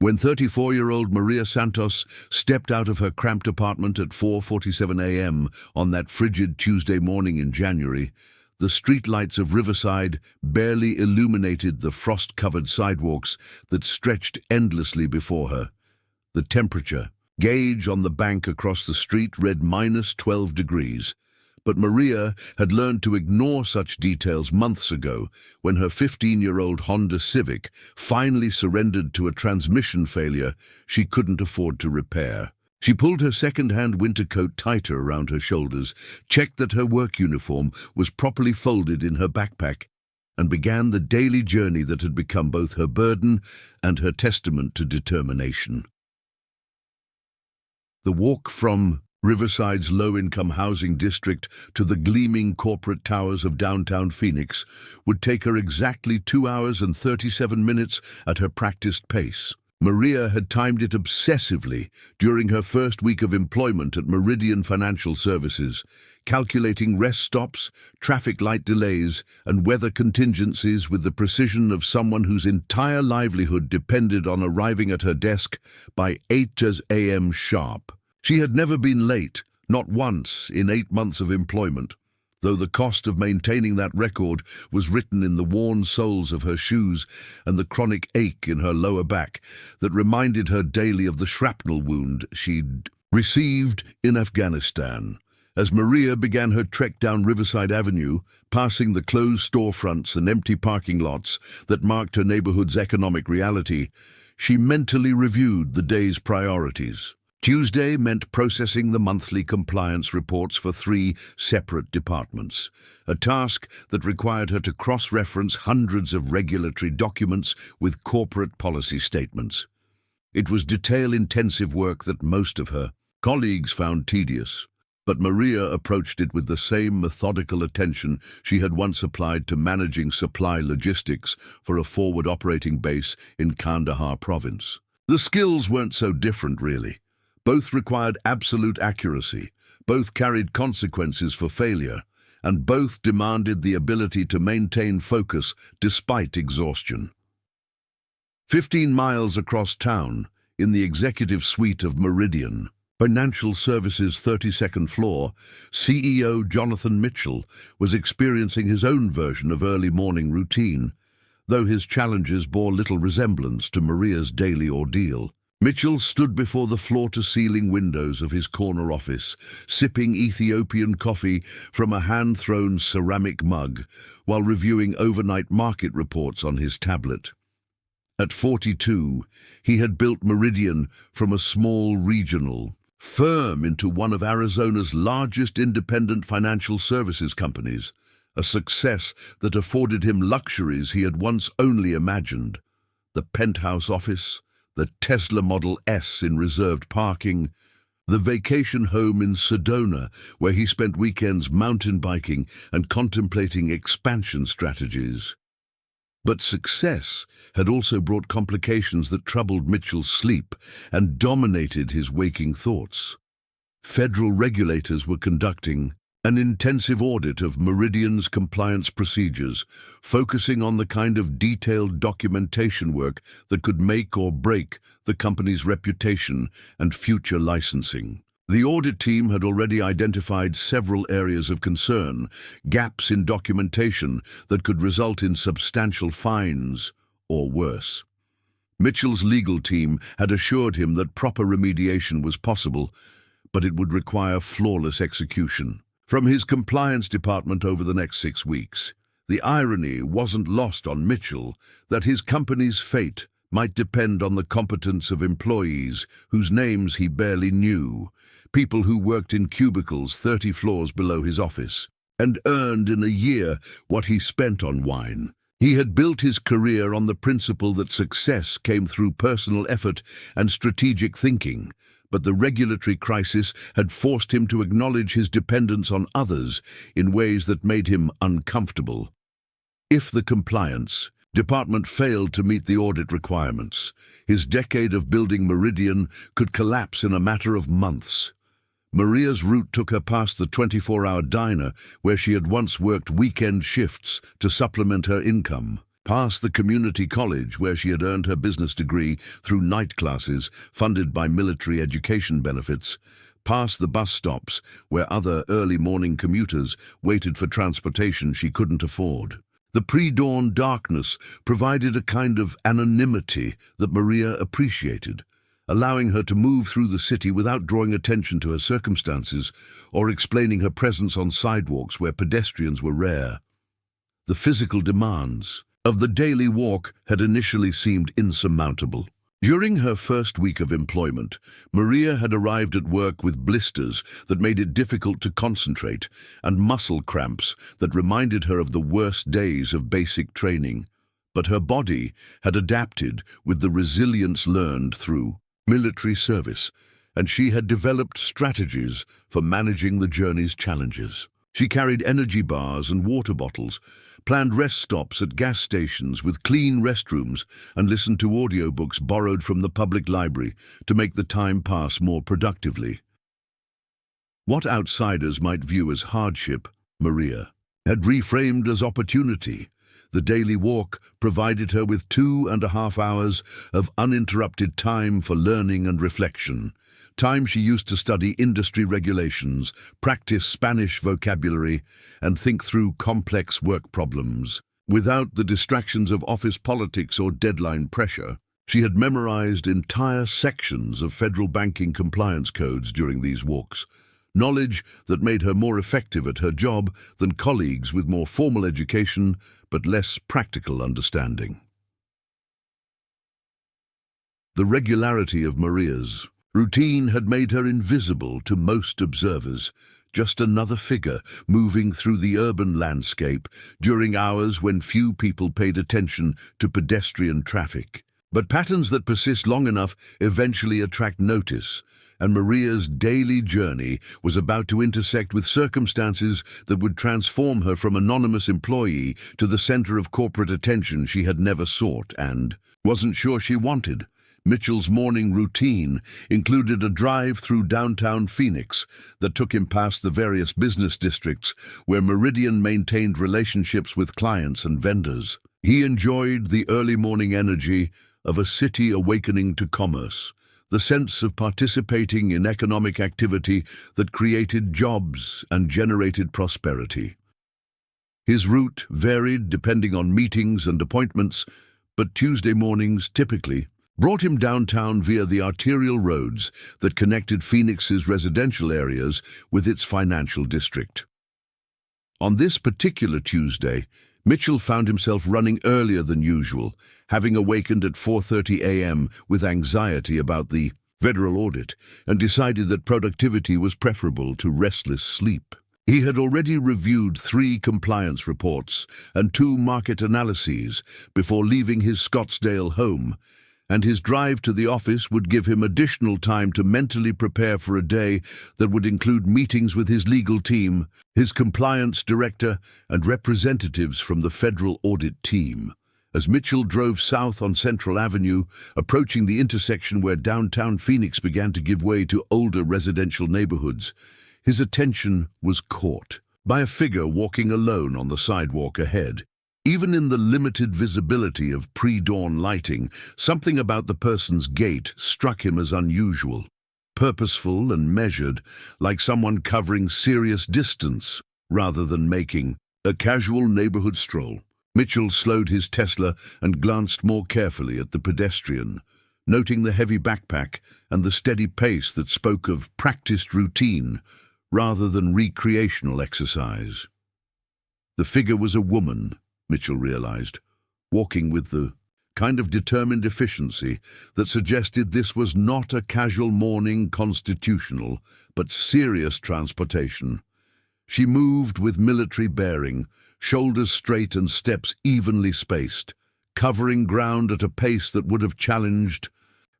When 34-year-old Maria Santos stepped out of her cramped apartment at 4:47 a.m. on that frigid Tuesday morning in January, the streetlights of Riverside barely illuminated the frost-covered sidewalks that stretched endlessly before her. The temperature gauge on the bank across the street read -12 degrees. But Maria had learned to ignore such details months ago when her 15-year-old Honda Civic finally surrendered to a transmission failure she couldn't afford to repair. She pulled her second-hand winter coat tighter around her shoulders, checked that her work uniform was properly folded in her backpack, and began the daily journey that had become both her burden and her testament to determination. The walk from Riverside's low-income housing district to the gleaming corporate towers of downtown Phoenix would take her exactly 2 hours and 37 minutes at her practiced pace. Maria had timed it obsessively during her first week of employment at Meridian Financial Services, calculating rest stops, traffic light delays, and weather contingencies with the precision of someone whose entire livelihood depended on arriving at her desk by 8 a.m. sharp. She had never been late, not once in 8 months of employment, though the cost of maintaining that record was written in the worn soles of her shoes and the chronic ache in her lower back that reminded her daily of the shrapnel wound she'd received in Afghanistan. As Maria began her trek down Riverside Avenue, passing the closed storefronts and empty parking lots that marked her neighborhood's economic reality, she mentally reviewed the day's priorities. Tuesday meant processing the monthly compliance reports for 3 separate departments, a task that required her to cross-reference hundreds of regulatory documents with corporate policy statements. It was detail-intensive work that most of her colleagues found tedious, but Maria approached it with the same methodical attention she had once applied to managing supply logistics for a forward operating base in Kandahar province. The skills weren't so different, really. Both required absolute accuracy, both carried consequences for failure, and both demanded the ability to maintain focus despite exhaustion. 15 miles across town, in the executive suite of Meridian Financial Services' 32nd floor, CEO Jonathan Mitchell was experiencing his own version of early morning routine, though his challenges bore little resemblance to Maria's daily ordeal. Mitchell stood before the floor-to-ceiling windows of his corner office, sipping Ethiopian coffee from a hand-thrown ceramic mug, while reviewing overnight market reports on his tablet. At 42, he had built Meridian from a small regional firm into one of Arizona's largest independent financial services companies, a success that afforded him luxuries he had once only imagined: the penthouse office, the Tesla Model S in reserved parking, the vacation home in Sedona, where he spent weekends mountain biking and contemplating expansion strategies. But success had also brought complications that troubled Mitchell's sleep and dominated his waking thoughts. Federal regulators were conducting an intensive audit of Meridian's compliance procedures, focusing on the kind of detailed documentation work that could make or break the company's reputation and future licensing. The audit team had already identified several areas of concern, gaps in documentation that could result in substantial fines or worse. Mitchell's legal team had assured him that proper remediation was possible, but it would require flawless execution. From his compliance department over the next 6 weeks, the irony wasn't lost on Mitchell that his company's fate might depend on the competence of employees whose names he barely knew, people who worked in cubicles 30 floors below his office, and earned in a year what he spent on wine. He had built his career on the principle that success came through personal effort and strategic thinking, but the regulatory crisis had forced him to acknowledge his dependence on others in ways that made him uncomfortable. If the compliance department failed to meet the audit requirements, his decade of building Meridian could collapse in a matter of months. Maria's route took her past the 24-hour diner where she had once worked weekend shifts to supplement her income. past the community college where she had earned her business degree through night classes funded by military education benefits, past the bus stops where other early morning commuters waited for transportation she couldn't afford. The pre-dawn darkness provided a kind of anonymity that Maria appreciated, allowing her to move through the city without drawing attention to her circumstances or explaining her presence on sidewalks where pedestrians were rare. The physical demands of the daily walk had initially seemed insurmountable. During her first week of employment, Maria had arrived at work with blisters that made it difficult to concentrate and muscle cramps that reminded her of the worst days of basic training. But her body had adapted with the resilience learned through military service, and she had developed strategies for managing the journey's challenges. She carried energy bars and water bottles, planned rest stops at gas stations with clean restrooms, and listened to audiobooks borrowed from the public library to make the time pass more productively. What outsiders might view as hardship, Maria had reframed as opportunity. The daily walk provided her with 2.5 hours of uninterrupted time for learning and reflection, time she used to study industry regulations, practice Spanish vocabulary, and think through complex work problems. Without the distractions of office politics or deadline pressure, she had memorized entire sections of federal banking compliance codes during these walks, knowledge that made her more effective at her job than colleagues with more formal education but less practical understanding. The regularity of Maria's routine had made her invisible to most observers, just another figure moving through the urban landscape during hours when few people paid attention to pedestrian traffic. But patterns that persist long enough eventually attract notice, and Maria's daily journey was about to intersect with circumstances that would transform her from anonymous employee to the center of corporate attention she had never sought and wasn't sure she wanted. Mitchell's morning routine included a drive through downtown Phoenix that took him past the various business districts where Meridian maintained relationships with clients and vendors. He enjoyed the early morning energy of a city awakening to commerce, the sense of participating in economic activity that created jobs and generated prosperity. His route varied depending on meetings and appointments, but Tuesday mornings typically brought him downtown via the arterial roads that connected Phoenix's residential areas with its financial district. On this particular Tuesday, Mitchell found himself running earlier than usual, having awakened at 4:30 a.m. with anxiety about the federal audit and decided that productivity was preferable to restless sleep. He had already reviewed 3 compliance reports and 2 market analyses before leaving his Scottsdale home, and his drive to the office would give him additional time to mentally prepare for a day that would include meetings with his legal team, his compliance director, and representatives from the federal audit team. As Mitchell drove south on Central Avenue, approaching the intersection where downtown Phoenix began to give way to older residential neighborhoods, his attention was caught by a figure walking alone on the sidewalk ahead. Even in the limited visibility of pre-dawn lighting, something about the person's gait struck him as unusual, purposeful and measured, like someone covering serious distance rather than making a casual neighborhood stroll. Mitchell slowed his Tesla and glanced more carefully at the pedestrian, noting the heavy backpack and the steady pace that spoke of practiced routine rather than recreational exercise. The figure was a woman, Mitchell realized, walking with the kind of determined efficiency that suggested this was not a casual morning constitutional, but serious transportation. She moved with military bearing, shoulders straight and steps evenly spaced, covering ground at a pace that would have challenged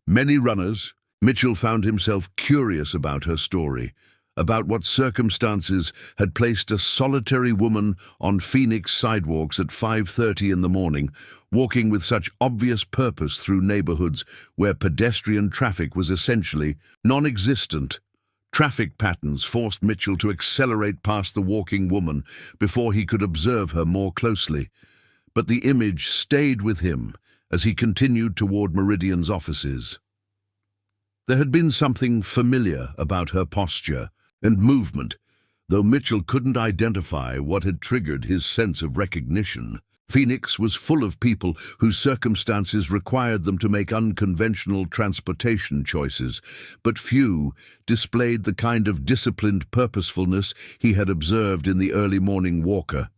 many runners. Mitchell found himself curious about her story, about what circumstances had placed a solitary woman on Phoenix sidewalks at 5:30 in the morning, walking with such obvious purpose through neighborhoods where pedestrian traffic was essentially non-existent. Traffic patterns forced Mitchell to accelerate past the walking woman before he could observe her more closely. but the image stayed with him as he continued toward Meridian's offices. There had been something familiar about her posture and movement, though Mitchell couldn't identify what had triggered his sense of recognition. Phoenix was full of people whose circumstances required them to make unconventional transportation choices, but few displayed the kind of disciplined purposefulness he had observed in the early morning walker.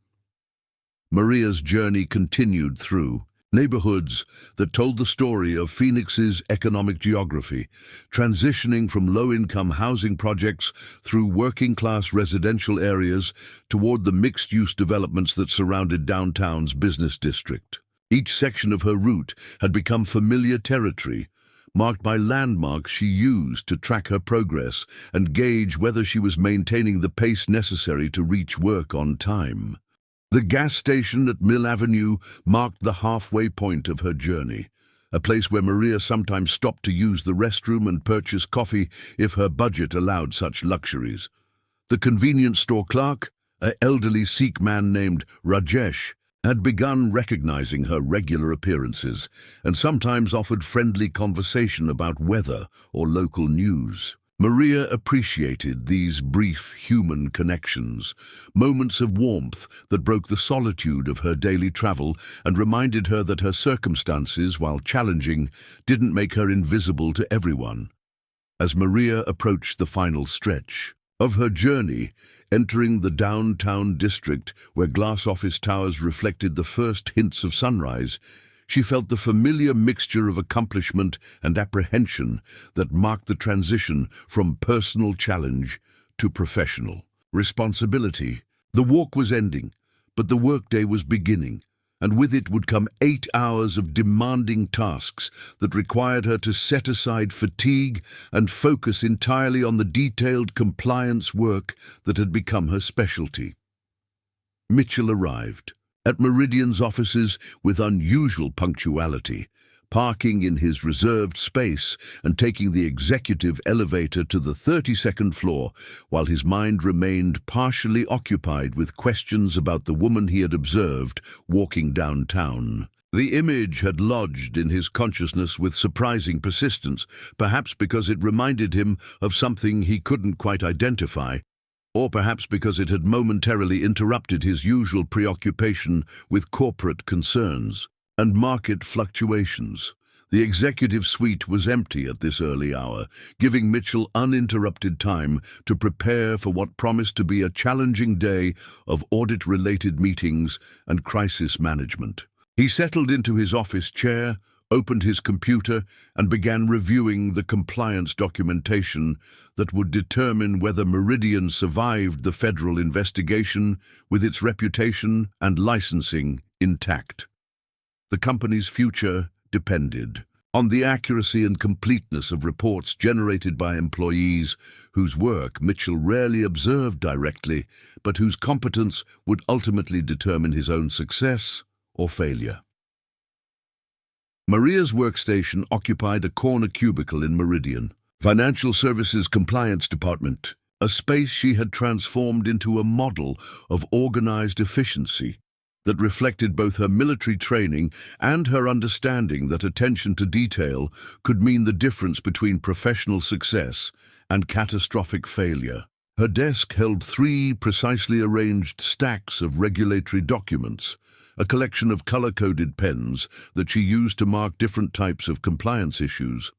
Maria's journey continued through neighborhoods that told the story of Phoenix's economic geography, transitioning from low-income housing projects through working-class residential areas toward the mixed-use developments that surrounded downtown's business district. Each section of her route had become familiar territory, marked by landmarks she used to track her progress and gauge whether she was maintaining the pace necessary to reach work on time. The gas station at Mill Avenue marked the halfway point of her journey, a place where Maria sometimes stopped to use the restroom and purchase coffee if her budget allowed such luxuries. The convenience store clerk, an elderly Sikh man named Rajesh, had begun recognizing her regular appearances and sometimes offered friendly conversation about weather or local news. Maria appreciated these brief human connections, moments of warmth that broke the solitude of her daily travel and reminded her that her circumstances, while challenging, didn't make her invisible to everyone. As Maria approached the final stretch of her journey, entering the downtown district where glass office towers reflected the first hints of sunrise, she felt the familiar mixture of accomplishment and apprehension that marked the transition from personal challenge to professional responsibility. The walk was ending, but the workday was beginning, and with it would come 8 hours of demanding tasks that required her to set aside fatigue and focus entirely on the detailed compliance work that had become her specialty. Mitchell arrived at Meridian's offices with unusual punctuality, parking in his reserved space and taking the executive elevator to the 32nd floor, while his mind remained partially occupied with questions about the woman he had observed walking downtown. The image had lodged in his consciousness with surprising persistence, perhaps because it reminded him of something he couldn't quite identify, or perhaps because it had momentarily interrupted his usual preoccupation with corporate concerns and market fluctuations. The executive suite was empty at this early hour, giving Mitchell uninterrupted time to prepare for what promised to be a challenging day of audit-related meetings and crisis management. He settled into his office chair, opened his computer, and began reviewing the compliance documentation that would determine whether Meridian survived the federal investigation with its reputation and licensing intact. The company's future depended on the accuracy and completeness of reports generated by employees whose work Mitchell rarely observed directly, but whose competence would ultimately determine his own success or failure. Maria's workstation occupied a corner cubicle in Meridian Financial Services Compliance Department, a space she had transformed into a model of organized efficiency that reflected both her military training and her understanding that attention to detail could mean the difference between professional success and catastrophic failure. Her desk held 3 precisely arranged stacks of regulatory documents, a collection of color-coded pens that she used to mark different types of compliance issues,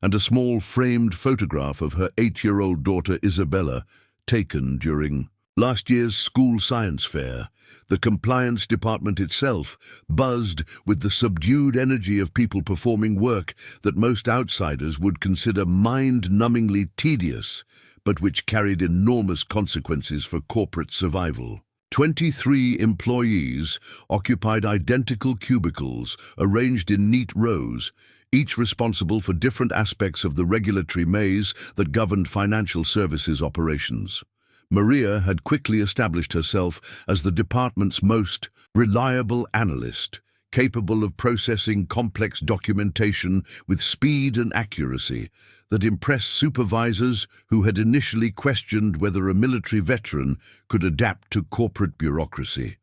and a small framed photograph of her 8-year-old daughter Isabella, taken during last year's school science fair. The compliance department itself buzzed with the subdued energy of people performing work that most outsiders would consider mind-numbingly tedious, but which carried enormous consequences for corporate survival. 23 employees occupied identical cubicles arranged in neat rows, each responsible for different aspects of the regulatory maze that governed financial services operations. Maria had quickly established herself as the department's most reliable analyst, capable of processing complex documentation with speed and accuracy that impressed supervisors who had initially questioned whether a military veteran could adapt to corporate bureaucracy.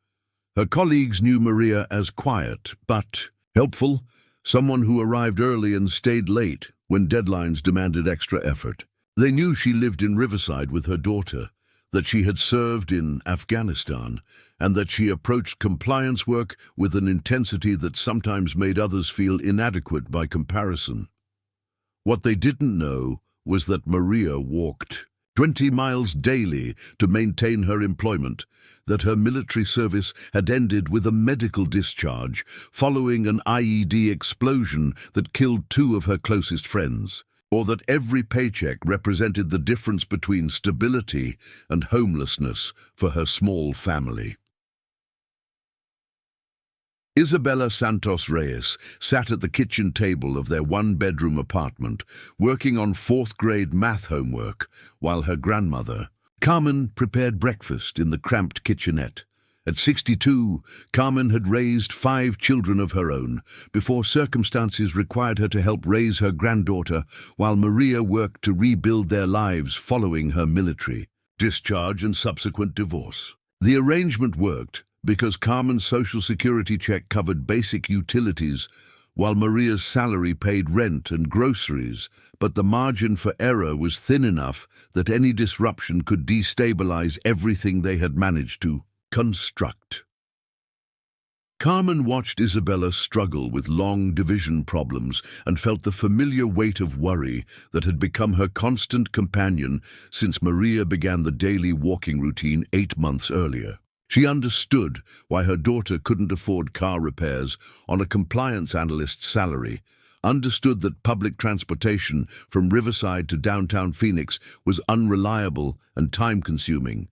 Her colleagues knew Maria as quiet, but helpful, someone who arrived early and stayed late when deadlines demanded extra effort. They knew she lived in Riverside with her daughter, that she had served in Afghanistan, and that she approached compliance work with an intensity that sometimes made others feel inadequate by comparison. What they didn't know was that Maria walked 20 miles daily to maintain her employment, that her military service had ended with a medical discharge following an IED explosion that killed 2 of her closest friends, or that every paycheck represented the difference between stability and homelessness for her small family. Isabella Santos Reyes sat at the kitchen table of their 1-bedroom apartment, working on 4th-grade math homework, while her grandmother, Carmen, prepared breakfast in the cramped kitchenette. At 62, Carmen had raised 5 children of her own, before circumstances required her to help raise her granddaughter, while Maria worked to rebuild their lives following her military discharge and subsequent divorce. The arrangement worked because Carmen's Social Security check covered basic utilities, while Maria's salary paid rent and groceries, but the margin for error was thin enough that any disruption could destabilize everything they had managed to construct. Carmen watched Isabella struggle with long division problems and felt the familiar weight of worry that had become her constant companion since Maria began the daily walking routine 8 months earlier. She understood why her daughter couldn't afford car repairs on a compliance analyst's salary, understood that public transportation from Riverside to downtown Phoenix was unreliable and time-consuming,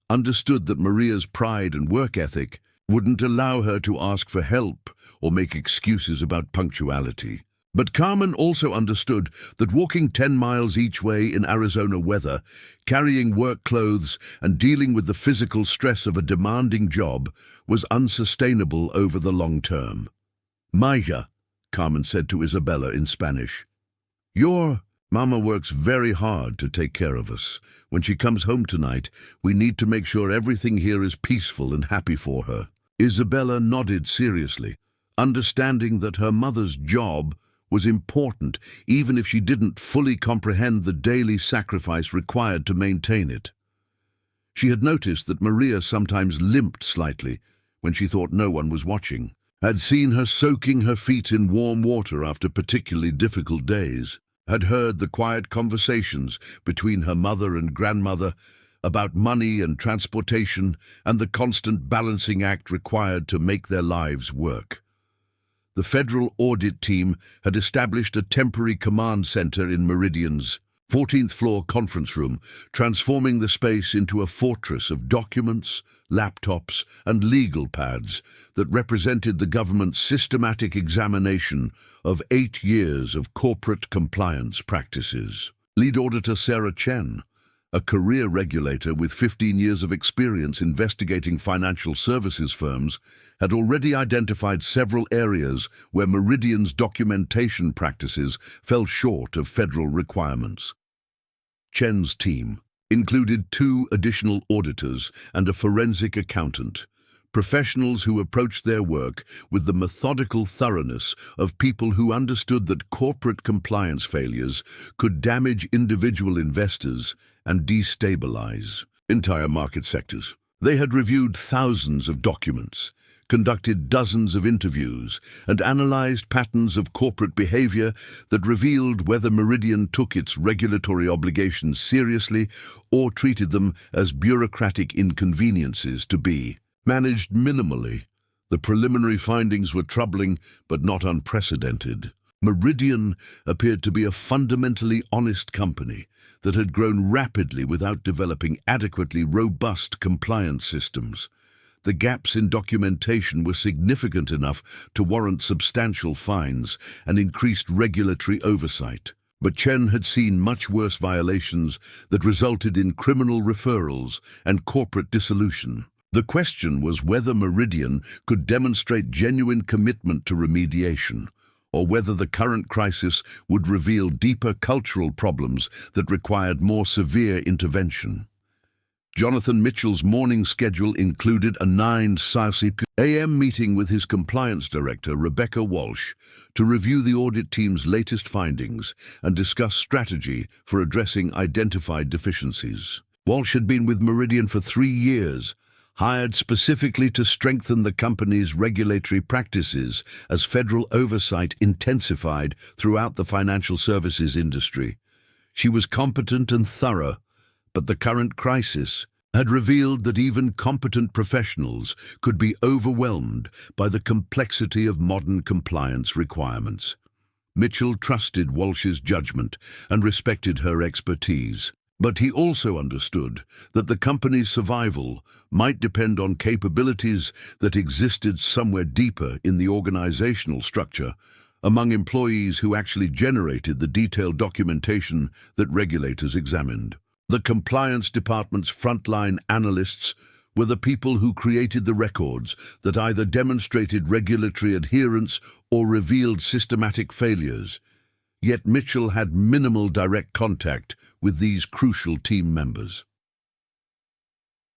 understood that Maria's pride and work ethic wouldn't allow her to ask for help or make excuses about punctuality. But Carmen also understood that walking 10 miles each way in Arizona weather, carrying work clothes, and dealing with the physical stress of a demanding job was unsustainable over the long term. "Maya," Carmen said to Isabella in Spanish, "your mama works very hard to take care of us. When she comes home tonight, we need to make sure everything here is peaceful and happy for her." Isabella nodded seriously, understanding that her mother's job was important, even if she didn't fully comprehend the daily sacrifice required to maintain it. She had noticed that Maria sometimes limped slightly when she thought no one was watching, had seen her soaking her feet in warm water after particularly difficult days, had heard the quiet conversations between her mother and grandmother about money and transportation and the constant balancing act required to make their lives work. The federal audit team had established a temporary command center in Meridian's 14th floor conference room, transforming the space into a fortress of documents, laptops, and legal pads that represented the government's systematic examination of 8 years of corporate compliance practices. Lead auditor Sarah Chen, a career regulator with 15 years of experience investigating financial services firms, had already identified several areas where Meridian's documentation practices fell short of federal requirements. Chen's team included 2 additional auditors and a forensic accountant, professionals who approached their work with the methodical thoroughness of people who understood that corporate compliance failures could damage individual investors and destabilize entire market sectors. They had reviewed thousands of documents, conducted dozens of interviews, and analyzed patterns of corporate behavior that revealed whether Meridian took its regulatory obligations seriously or treated them as bureaucratic inconveniences to be managed minimally. The preliminary findings were troubling but not unprecedented. Meridian appeared to be a fundamentally honest company that had grown rapidly without developing adequately robust compliance systems. The gaps in documentation were significant enough to warrant substantial fines and increased regulatory oversight. But Chen had seen much worse violations that resulted in criminal referrals and corporate dissolution. The question was whether Meridian could demonstrate genuine commitment to remediation, or whether the current crisis would reveal deeper cultural problems that required more severe intervention. Jonathan Mitchell's morning schedule included a 9:30 a.m. meeting with his compliance director, Rebecca Walsh, to review the audit team's latest findings and discuss strategy for addressing identified deficiencies. Walsh had been with Meridian for 3 years, hired specifically to strengthen the company's regulatory practices as federal oversight intensified throughout the financial services industry. She was competent and thorough, but the current crisis had revealed that even competent professionals could be overwhelmed by the complexity of modern compliance requirements. Mitchell trusted Walsh's judgment and respected her expertise, but he also understood that the company's survival might depend on capabilities that existed somewhere deeper in the organizational structure, among employees who actually generated the detailed documentation that regulators examined. The compliance department's frontline analysts were the people who created the records that either demonstrated regulatory adherence or revealed systematic failures. Yet Mitchell had minimal direct contact with these crucial team members.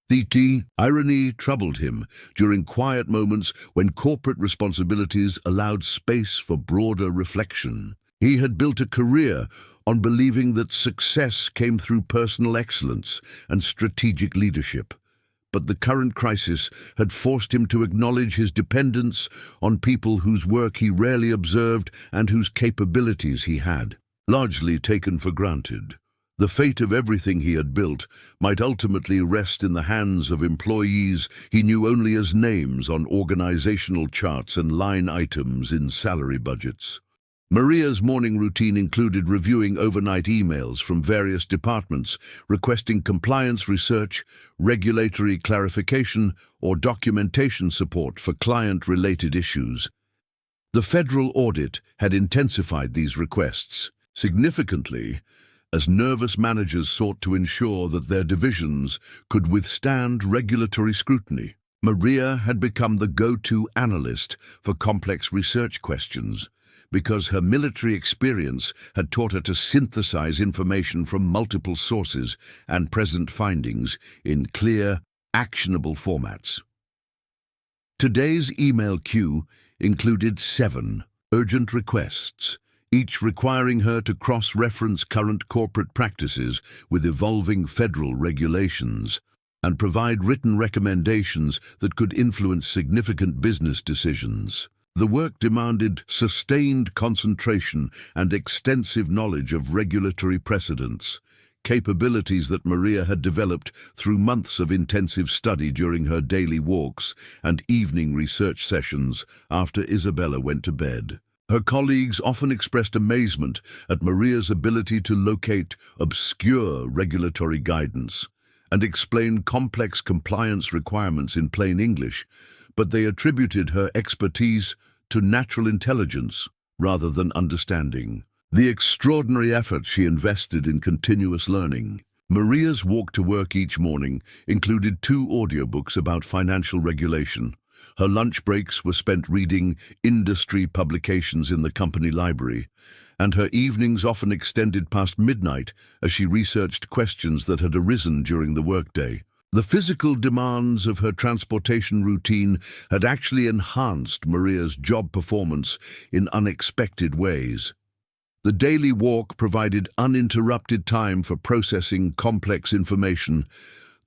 The irony troubled him during quiet moments when corporate responsibilities allowed space for broader reflection. He had built a career on believing that success came through personal excellence and strategic leadership. But the current crisis had forced him to acknowledge his dependence on people whose work he rarely observed and whose capabilities he had largely taken for granted. The fate of everything he had built might ultimately rest in the hands of employees he knew only as names on organizational charts and line items in salary budgets. Maria's morning routine included reviewing overnight emails from various departments requesting compliance research, regulatory clarification, or documentation support for client-related issues. The federal audit had intensified these requests significantly as nervous managers sought to ensure that their divisions could withstand regulatory scrutiny. Maria had become the go-to analyst for complex research questions, because her military experience had taught her to synthesize information from multiple sources and present findings in clear, actionable formats. Today's email queue included 7 urgent requests, each requiring her to cross-reference current corporate practices with evolving federal regulations and provide written recommendations that could influence significant business decisions. The work demanded sustained concentration and extensive knowledge of regulatory precedents, capabilities that Maria had developed through months of intensive study during her daily walks and evening research sessions after Isabella went to bed. Her colleagues often expressed amazement at Maria's ability to locate obscure regulatory guidance and explain complex compliance requirements in plain English, but they attributed her expertise to natural intelligence rather than understanding. The extraordinary effort she invested in continuous learning. Maria's walk to work each morning included 2 audiobooks about financial regulation. Her lunch breaks were spent reading industry publications in the company library, and her evenings often extended past midnight as she researched questions that had arisen during the workday. The physical demands of her transportation routine had actually enhanced Maria's job performance in unexpected ways. The daily walk provided uninterrupted time for processing complex information.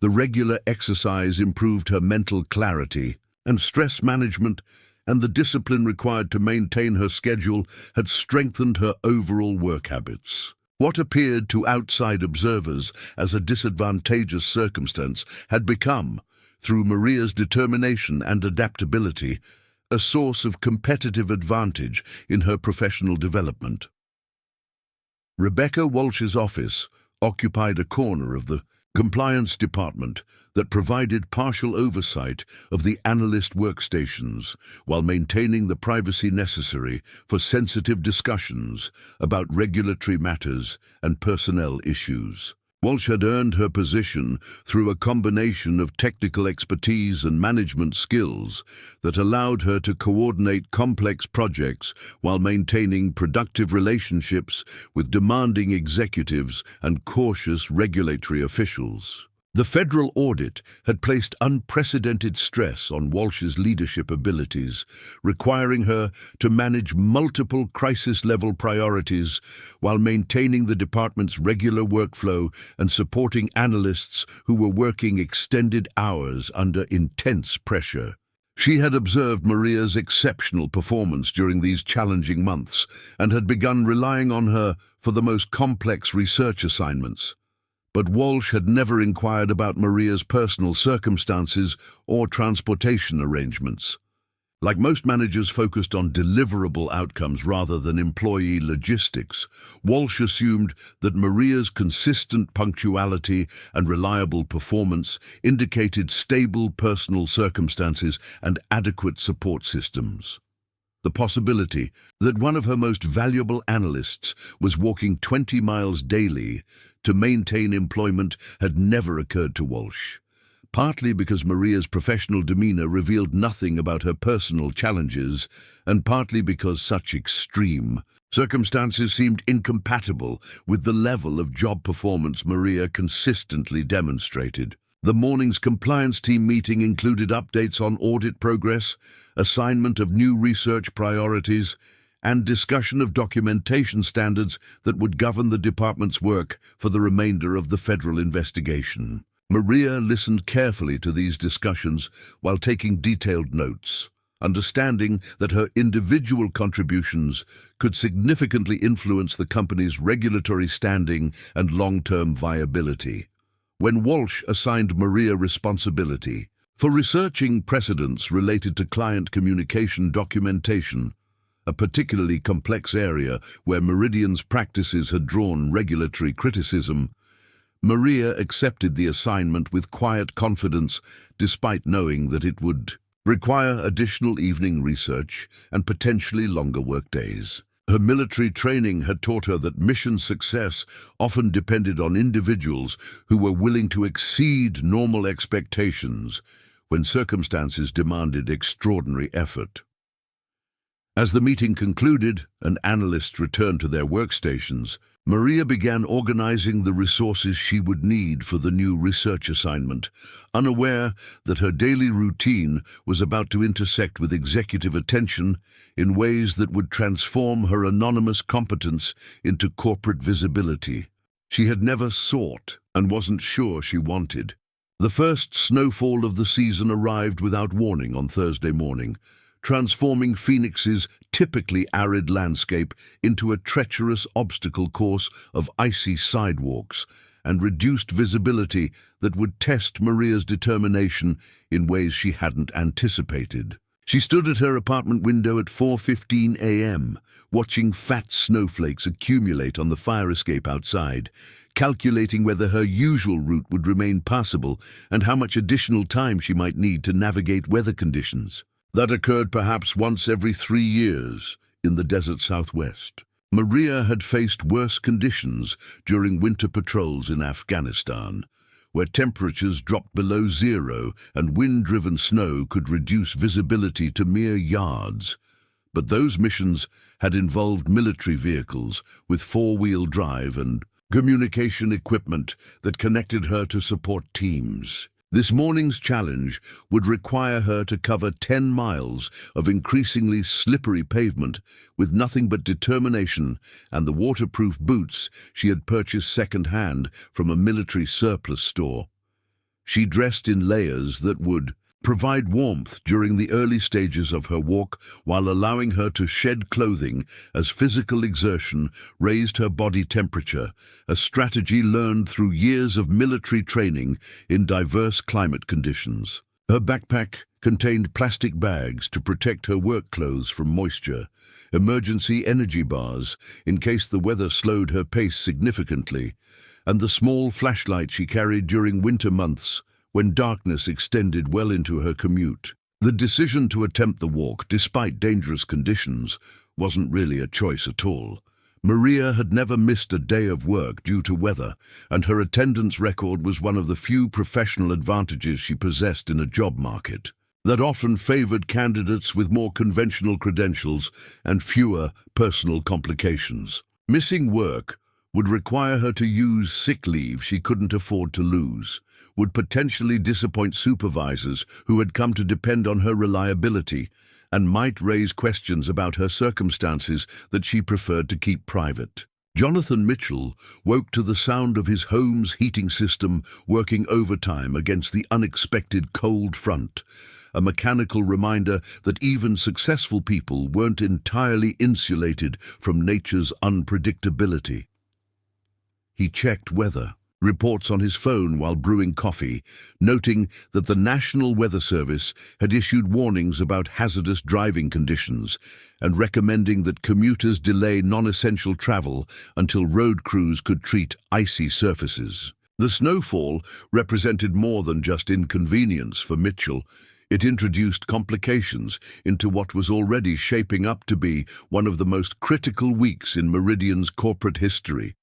The regular exercise improved her mental clarity, and stress management and the discipline required to maintain her schedule had strengthened her overall work habits. What appeared to outside observers as a disadvantageous circumstance had become, through Maria's determination and adaptability, a source of competitive advantage in her professional development. Rebecca Walsh's office occupied a corner of the compliance department that provided partial oversight of the analyst workstations while maintaining the privacy necessary for sensitive discussions about regulatory matters and personnel issues. Walsh had earned her position through a combination of technical expertise and management skills that allowed her to coordinate complex projects while maintaining productive relationships with demanding executives and cautious regulatory officials. The federal audit had placed unprecedented stress on Walsh's leadership abilities, requiring her to manage multiple crisis-level priorities while maintaining the department's regular workflow and supporting analysts who were working extended hours under intense pressure. She had observed Maria's exceptional performance during these challenging months and had begun relying on her for the most complex research assignments. But Walsh had never inquired about Maria's personal circumstances or transportation arrangements. Like most managers focused on deliverable outcomes rather than employee logistics, Walsh assumed that Maria's consistent punctuality and reliable performance indicated stable personal circumstances and adequate support systems. The possibility that one of her most valuable analysts was walking 20 miles daily to maintain employment had never occurred to Walsh, partly because Maria's professional demeanor revealed nothing about her personal challenges, and partly because such extreme circumstances seemed incompatible with the level of job performance Maria consistently demonstrated. The morning's compliance team meeting included updates on audit progress, assignment of new research priorities, and discussion of documentation standards that would govern the department's work for the remainder of the federal investigation. Maria listened carefully to these discussions while taking detailed notes, understanding that her individual contributions could significantly influence the company's regulatory standing and long-term viability. When Walsh assigned Maria responsibility for researching precedents related to client communication documentation, a particularly complex area where Meridian's practices had drawn regulatory criticism, Maria accepted the assignment with quiet confidence, despite knowing that it would require additional evening research and potentially longer workdays. Her military training had taught her that mission success often depended on individuals who were willing to exceed normal expectations when circumstances demanded extraordinary effort. As the meeting concluded and analysts returned to their workstations, Maria began organizing the resources she would need for the new research assignment, unaware that her daily routine was about to intersect with executive attention in ways that would transform her anonymous competence into corporate visibility. She had never sought and wasn't sure she wanted. The first snowfall of the season arrived without warning on Thursday morning, transforming Phoenix's typically arid landscape into a treacherous obstacle course of icy sidewalks and reduced visibility that would test Maria's determination in ways she hadn't anticipated. She stood at her apartment window at 4:15 a.m., watching fat snowflakes accumulate on the fire escape outside, calculating whether her usual route would remain passable and how much additional time she might need to navigate weather conditions. That occurred perhaps once every 3 years in the desert Southwest. Maria had faced worse conditions during winter patrols in Afghanistan, where temperatures dropped below zero and wind-driven snow could reduce visibility to mere yards. But those missions had involved military vehicles with four-wheel drive and communication equipment that connected her to support teams. This morning's challenge would require her to cover 10 miles of increasingly slippery pavement with nothing but determination and the waterproof boots she had purchased second-hand from a military surplus store. She dressed in layers that would provide warmth during the early stages of her walk while allowing her to shed clothing as physical exertion raised her body temperature, a strategy learned through years of military training in diverse climate conditions. Her backpack contained plastic bags to protect her work clothes from moisture, emergency energy bars in case the weather slowed her pace significantly, and the small flashlight she carried during winter months when darkness extended well into her commute. The decision to attempt the walk, despite dangerous conditions, wasn't really a choice at all. Maria had never missed a day of work due to weather, and her attendance record was one of the few professional advantages she possessed in a job market that often favored candidates with more conventional credentials and fewer personal complications. Missing work would require her to use sick leave she couldn't afford to lose, would potentially disappoint supervisors who had come to depend on her reliability, and might raise questions about her circumstances that she preferred to keep private. Jonathan Mitchell woke to the sound of his home's heating system working overtime against the unexpected cold front, a mechanical reminder that even successful people weren't entirely insulated from nature's unpredictability. He checked weather reports on his phone while brewing coffee, noting that the National Weather Service had issued warnings about hazardous driving conditions and recommending that commuters delay non-essential travel until road crews could treat icy surfaces. The snowfall represented more than just inconvenience for Mitchell. It introduced complications into what was already shaping up to be one of the most critical weeks in Meridian's corporate history.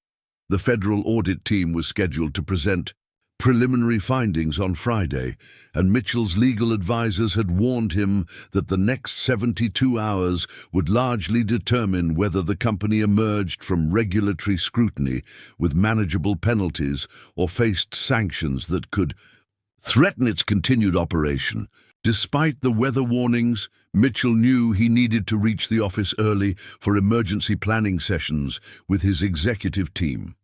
The federal audit team was scheduled to present preliminary findings on Friday, and Mitchell's legal advisors had warned him that the next 72 hours would largely determine whether the company emerged from regulatory scrutiny with manageable penalties or faced sanctions that could threaten its continued operation. Despite the weather warnings, Mitchell knew he needed to reach the office early for emergency planning sessions with his executive team.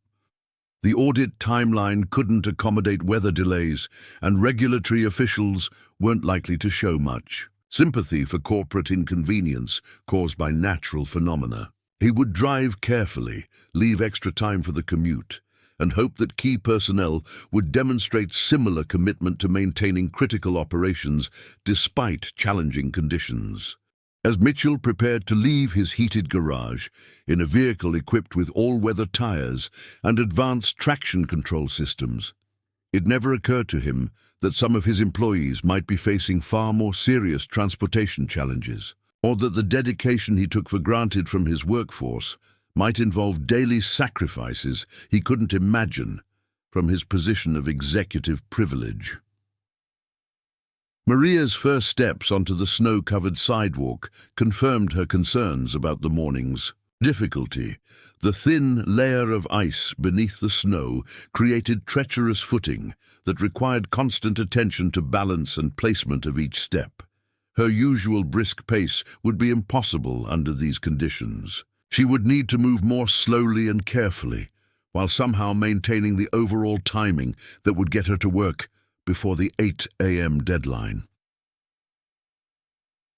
The audit timeline couldn't accommodate weather delays, and regulatory officials weren't likely to show much sympathy for corporate inconvenience caused by natural phenomena. He would drive carefully, leave extra time for the commute, and hope that key personnel would demonstrate similar commitment to maintaining critical operations despite challenging conditions. As Mitchell prepared to leave his heated garage in a vehicle equipped with all-weather tires and advanced traction control systems, it never occurred to him that some of his employees might be facing far more serious transportation challenges, or that the dedication he took for granted from his workforce might involve daily sacrifices he couldn't imagine from his position of executive privilege. Maria's first steps onto the snow-covered sidewalk confirmed her concerns about the morning's difficulty. The thin layer of ice beneath the snow created treacherous footing that required constant attention to balance and placement of each step. Her usual brisk pace would be impossible under these conditions. She would need to move more slowly and carefully, while somehow maintaining the overall timing that would get her to work before the 8 a.m. deadline.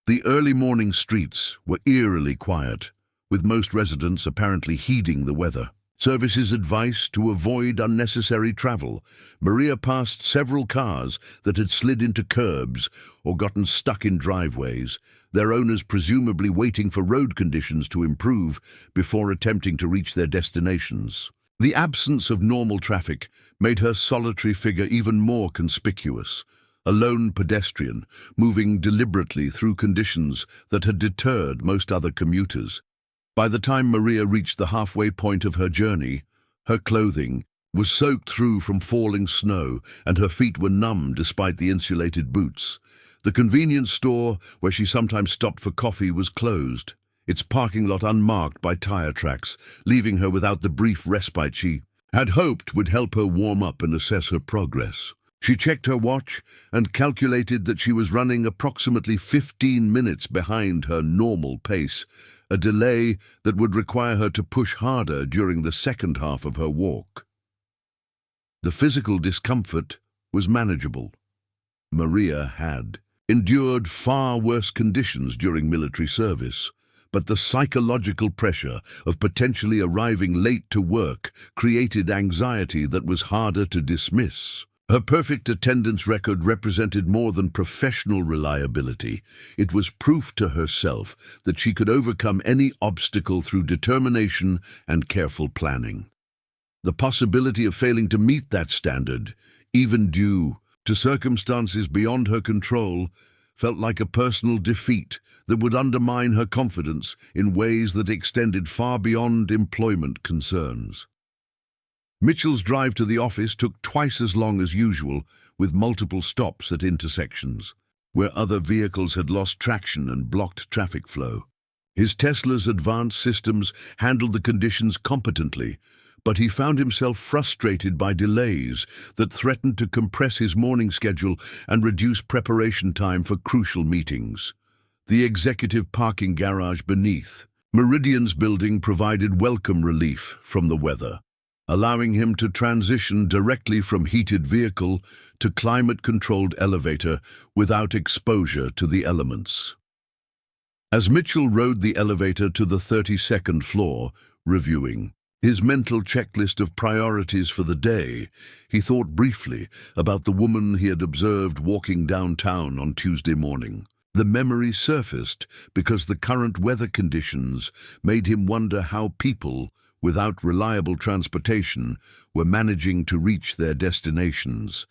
The early morning streets were eerily quiet, with most residents apparently heeding the weather. Service's advice to avoid unnecessary travel, Maria passed several cars that had slid into curbs or gotten stuck in driveways, their owners presumably waiting for road conditions to improve before attempting to reach their destinations. The absence of normal traffic made her solitary figure even more conspicuous, a lone pedestrian moving deliberately through conditions that had deterred most other commuters. By the time Maria reached the halfway point of her journey, her clothing was soaked through from falling snow and her feet were numb despite the insulated boots. The convenience store where she sometimes stopped for coffee was closed, its parking lot unmarked by tire tracks, leaving her without the brief respite she had hoped would help her warm up and assess her progress. She checked her watch and calculated that she was running approximately 15 minutes behind her normal pace, a delay that would require her to push harder during the second half of her walk. The physical discomfort was manageable. Maria had endured far worse conditions during military service, but the psychological pressure of potentially arriving late to work created anxiety that was harder to dismiss. Her perfect attendance record represented more than professional reliability. It was proof to herself that she could overcome any obstacle through determination and careful planning. The possibility of failing to meet that standard, even due to circumstances beyond her control, felt like a personal defeat that would undermine her confidence in ways that extended far beyond employment concerns. Mitchell's drive to the office took twice as long as usual, with multiple stops at intersections, where other vehicles had lost traction and blocked traffic flow. His Tesla's advanced systems handled the conditions competently, but he found himself frustrated by delays that threatened to compress his morning schedule and reduce preparation time for crucial meetings. The executive parking garage beneath Meridian's building provided welcome relief from the weather, allowing him to transition directly from heated vehicle to climate-controlled elevator without exposure to the elements. As Mitchell rode the elevator to the 32nd floor, reviewing his mental checklist of priorities for the day, he thought briefly about the woman he had observed walking downtown on Tuesday morning. The memory surfaced because the current weather conditions made him wonder how people, without reliable transportation, were managing to reach their destinations.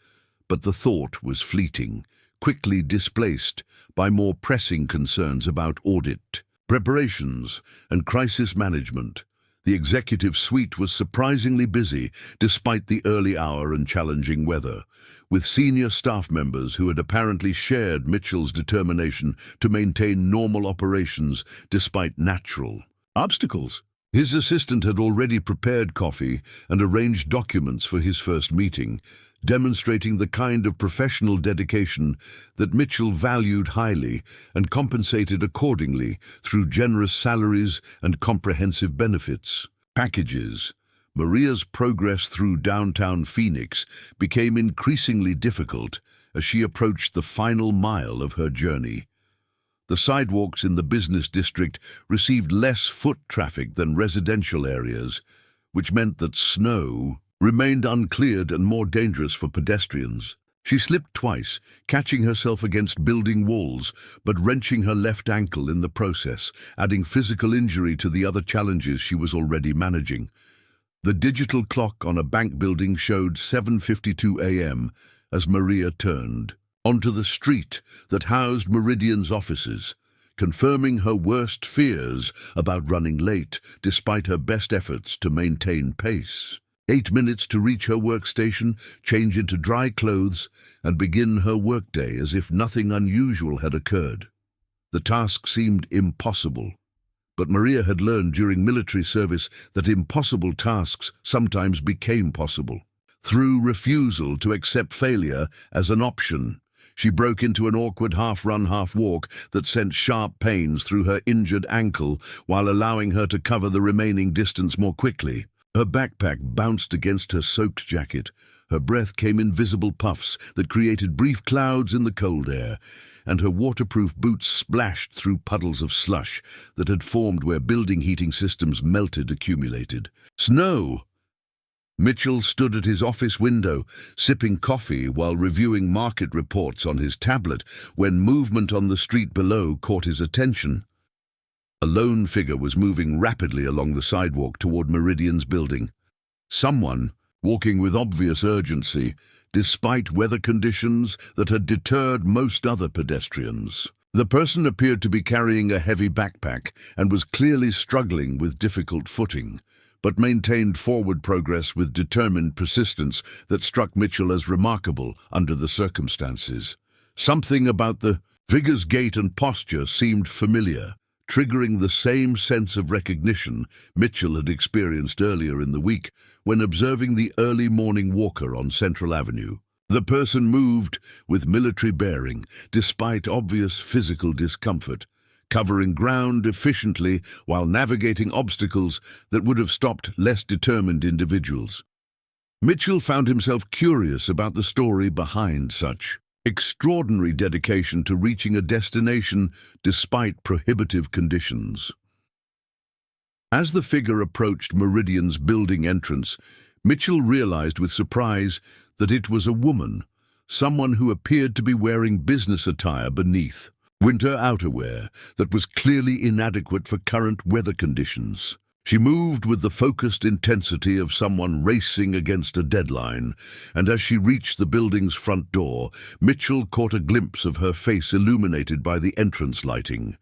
But the thought was fleeting, quickly displaced by more pressing concerns about audit, preparations, and crisis management. The executive suite was surprisingly busy despite the early hour and challenging weather, with senior staff members who had apparently shared Mitchell's determination to maintain normal operations despite natural obstacles. His assistant had already prepared coffee and arranged documents for his first meeting, demonstrating the kind of professional dedication that Mitchell valued highly and compensated accordingly through generous salaries and comprehensive benefits packages. Maria's progress through downtown Phoenix became increasingly difficult as she approached the final mile of her journey. The sidewalks in the business district received less foot traffic than residential areas, which meant that snow remained uncleared and more dangerous for pedestrians. She slipped twice, catching herself against building walls, but wrenching her left ankle in the process, adding physical injury to the other challenges she was already managing. The digital clock on a bank building showed 7:52 a.m. as Maria turned onto the street that housed Meridian's offices, confirming her worst fears about running late despite her best efforts to maintain pace. 8 minutes to reach her workstation, change into dry clothes, and begin her workday as if nothing unusual had occurred. The task seemed impossible, but Maria had learned during military service that impossible tasks sometimes became possible. Through refusal to accept failure as an option, she broke into an awkward half-run, half-walk that sent sharp pains through her injured ankle while allowing her to cover the remaining distance more quickly. Her backpack bounced against her soaked jacket. Her breath came in visible puffs that created brief clouds in the cold air, and her waterproof boots splashed through puddles of slush that had formed where building heating systems accumulated. Snow! Mitchell stood at his office window, sipping coffee while reviewing market reports on his tablet when movement on the street below caught his attention. A lone figure was moving rapidly along the sidewalk toward Meridian's building. Someone walking with obvious urgency, despite weather conditions that had deterred most other pedestrians. The person appeared to be carrying a heavy backpack and was clearly struggling with difficult footing, but maintained forward progress with determined persistence that struck Mitchell as remarkable under the circumstances. Something about the figure's gait and posture seemed familiar, triggering the same sense of recognition Mitchell had experienced earlier in the week when observing the early morning walker on Central Avenue. The person moved with military bearing, despite obvious physical discomfort, covering ground efficiently while navigating obstacles that would have stopped less determined individuals. Mitchell found himself curious about the story behind such extraordinary dedication to reaching a destination despite prohibitive conditions. As the figure approached Meridian's building entrance, Mitchell realized with surprise that it was a woman, someone who appeared to be wearing business attire beneath winter outerwear that was clearly inadequate for current weather conditions. She moved with the focused intensity of someone racing against a deadline, and as she reached the building's front door, Mitchell caught a glimpse of her face illuminated by the entrance lighting.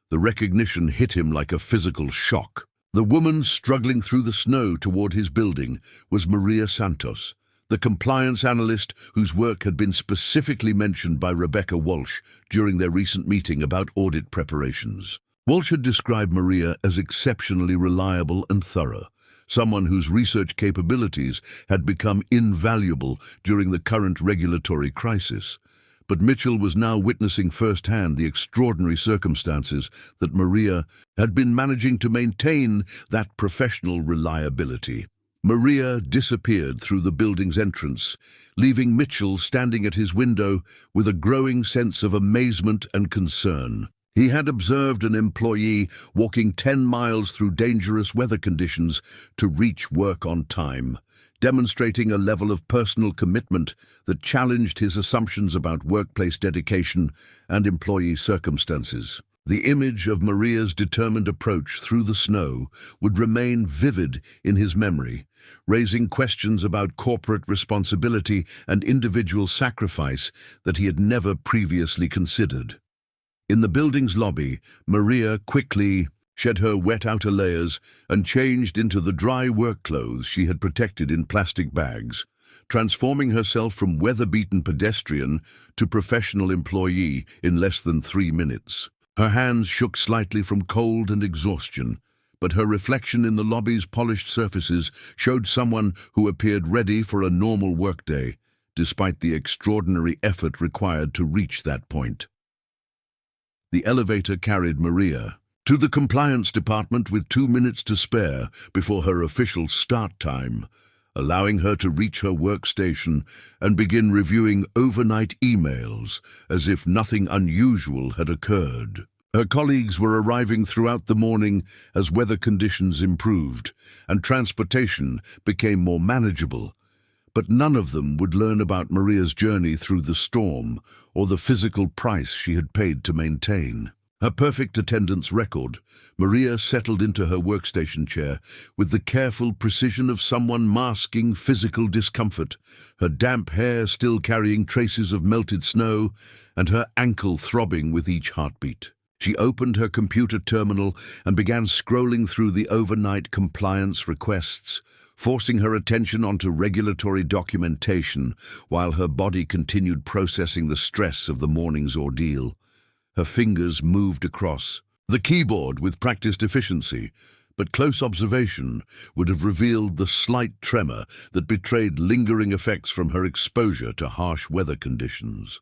The recognition hit him like a physical shock. The woman struggling through the snow toward his building was Maria Santos, the compliance analyst whose work had been specifically mentioned by Rebecca Walsh during their recent meeting about audit preparations. Walsh had described Maria as exceptionally reliable and thorough, someone whose research capabilities had become invaluable during the current regulatory crisis. But Mitchell was now witnessing firsthand the extraordinary circumstances that Maria had been managing to maintain that professional reliability. Maria disappeared through the building's entrance, leaving Mitchell standing at his window with a growing sense of amazement and concern. He had observed an employee walking 10 miles through dangerous weather conditions to reach work on time, demonstrating a level of personal commitment that challenged his assumptions about workplace dedication and employee circumstances. The image of Maria's determined approach through the snow would remain vivid in his memory, raising questions about corporate responsibility and individual sacrifice that he had never previously considered. In the building's lobby, Maria quickly shed her wet outer layers and changed into the dry work clothes she had protected in plastic bags, transforming herself from weather-beaten pedestrian to professional employee in less than 3 minutes. Her hands shook slightly from cold and exhaustion, but her reflection in the lobby's polished surfaces showed someone who appeared ready for a normal workday, despite the extraordinary effort required to reach that point. The elevator carried Maria to the compliance department with 2 minutes to spare before her official start time, allowing her to reach her workstation and begin reviewing overnight emails as if nothing unusual had occurred. Her colleagues were arriving throughout the morning as weather conditions improved and transportation became more manageable, but none of them would learn about Maria's journey through the storm or the physical price she had paid to maintain. Her perfect attendance record, Maria settled into her workstation chair with the careful precision of someone masking physical discomfort, her damp hair still carrying traces of melted snow and her ankle throbbing with each heartbeat. She opened her computer terminal and began scrolling through the overnight compliance requests, forcing her attention onto regulatory documentation while her body continued processing the stress of the morning's ordeal. Her fingers moved across the keyboard with practiced efficiency, but close observation would have revealed the slight tremor that betrayed lingering effects from her exposure to harsh weather conditions.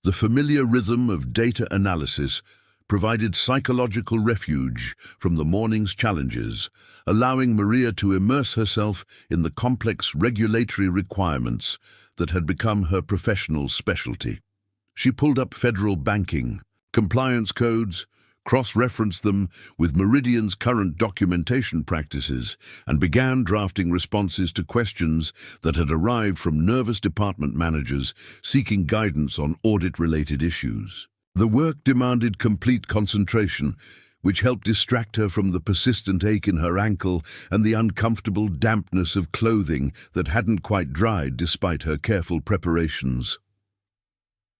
The familiar rhythm of data analysis provided psychological refuge from the morning's challenges, allowing Maria to immerse herself in the complex regulatory requirements that had become her professional specialty. She pulled up federal banking compliance codes, cross-referenced them with Meridian's current documentation practices, and began drafting responses to questions that had arrived from nervous department managers seeking guidance on audit-related issues. The work demanded complete concentration, which helped distract her from the persistent ache in her ankle and the uncomfortable dampness of clothing that hadn't quite dried despite her careful preparations.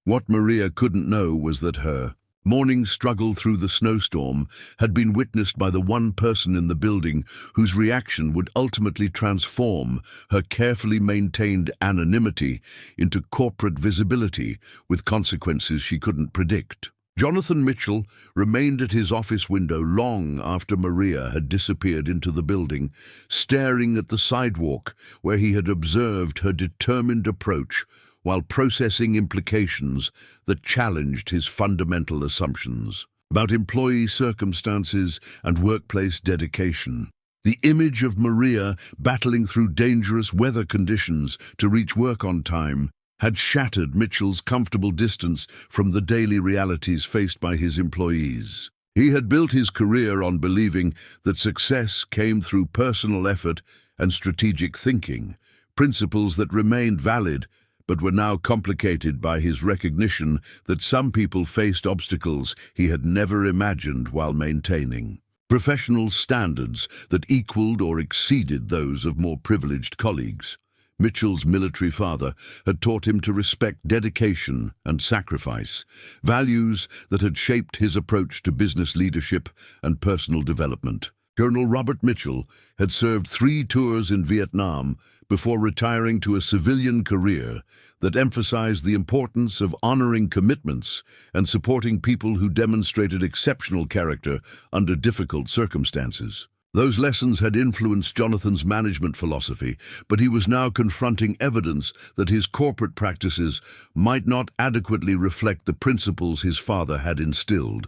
What Maria couldn't know was that her morning struggle through the snowstorm had been witnessed by the one person in the building whose reaction would ultimately transform her carefully maintained anonymity into corporate visibility with consequences she couldn't predict. Jonathan Mitchell remained at his office window long after Maria had disappeared into the building, staring at the sidewalk where he had observed her determined approach while processing implications that challenged his fundamental assumptions about employee circumstances and workplace dedication. The image of Maria battling through dangerous weather conditions to reach work on time had shattered Mitchell's comfortable distance from the daily realities faced by his employees. He had built his career on believing that success came through personal effort and strategic thinking, principles that remained valid but were now complicated by his recognition that some people faced obstacles he had never imagined while maintaining professional standards that equaled or exceeded those of more privileged colleagues. Mitchell's military father had taught him to respect dedication and sacrifice, values that had shaped his approach to business leadership and personal development. Colonel Robert Mitchell had served 3 tours in Vietnam before retiring to a civilian career that emphasized the importance of honoring commitments and supporting people who demonstrated exceptional character under difficult circumstances. Those lessons had influenced Jonathan's management philosophy, but he was now confronting evidence that his corporate practices might not adequately reflect the principles his father had instilled.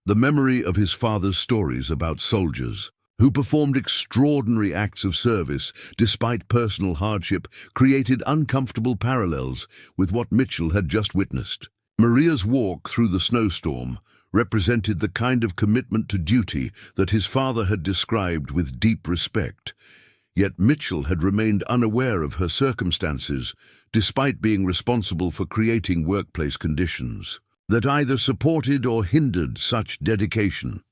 The memory of his father's stories about soldiers who performed extraordinary acts of service despite personal hardship created uncomfortable parallels with what Mitchell had just witnessed. Maria's walk through the snowstorm represented the kind of commitment to duty that his father had described with deep respect. Yet Mitchell had remained unaware of her circumstances, despite being responsible for creating workplace conditions that either supported or hindered such dedication.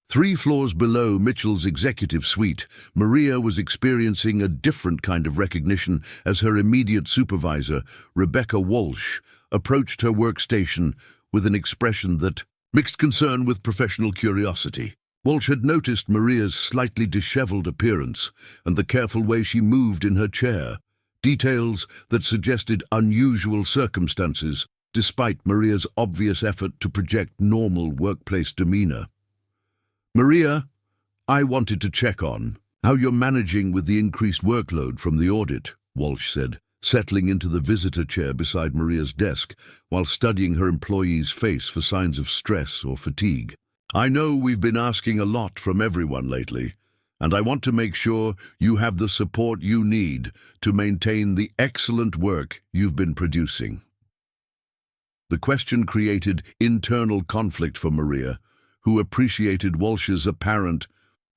3 floors below Mitchell's executive suite, Maria was experiencing a different kind of recognition as her immediate supervisor, Rebecca Walsh, approached her workstation with an expression that mixed concern with professional curiosity. Walsh had noticed Maria's slightly disheveled appearance and the careful way she moved in her chair, details that suggested unusual circumstances, despite Maria's obvious effort to project normal workplace demeanor. "Maria, I wanted to check on how you're managing with the increased workload from the audit," Walsh said, settling into the visitor chair beside Maria's desk while studying her employee's face for signs of stress or fatigue. "I know we've been asking a lot from everyone lately, and I want to make sure you have the support you need to maintain the excellent work you've been producing." The question created internal conflict for Maria, who appreciated Walsh's apparent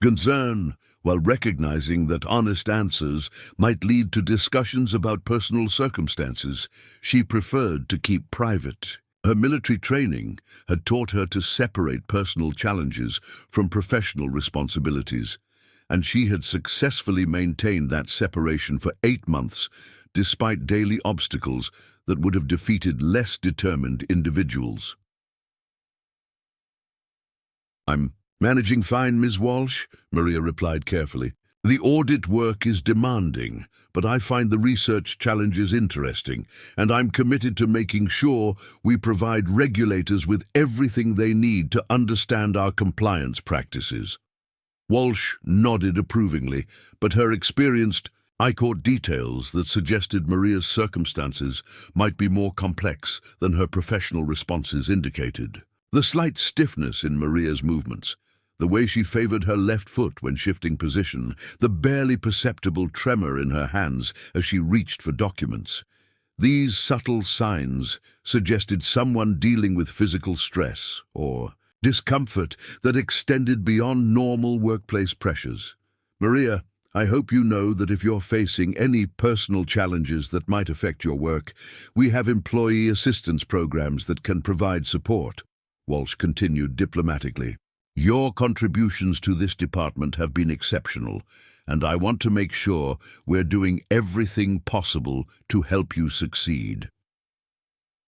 concern while recognizing that honest answers might lead to discussions about personal circumstances she preferred to keep private. Her military training had taught her to separate personal challenges from professional responsibilities, and she had successfully maintained that separation for 8 months, despite daily obstacles that would have defeated less determined individuals. "I'm managing fine, Ms. Walsh," Maria replied carefully. "The audit work is demanding, but I find the research challenges interesting, and I'm committed to making sure we provide regulators with everything they need to understand our compliance practices." Walsh nodded approvingly, but her I caught details that suggested Maria's circumstances might be more complex than her professional responses indicated. The slight stiffness in Maria's movements, the way she favored her left foot when shifting position, the barely perceptible tremor in her hands as she reached for documents. These subtle signs suggested someone dealing with physical stress or discomfort that extended beyond normal workplace pressures. "Maria, I hope you know that if you're facing any personal challenges that might affect your work, we have employee assistance programs that can provide support," Walsh continued diplomatically. "Your contributions to this department have been exceptional, and I want to make sure we're doing everything possible to help you succeed."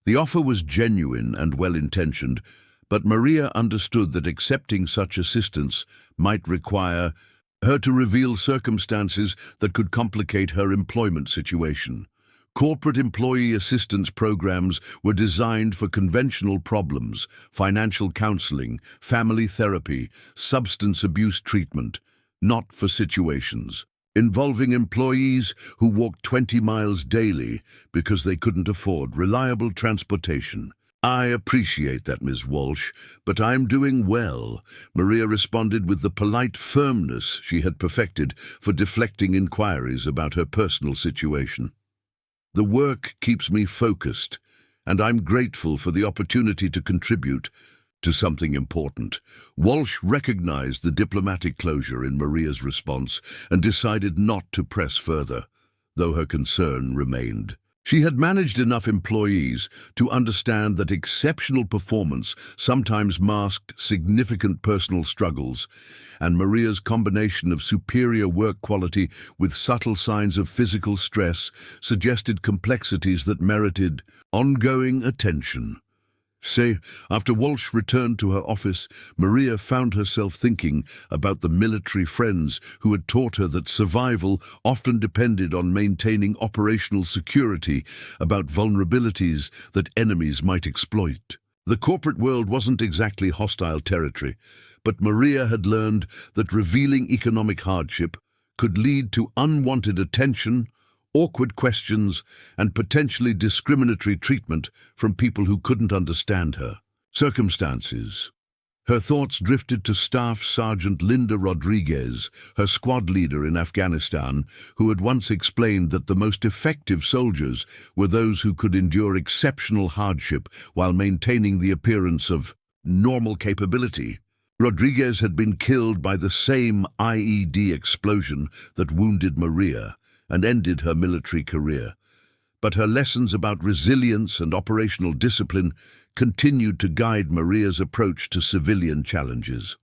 The offer was genuine and well-intentioned, but Maria understood that accepting such assistance might require her to reveal circumstances that could complicate her employment situation. Corporate employee assistance programs were designed for conventional problems, financial counseling, family therapy, substance abuse treatment, not for situations involving employees who walked 20 miles daily because they couldn't afford reliable transportation. "I appreciate that, Ms. Walsh, but I'm doing well," Maria responded with the polite firmness she had perfected for deflecting inquiries about her personal situation. "The work keeps me focused, and I'm grateful for the opportunity to contribute to something important." Walsh recognized the diplomatic closure in Maria's response and decided not to press further, though her concern remained. She had managed enough employees to understand that exceptional performance sometimes masked significant personal struggles, and Maria's combination of superior work quality with subtle signs of physical stress suggested complexities that merited ongoing attention. After Walsh returned to her office, Maria found herself thinking about the military friends who had taught her that survival often depended on maintaining operational security, about vulnerabilities that enemies might exploit. The corporate world wasn't exactly hostile territory, but Maria had learned that revealing economic hardship could lead to unwanted attention, awkward questions, and potentially discriminatory treatment from people who couldn't understand her circumstances. Her thoughts drifted to Staff Sergeant Linda Rodriguez, her squad leader in Afghanistan, who had once explained that the most effective soldiers were those who could endure exceptional hardship while maintaining the appearance of normal capability. Rodriguez had been killed by the same IED explosion that wounded Maria and ended her military career. But her lessons about resilience and operational discipline continued to guide Maria's approach to civilian challenges.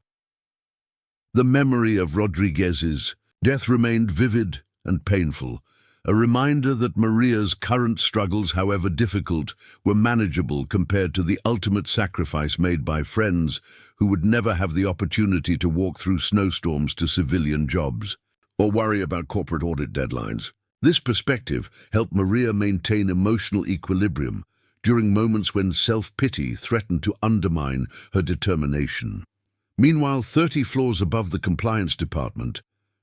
The memory of Rodriguez's death remained vivid and painful, a reminder that Maria's current struggles, however difficult, were manageable compared to the ultimate sacrifice made by friends who would never have the opportunity to walk through snowstorms to civilian jobs or worry about corporate audit deadlines. This perspective helped Maria maintain emotional equilibrium during moments when self-pity threatened to undermine her determination. Meanwhile, 30 floors above the compliance department,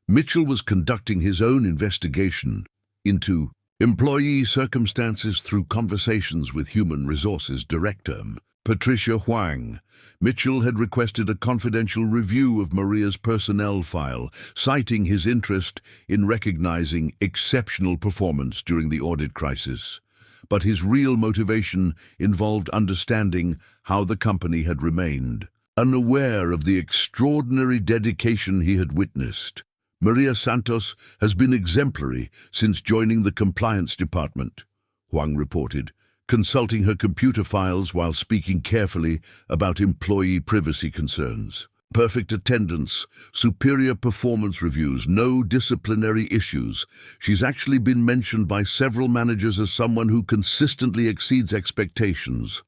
Mitchell was conducting his own investigation into employee circumstances through conversations with Human Resources Director Patricia Huang. Mitchell had requested a confidential review of Maria's personnel file, citing his interest in recognizing exceptional performance during the audit crisis. But his real motivation involved understanding how the company had remained unaware of the extraordinary dedication he had witnessed. Maria Santos has been exemplary since joining the compliance department, Huang reported, consulting her computer files while speaking carefully about employee privacy concerns. Perfect attendance, superior performance reviews, no disciplinary issues. She's actually been mentioned by several managers as someone who consistently exceeds expectations.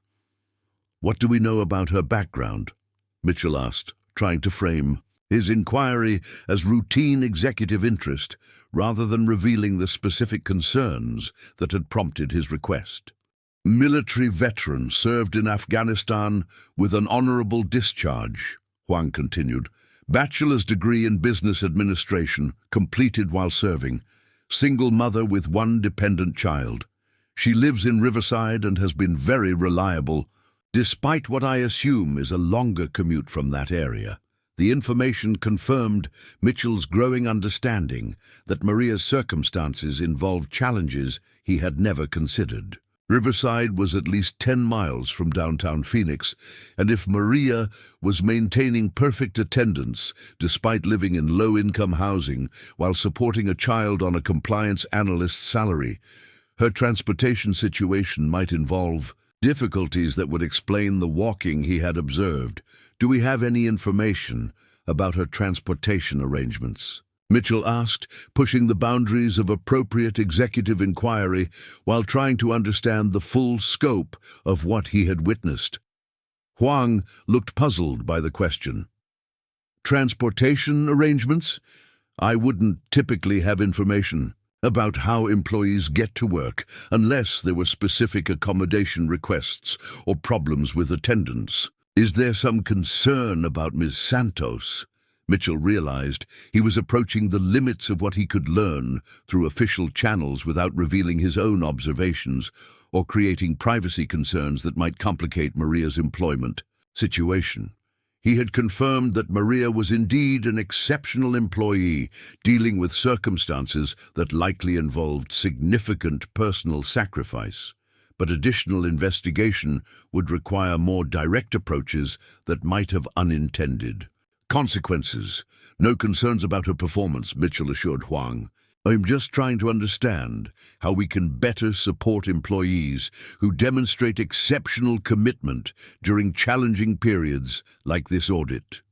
What do we know about her background? Mitchell asked, trying to frame his inquiry as routine executive interest rather than revealing the specific concerns that had prompted his request. Military veteran, served in Afghanistan with an honorable discharge, Huang continued. Bachelor's degree in business administration, completed while serving. Single mother with one dependent child. She lives in Riverside and has been very reliable, despite what I assume is a longer commute from that area. The information confirmed Mitchell's growing understanding that Maria's circumstances involved challenges he had never considered. Riverside was at least 10 miles from downtown Phoenix, and if Maria was maintaining perfect attendance despite living in low-income housing while supporting a child on a compliance analyst's salary, her transportation situation might involve difficulties that would explain the walking he had observed. Do we have any information about her transportation arrangements? Mitchell asked, pushing the boundaries of appropriate executive inquiry while trying to understand the full scope of what he had witnessed. Huang looked puzzled by the question. Transportation arrangements? I wouldn't typically have information about how employees get to work unless there were specific accommodation requests or problems with attendance. Is there some concern about Ms. Santos? Mitchell realized he was approaching the limits of what he could learn through official channels without revealing his own observations or creating privacy concerns that might complicate Maria's employment situation. He had confirmed that Maria was indeed an exceptional employee, dealing with circumstances that likely involved significant personal sacrifice. But additional investigation would require more direct approaches that might have unintended consequences. No concerns about her performance, Mitchell assured Huang. I'm just trying to understand how we can better support employees who demonstrate exceptional commitment during challenging periods like this audit.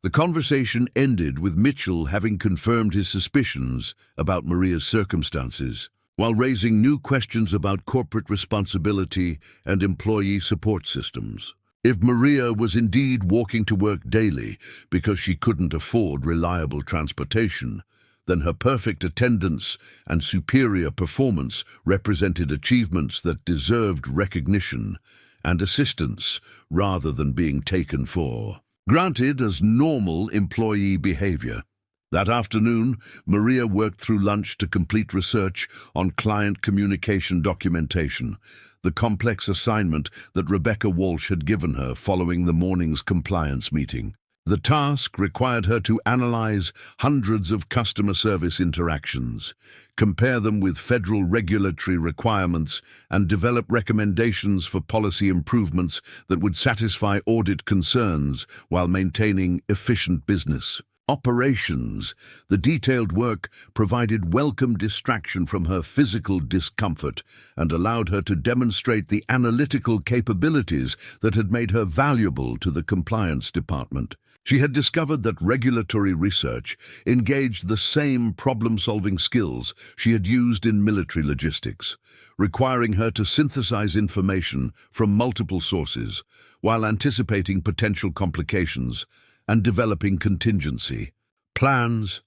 The conversation ended with Mitchell having confirmed his suspicions about Maria's circumstances, while raising new questions about corporate responsibility and employee support systems. If Maria was indeed walking to work daily because she couldn't afford reliable transportation, then her perfect attendance and superior performance represented achievements that deserved recognition and assistance rather than being taken for granted as normal employee behavior. That afternoon, Maria worked through lunch to complete research on client communication documentation, the complex assignment that Rebecca Walsh had given her following the morning's compliance meeting. The task required her to analyze hundreds of customer service interactions, compare them with federal regulatory requirements, and develop recommendations for policy improvements that would satisfy audit concerns while maintaining efficient business operations. The detailed work provided welcome distraction from her physical discomfort and allowed her to demonstrate the analytical capabilities that had made her valuable to the compliance department. She had discovered that regulatory research engaged the same problem-solving skills she had used in military logistics, requiring her to synthesize information from multiple sources while anticipating potential complications and developing contingency plans.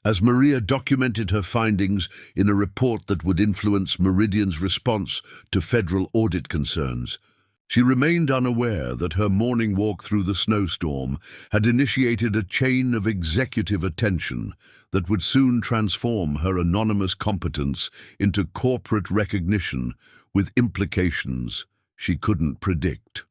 As Maria documented her findings in a report that would influence Meridian's response to federal audit concerns, she remained unaware that her morning walk through the snowstorm had initiated a chain of executive attention that would soon transform her anonymous competence into corporate recognition with implications she couldn't predict.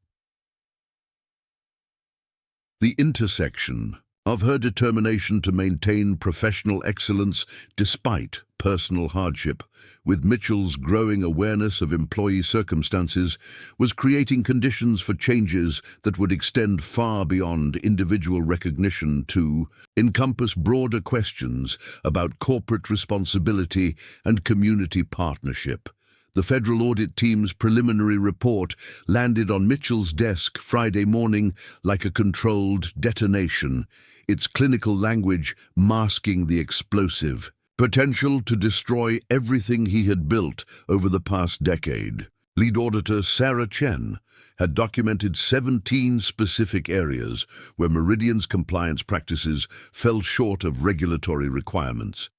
The intersection of her determination to maintain professional excellence despite personal hardship with Mitchell's growing awareness of employee circumstances was creating conditions for changes that would extend far beyond individual recognition to encompass broader questions about corporate responsibility and community partnership. The federal audit team's preliminary report landed on Mitchell's desk Friday morning like a controlled detonation, its clinical language masking the explosive potential to destroy everything he had built over the past decade. Lead auditor Sarah Chen had documented 17 specific areas where Meridian's compliance practices fell short of regulatory requirements.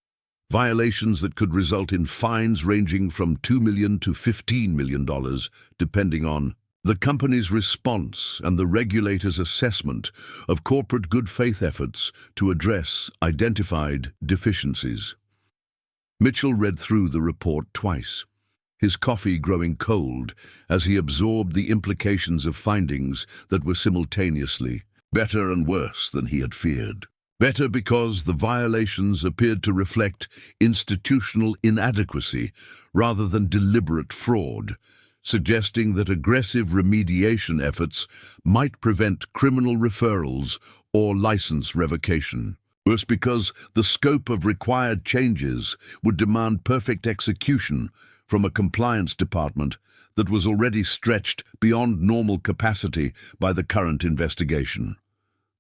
Violations that could result in fines ranging from $2 million to $15 million, depending on the company's response and the regulator's assessment of corporate good faith efforts to address identified deficiencies. Mitchell read through the report twice, his coffee growing cold as he absorbed the implications of findings that were simultaneously better and worse than he had feared. Better because the violations appeared to reflect institutional inadequacy rather than deliberate fraud, suggesting that aggressive remediation efforts might prevent criminal referrals or license revocation. Worse because the scope of required changes would demand perfect execution from a compliance department that was already stretched beyond normal capacity by the current investigation.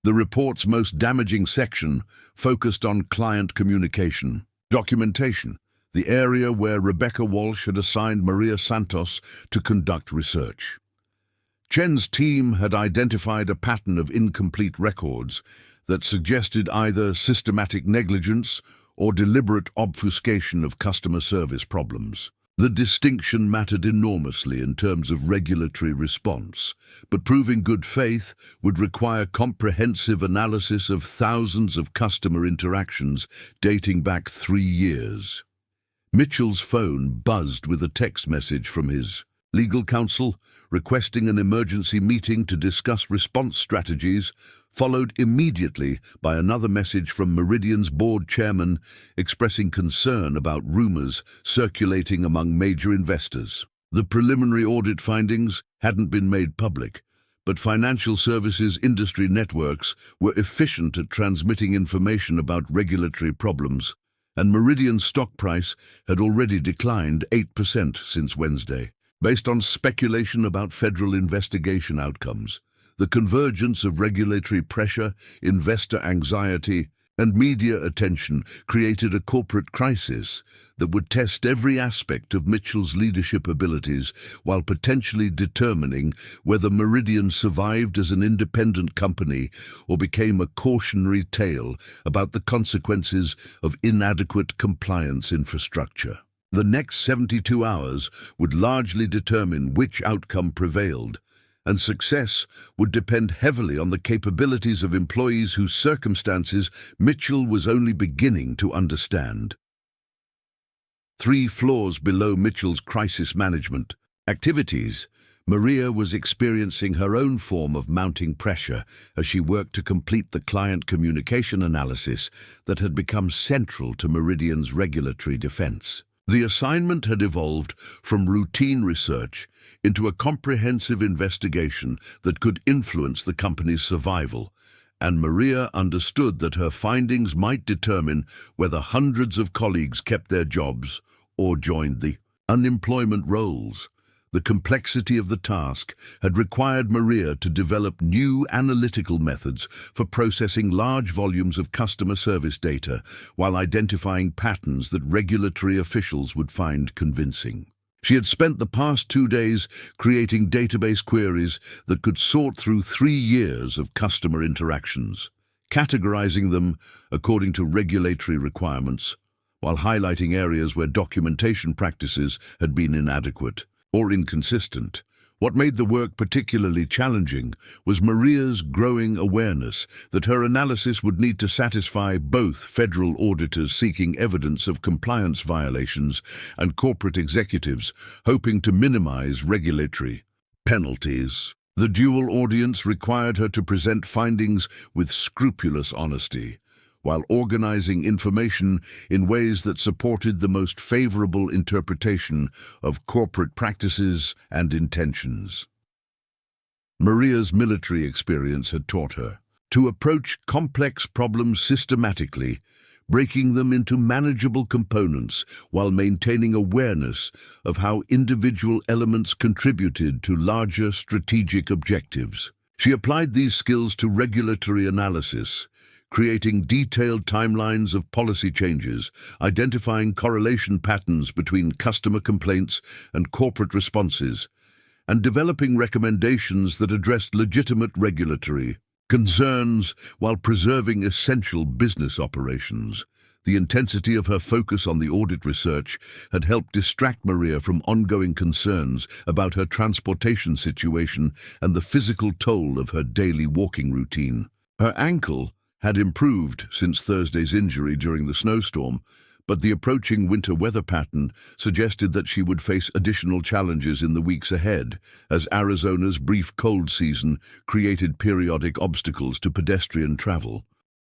The report's most damaging section focused on client communication documentation, the area where Rebecca Walsh had assigned Maria Santos to conduct research. Chen's team had identified a pattern of incomplete records that suggested either systematic negligence or deliberate obfuscation of customer service problems. The distinction mattered enormously in terms of regulatory response, but proving good faith would require comprehensive analysis of thousands of customer interactions dating back 3 years. Mitchell's phone buzzed with a text message from his legal counsel requesting an emergency meeting to discuss response strategies, followed immediately by another message from Meridian's board chairman expressing concern about rumors circulating among major investors. The preliminary audit findings hadn't been made public, but financial services industry networks were efficient at transmitting information about regulatory problems, and Meridian's stock price had already declined 8% since Wednesday. Based on speculation about federal investigation outcomes, the convergence of regulatory pressure, investor anxiety, and media attention created a corporate crisis that would test every aspect of Mitchell's leadership abilities while potentially determining whether Meridian survived as an independent company or became a cautionary tale about the consequences of inadequate compliance infrastructure. The next 72 hours would largely determine which outcome prevailed, and success would depend heavily on the capabilities of employees whose circumstances Mitchell was only beginning to understand. 3 floors below Mitchell's crisis management activities, Maria was experiencing her own form of mounting pressure as she worked to complete the client communication analysis that had become central to Meridian's regulatory defense. The assignment had evolved from routine research into a comprehensive investigation that could influence the company's survival, and Maria understood that her findings might determine whether hundreds of colleagues kept their jobs or joined the unemployment rolls. The complexity of the task had required Maria to develop new analytical methods for processing large volumes of customer service data while identifying patterns that regulatory officials would find convincing. She had spent the past 2 days creating database queries that could sort through 3 years of customer interactions, categorizing them according to regulatory requirements, while highlighting areas where documentation practices had been inadequate or inconsistent. What made the work particularly challenging was Maria's growing awareness that her analysis would need to satisfy both federal auditors seeking evidence of compliance violations and corporate executives hoping to minimize regulatory penalties. The dual audience required her to present findings with scrupulous honesty, while organizing information in ways that supported the most favorable interpretation of corporate practices and intentions. Maria's military experience had taught her to approach complex problems systematically, breaking them into manageable components while maintaining awareness of how individual elements contributed to larger strategic objectives. She applied these skills to regulatory analysis, creating detailed timelines of policy changes, identifying correlation patterns between customer complaints and corporate responses, and developing recommendations that addressed legitimate regulatory concerns while preserving essential business operations. The intensity of her focus on the audit research had helped distract Maria from ongoing concerns about her transportation situation and the physical toll of her daily walking routine. Her ankle had improved since Thursday's injury during the snowstorm, but the approaching winter weather pattern suggested that she would face additional challenges in the weeks ahead, as Arizona's brief cold season created periodic obstacles to pedestrian travel.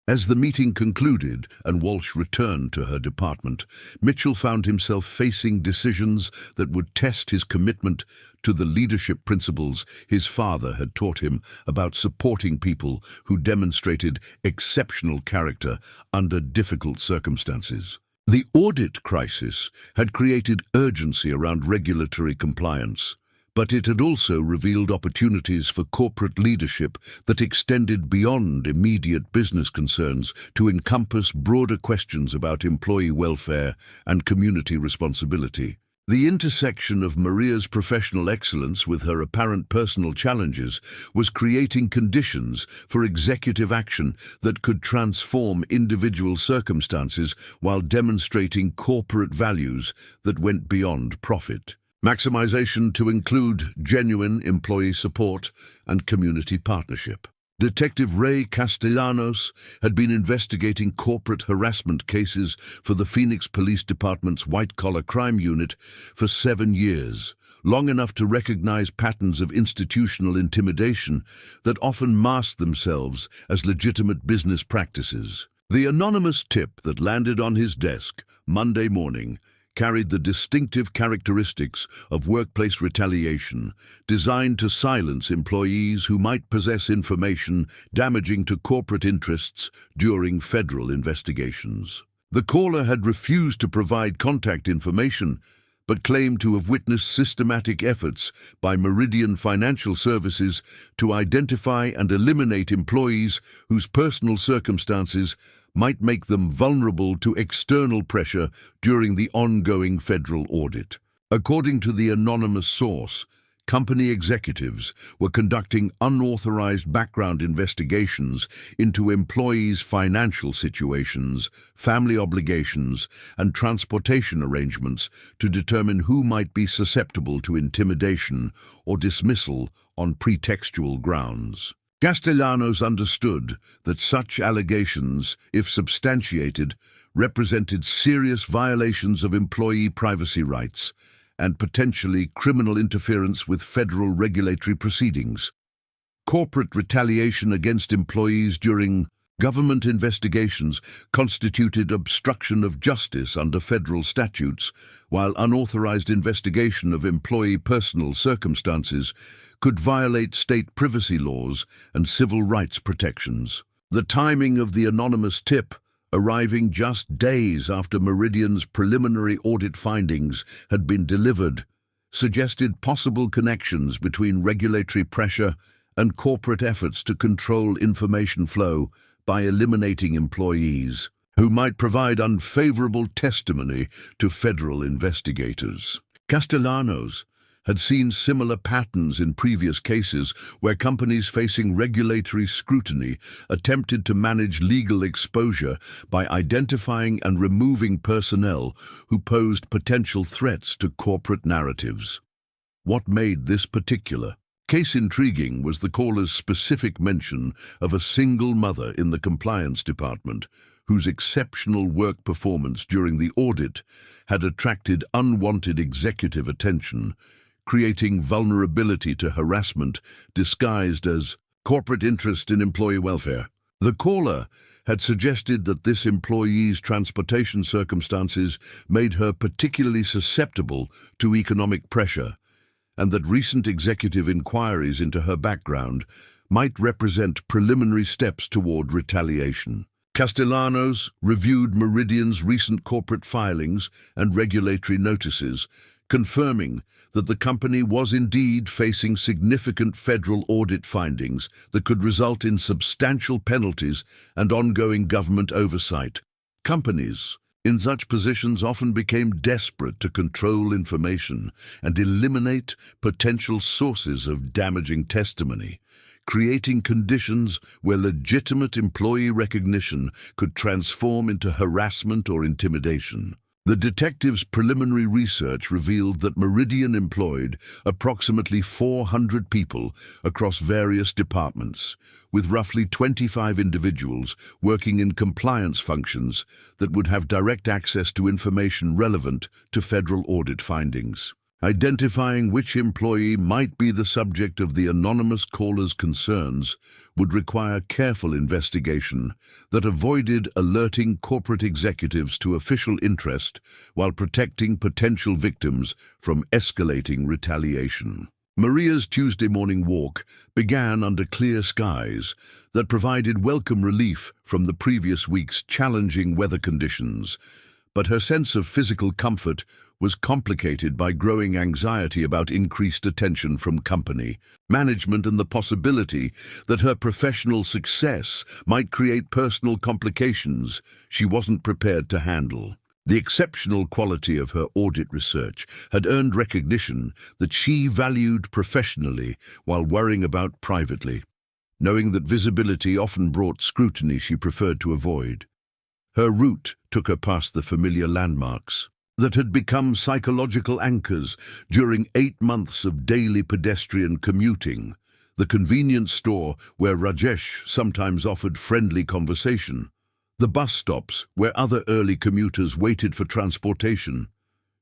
As the meeting concluded and Walsh returned to her department, Mitchell found himself facing decisions that would test his commitment to the leadership principles his father had taught him about supporting people who demonstrated exceptional character under difficult circumstances. The audit crisis had created urgency around regulatory compliance, but it had also revealed opportunities for corporate leadership that extended beyond immediate business concerns to encompass broader questions about employee welfare and community responsibility. The intersection of Maria's professional excellence with her apparent personal challenges was creating conditions for executive action that could transform individual circumstances while demonstrating corporate values that went beyond profit. Maximization to include genuine employee support and community partnership. Detective Ray Castellanos had been investigating corporate harassment cases for the Phoenix Police Department's white-collar crime unit for 7 years, long enough to recognize patterns of institutional intimidation that often masked themselves as legitimate business practices. The anonymous tip that landed on his desk Monday morning carried the distinctive characteristics of workplace retaliation, designed to silence employees who might possess information damaging to corporate interests during federal investigations. The caller had refused to provide contact information, but claimed to have witnessed systematic efforts by Meridian Financial Services to identify and eliminate employees whose personal circumstances might make them vulnerable to external pressure during the ongoing federal audit. According to the anonymous source, company executives were conducting unauthorized background investigations into employees' financial situations, family obligations, and transportation arrangements to determine who might be susceptible to intimidation or dismissal on pretextual grounds. Castellanos understood that such allegations, if substantiated, represented serious violations of employee privacy rights and potentially criminal interference with federal regulatory proceedings. Corporate retaliation against employees during government investigations constituted obstruction of justice under federal statutes, while unauthorized investigation of employee personal circumstances could violate state privacy laws and civil rights protections. The timing of the anonymous tip, arriving just days after Meridian's preliminary audit findings had been delivered, suggested possible connections between regulatory pressure and corporate efforts to control information flow by eliminating employees who might provide unfavorable testimony to federal investigators. Castellanos had seen similar patterns in previous cases where companies facing regulatory scrutiny attempted to manage legal exposure by identifying and removing personnel who posed potential threats to corporate narratives. What made this particular case intriguing was the caller's specific mention of a single mother in the compliance department whose exceptional work performance during the audit had attracted unwanted executive attention, creating vulnerability to harassment disguised as corporate interest in employee welfare. The caller had suggested that this employee's transportation circumstances made her particularly susceptible to economic pressure, and that recent executive inquiries into her background might represent preliminary steps toward retaliation. Castellanos reviewed Meridian's recent corporate filings and regulatory notices, confirming that the company was indeed facing significant federal audit findings that could result in substantial penalties and ongoing government oversight. Companies in such positions often became desperate to control information and eliminate potential sources of damaging testimony, creating conditions where legitimate employee recognition could transform into harassment or intimidation. The detective's preliminary research revealed that Meridian employed approximately 400 people across various departments, with roughly 25 individuals working in compliance functions that would have direct access to information relevant to federal audit findings. Identifying which employee might be the subject of the anonymous caller's concerns would require careful investigation that avoided alerting corporate executives to official interest while protecting potential victims from escalating retaliation. Maria's Tuesday morning walk began under clear skies that provided welcome relief from the previous week's challenging weather conditions, but her sense of physical comfort was complicated by growing anxiety about increased attention from company management and the possibility that her professional success might create personal complications she wasn't prepared to handle. The exceptional quality of her audit research had earned recognition that she valued professionally while worrying about privately, knowing that visibility often brought scrutiny she preferred to avoid. Her route took her past the familiar landmarks that had become psychological anchors during 8 months of daily pedestrian commuting, the convenience store where Rajesh sometimes offered friendly conversation, the bus stops where other early commuters waited for transportation.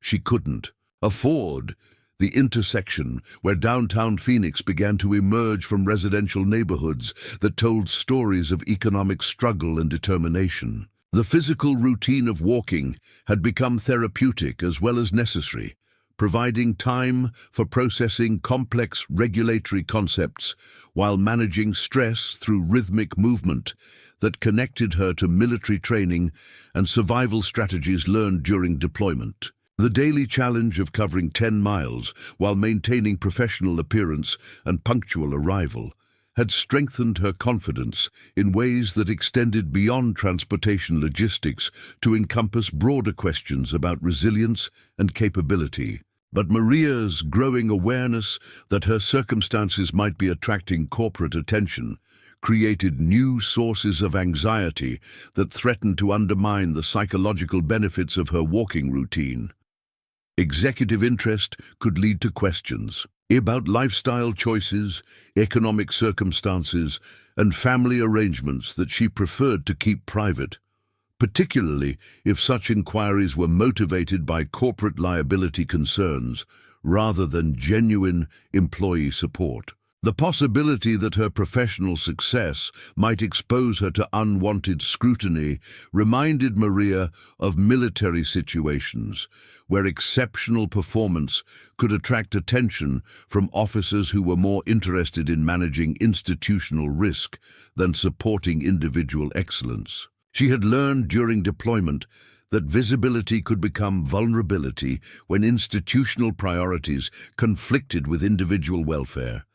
She couldn't afford the intersection where downtown Phoenix began to emerge from residential neighborhoods that told stories of economic struggle and determination. The physical routine of walking had become therapeutic as well as necessary, providing time for processing complex regulatory concepts while managing stress through rhythmic movement that connected her to military training and survival strategies learned during deployment. The daily challenge of covering 10 miles while maintaining professional appearance and punctual arrival had strengthened her confidence in ways that extended beyond transportation logistics to encompass broader questions about resilience and capability. But Maria's growing awareness that her circumstances might be attracting corporate attention created new sources of anxiety that threatened to undermine the psychological benefits of her walking routine. Executive interest could lead to questions. about lifestyle choices, economic circumstances, and family arrangements that she preferred to keep private, particularly if such inquiries were motivated by corporate liability concerns rather than genuine employee support. The possibility that her professional success might expose her to unwanted scrutiny reminded Maria of military situations where exceptional performance could attract attention from officers who were more interested in managing institutional risk than supporting individual excellence. She had learned during deployment that visibility could become vulnerability when institutional priorities conflicted with individual welfare,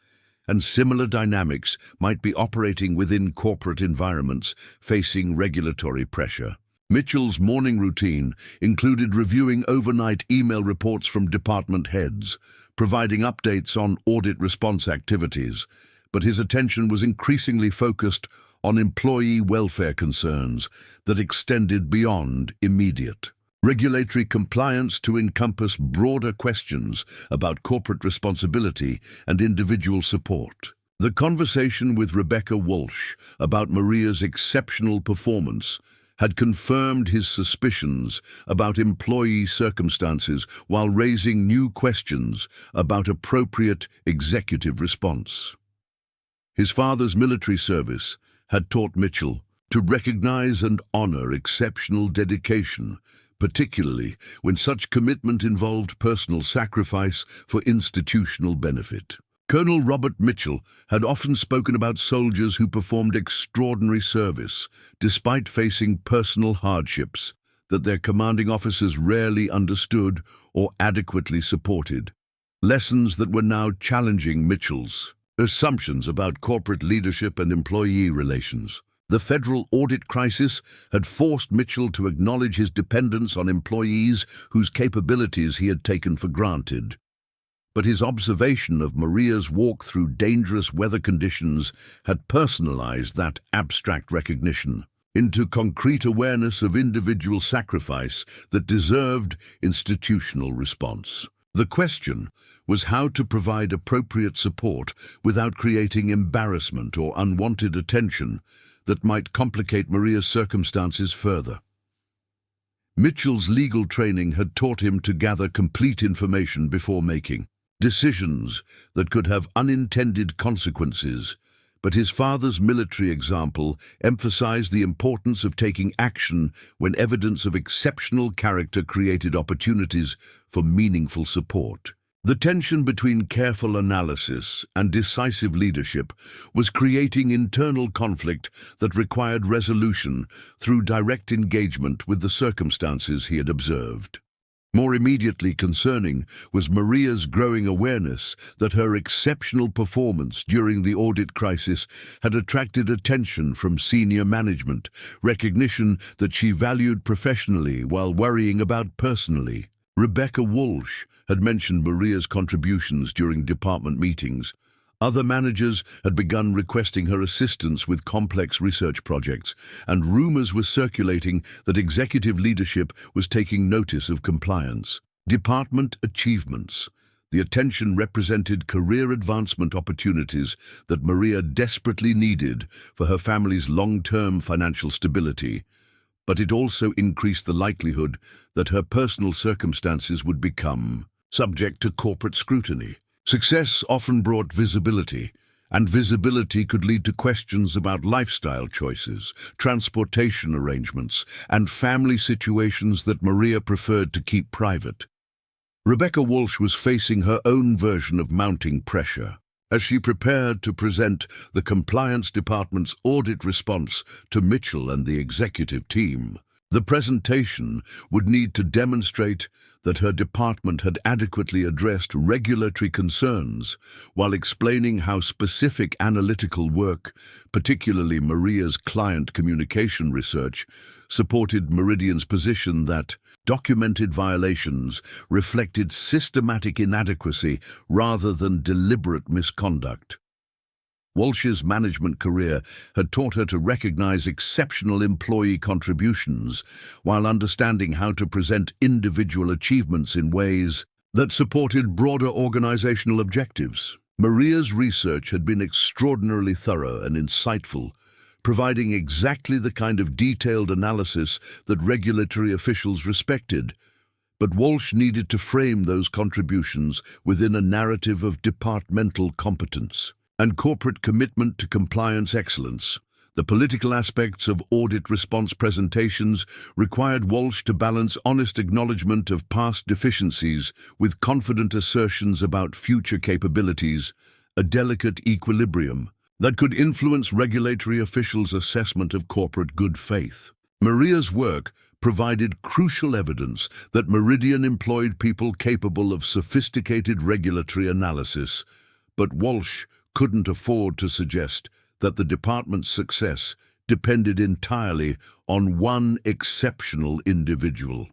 and similar dynamics might be operating within corporate environments facing regulatory pressure. Mitchell's morning routine included reviewing overnight email reports from department heads, providing updates on audit response activities, but his attention was increasingly focused on employee welfare concerns that extended beyond immediate regulatory compliance to encompass broader questions about corporate responsibility and individual support. The conversation with Rebecca Walsh about Maria's exceptional performance had confirmed his suspicions about employee circumstances while raising new questions about appropriate executive response. His father's military service had taught Mitchell to recognize and honor exceptional dedication, particularly when such commitment involved personal sacrifice for institutional benefit. Colonel Robert Mitchell had often spoken about soldiers who performed extraordinary service, despite facing personal hardships that their commanding officers rarely understood or adequately supported. Lessons that were now challenging Mitchell's assumptions about corporate leadership and employee relations. The federal audit crisis had forced Mitchell to acknowledge his dependence on employees whose capabilities he had taken for granted. But his observation of Maria's walk through dangerous weather conditions had personalized that abstract recognition into concrete awareness of individual sacrifice that deserved institutional response. The question was how to provide appropriate support without creating embarrassment or unwanted attention that might complicate Maria's circumstances further. Mitchell's legal training had taught him to gather complete information before making decisions that could have unintended consequences, but his father's military example emphasized the importance of taking action when evidence of exceptional character created opportunities for meaningful support. The tension between careful analysis and decisive leadership was creating internal conflict that required resolution through direct engagement with the circumstances he had observed. More immediately concerning was Maria's growing awareness that her exceptional performance during the audit crisis had attracted attention from senior management, recognition that she valued professionally while worrying about personally. Rebecca Walsh had mentioned Maria's contributions during department meetings. Other managers had begun requesting her assistance with complex research projects, and rumors were circulating that executive leadership was taking notice of compliance. Department achievements. The attention represented career advancement opportunities that Maria desperately needed for her family's long-term financial stability, but it also increased the likelihood that her personal circumstances would become subject to corporate scrutiny. Success often brought visibility, and visibility could lead to questions about lifestyle choices, transportation arrangements, and family situations that Maria preferred to keep private. Rebecca Walsh was facing her own version of mounting pressure as she prepared to present the Compliance Department's audit response to Mitchell and the executive team. The presentation would need to demonstrate that her department had adequately addressed regulatory concerns while explaining how specific analytical work, particularly Maria's client communication research, supported Meridian's position that documented violations reflected systematic inadequacy rather than deliberate misconduct. Walsh's management career had taught her to recognize exceptional employee contributions while understanding how to present individual achievements in ways that supported broader organizational objectives. Maria's research had been extraordinarily thorough and insightful, providing exactly the kind of detailed analysis that regulatory officials respected. But Walsh needed to frame those contributions within a narrative of departmental competence and corporate commitment to compliance excellence. The political aspects of audit response presentations required Walsh to balance honest acknowledgement of past deficiencies with confident assertions about future capabilities, a delicate equilibrium that could influence regulatory officials' assessment of corporate good faith. Maria's work provided crucial evidence that Meridian employed people capable of sophisticated regulatory analysis, but Walsh couldn't afford to suggest that the department's success depended entirely on one exceptional individual.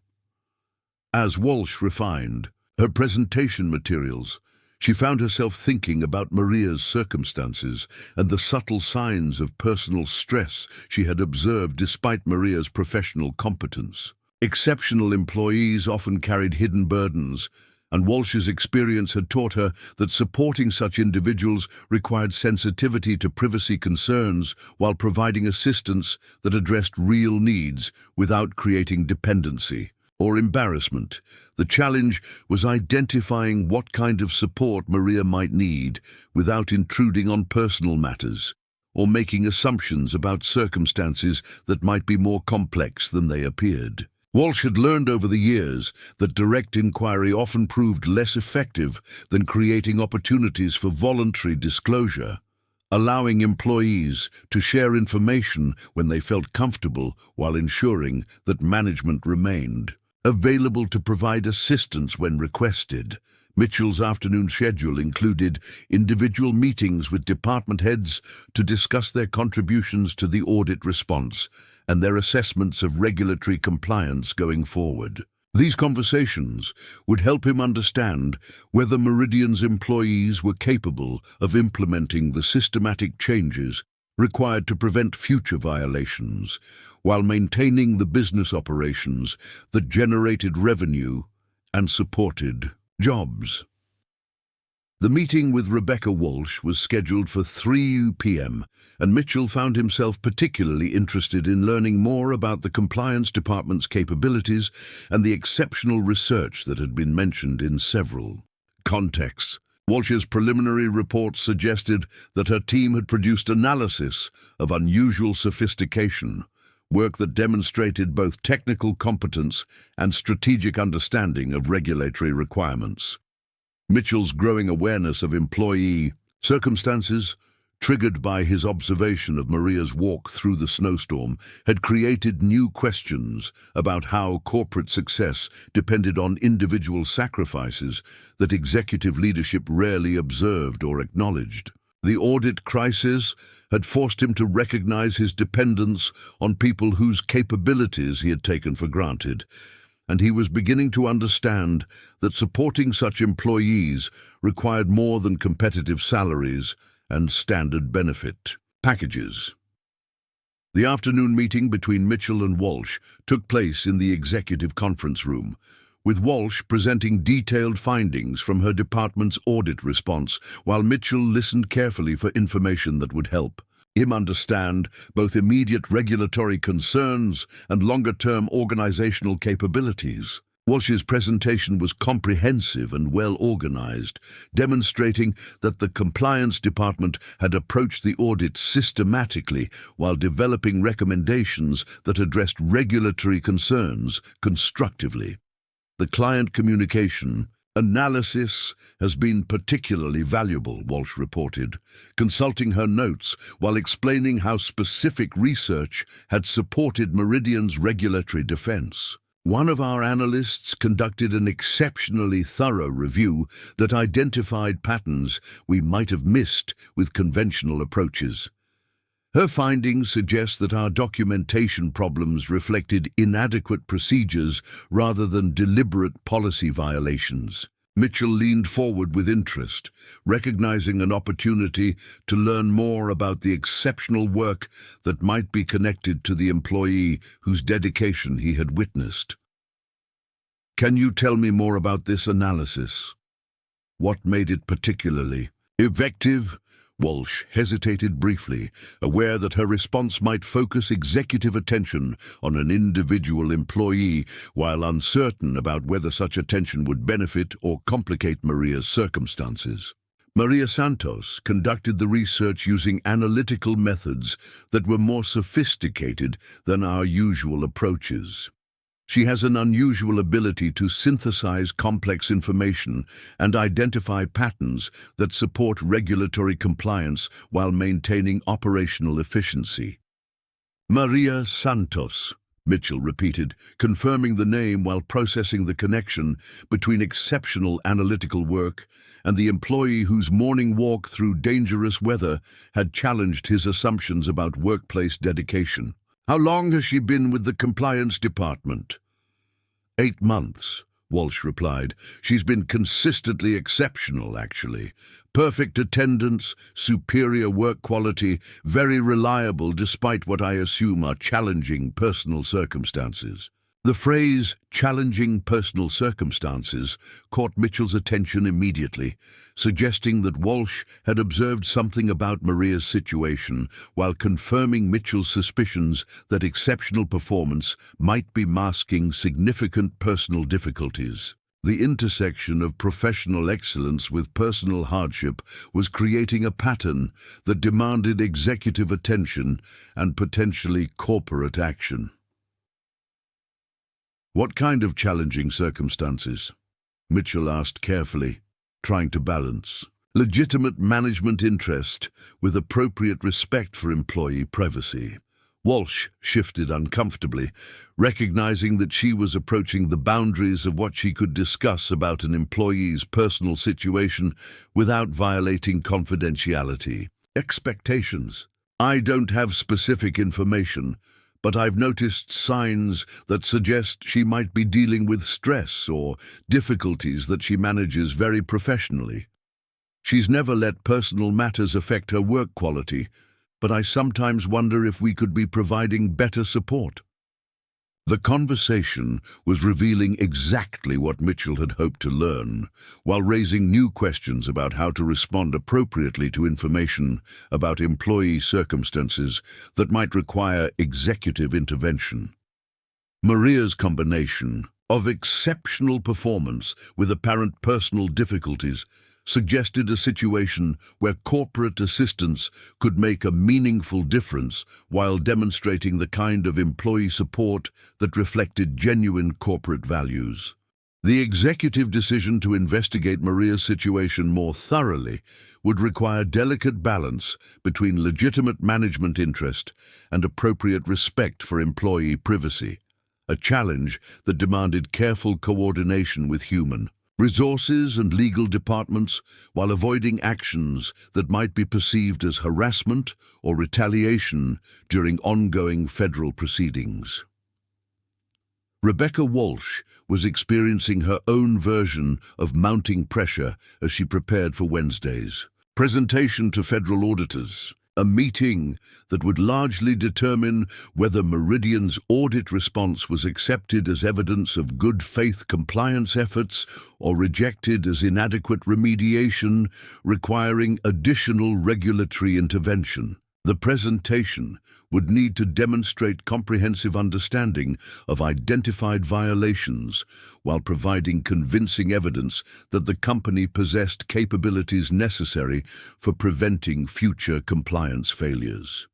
As Walsh refined her presentation materials, she found herself thinking about Maria's circumstances and the subtle signs of personal stress she had observed despite Maria's professional competence. Exceptional employees often carried hidden burdens, and Walsh's experience had taught her that supporting such individuals required sensitivity to privacy concerns while providing assistance that addressed real needs without creating dependency or embarrassment. The challenge was identifying what kind of support Maria might need without intruding on personal matters or making assumptions about circumstances that might be more complex than they appeared. Walsh had learned over the years that direct inquiry often proved less effective than creating opportunities for voluntary disclosure, allowing employees to share information when they felt comfortable while ensuring that management remained available to provide assistance when requested. Mitchell's afternoon schedule included individual meetings with department heads to discuss their contributions to the audit response and their assessments of regulatory compliance going forward. These conversations would help him understand whether Meridian's employees were capable of implementing the systematic changes required to prevent future violations, while maintaining the business operations that generated revenue and supported jobs. The meeting with Rebecca Walsh was scheduled for 3 p.m., and Mitchell found himself particularly interested in learning more about the compliance department's capabilities and the exceptional research that had been mentioned in several contexts. Walsh's preliminary report suggested that her team had produced analysis of unusual sophistication, work that demonstrated both technical competence and strategic understanding of regulatory requirements. Mitchell's growing awareness of employee circumstances, triggered by his observation of Maria's walk through the snowstorm, had created new questions about how corporate success depended on individual sacrifices that executive leadership rarely observed or acknowledged. The audit crisis had forced him to recognize his dependence on people whose capabilities he had taken for granted, and he was beginning to understand that supporting such employees required more than competitive salaries and standard benefit packages. The afternoon meeting between Mitchell and Walsh took place in the executive conference room, with Walsh presenting detailed findings from her department's audit response, while Mitchell listened carefully for information that would help him understand both immediate regulatory concerns and longer-term organizational capabilities. Walsh's presentation was comprehensive and well-organized, demonstrating that the compliance department had approached the audit systematically while developing recommendations that addressed regulatory concerns constructively. The client communication analysis has been particularly valuable, Walsh reported, consulting her notes while explaining how specific research had supported Meridian's regulatory defense. One of our analysts conducted an exceptionally thorough review that identified patterns we might have missed with conventional approaches. Her findings suggest that our documentation problems reflected inadequate procedures rather than deliberate policy violations. Mitchell leaned forward with interest, recognizing an opportunity to learn more about the exceptional work that might be connected to the employee whose dedication he had witnessed. Can you tell me more about this analysis? What made it particularly effective? Walsh hesitated briefly, aware that her response might focus executive attention on an individual employee, while uncertain about whether such attention would benefit or complicate Maria's circumstances. Maria Santos conducted the research using analytical methods that were more sophisticated than our usual approaches. She has an unusual ability to synthesize complex information and identify patterns that support regulatory compliance while maintaining operational efficiency. Maria Santos, Mitchell repeated, confirming the name while processing the connection between exceptional analytical work and the employee whose morning walk through dangerous weather had challenged his assumptions about workplace dedication. How long has she been with the compliance department? 8 months, Walsh replied. She's been consistently exceptional, actually. Perfect attendance, superior work quality, very reliable despite what I assume are challenging personal circumstances. The phrase challenging personal circumstances caught Mitchell's attention immediately, suggesting that Walsh had observed something about Maria's situation while confirming Mitchell's suspicions that exceptional performance might be masking significant personal difficulties. The intersection of professional excellence with personal hardship was creating a pattern that demanded executive attention and potentially corporate action. What kind of challenging circumstances? Mitchell asked carefully, trying to balance legitimate management interest with appropriate respect for employee privacy. Walsh shifted uncomfortably, recognizing that she was approaching the boundaries of what she could discuss about an employee's personal situation without violating confidentiality. Expectations. I don't have specific information, but I've noticed signs that suggest she might be dealing with stress or difficulties that she manages very professionally. She's never let personal matters affect her work quality, but I sometimes wonder if we could be providing better support. The conversation was revealing exactly what Mitchell had hoped to learn, while raising new questions about how to respond appropriately to information about employee circumstances that might require executive intervention. Maria's combination of exceptional performance with apparent personal difficulties suggested a situation where corporate assistance could make a meaningful difference while demonstrating the kind of employee support that reflected genuine corporate values. The executive decision to investigate Maria's situation more thoroughly would require delicate balance between legitimate management interest and appropriate respect for employee privacy, a challenge that demanded careful coordination with human resources and legal departments while avoiding actions that might be perceived as harassment or retaliation during ongoing federal proceedings. Rebecca Walsh was experiencing her own version of mounting pressure as she prepared for Wednesday's presentation to federal auditors, a meeting that would largely determine whether Meridian's audit response was accepted as evidence of good faith compliance efforts or rejected as inadequate remediation requiring additional regulatory intervention. The presentation would need to demonstrate comprehensive understanding of identified violations while providing convincing evidence that the company possessed capabilities necessary for preventing future compliance failures.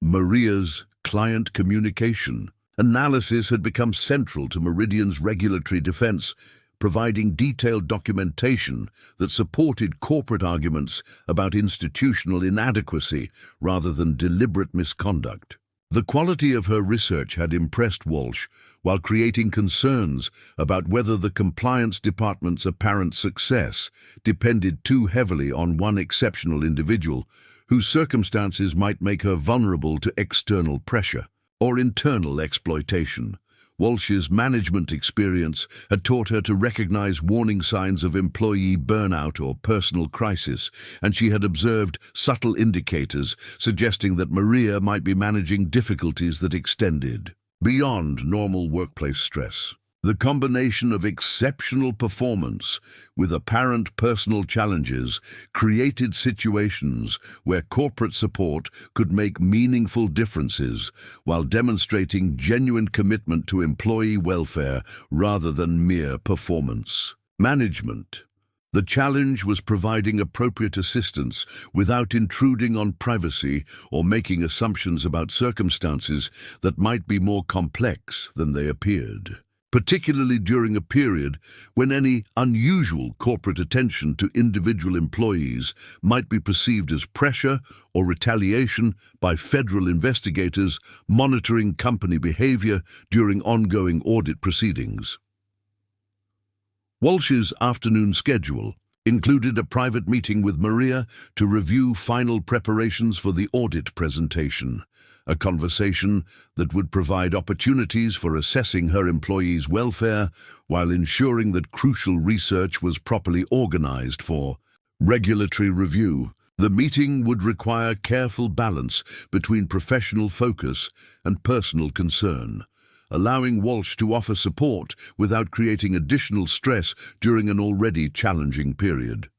Maria's client communication analysis had become central to Meridian's regulatory defense, providing detailed documentation that supported corporate arguments about institutional inadequacy rather than deliberate misconduct. The quality of her research had impressed Walsh, while creating concerns about whether the compliance department's apparent success depended too heavily on one exceptional individual, whose circumstances might make her vulnerable to external pressure or internal exploitation. Walsh's management experience had taught her to recognize warning signs of employee burnout or personal crisis, and she had observed subtle indicators suggesting that Maria might be managing difficulties that extended beyond normal workplace stress. The combination of exceptional performance with apparent personal challenges created situations where corporate support could make meaningful differences while demonstrating genuine commitment to employee welfare rather than mere performance. Management. The challenge was providing appropriate assistance without intruding on privacy or making assumptions about circumstances that might be more complex than they appeared, particularly during a period when any unusual corporate attention to individual employees might be perceived as pressure or retaliation by federal investigators monitoring company behavior during ongoing audit proceedings. Walsh's afternoon schedule included a private meeting with Maria to review final preparations for the audit presentation, a conversation that would provide opportunities for assessing her employees' welfare while ensuring that crucial research was properly organized for regulatory review. The meeting would require careful balance between professional focus and personal concern, allowing Walsh to offer support without creating additional stress during an already challenging period.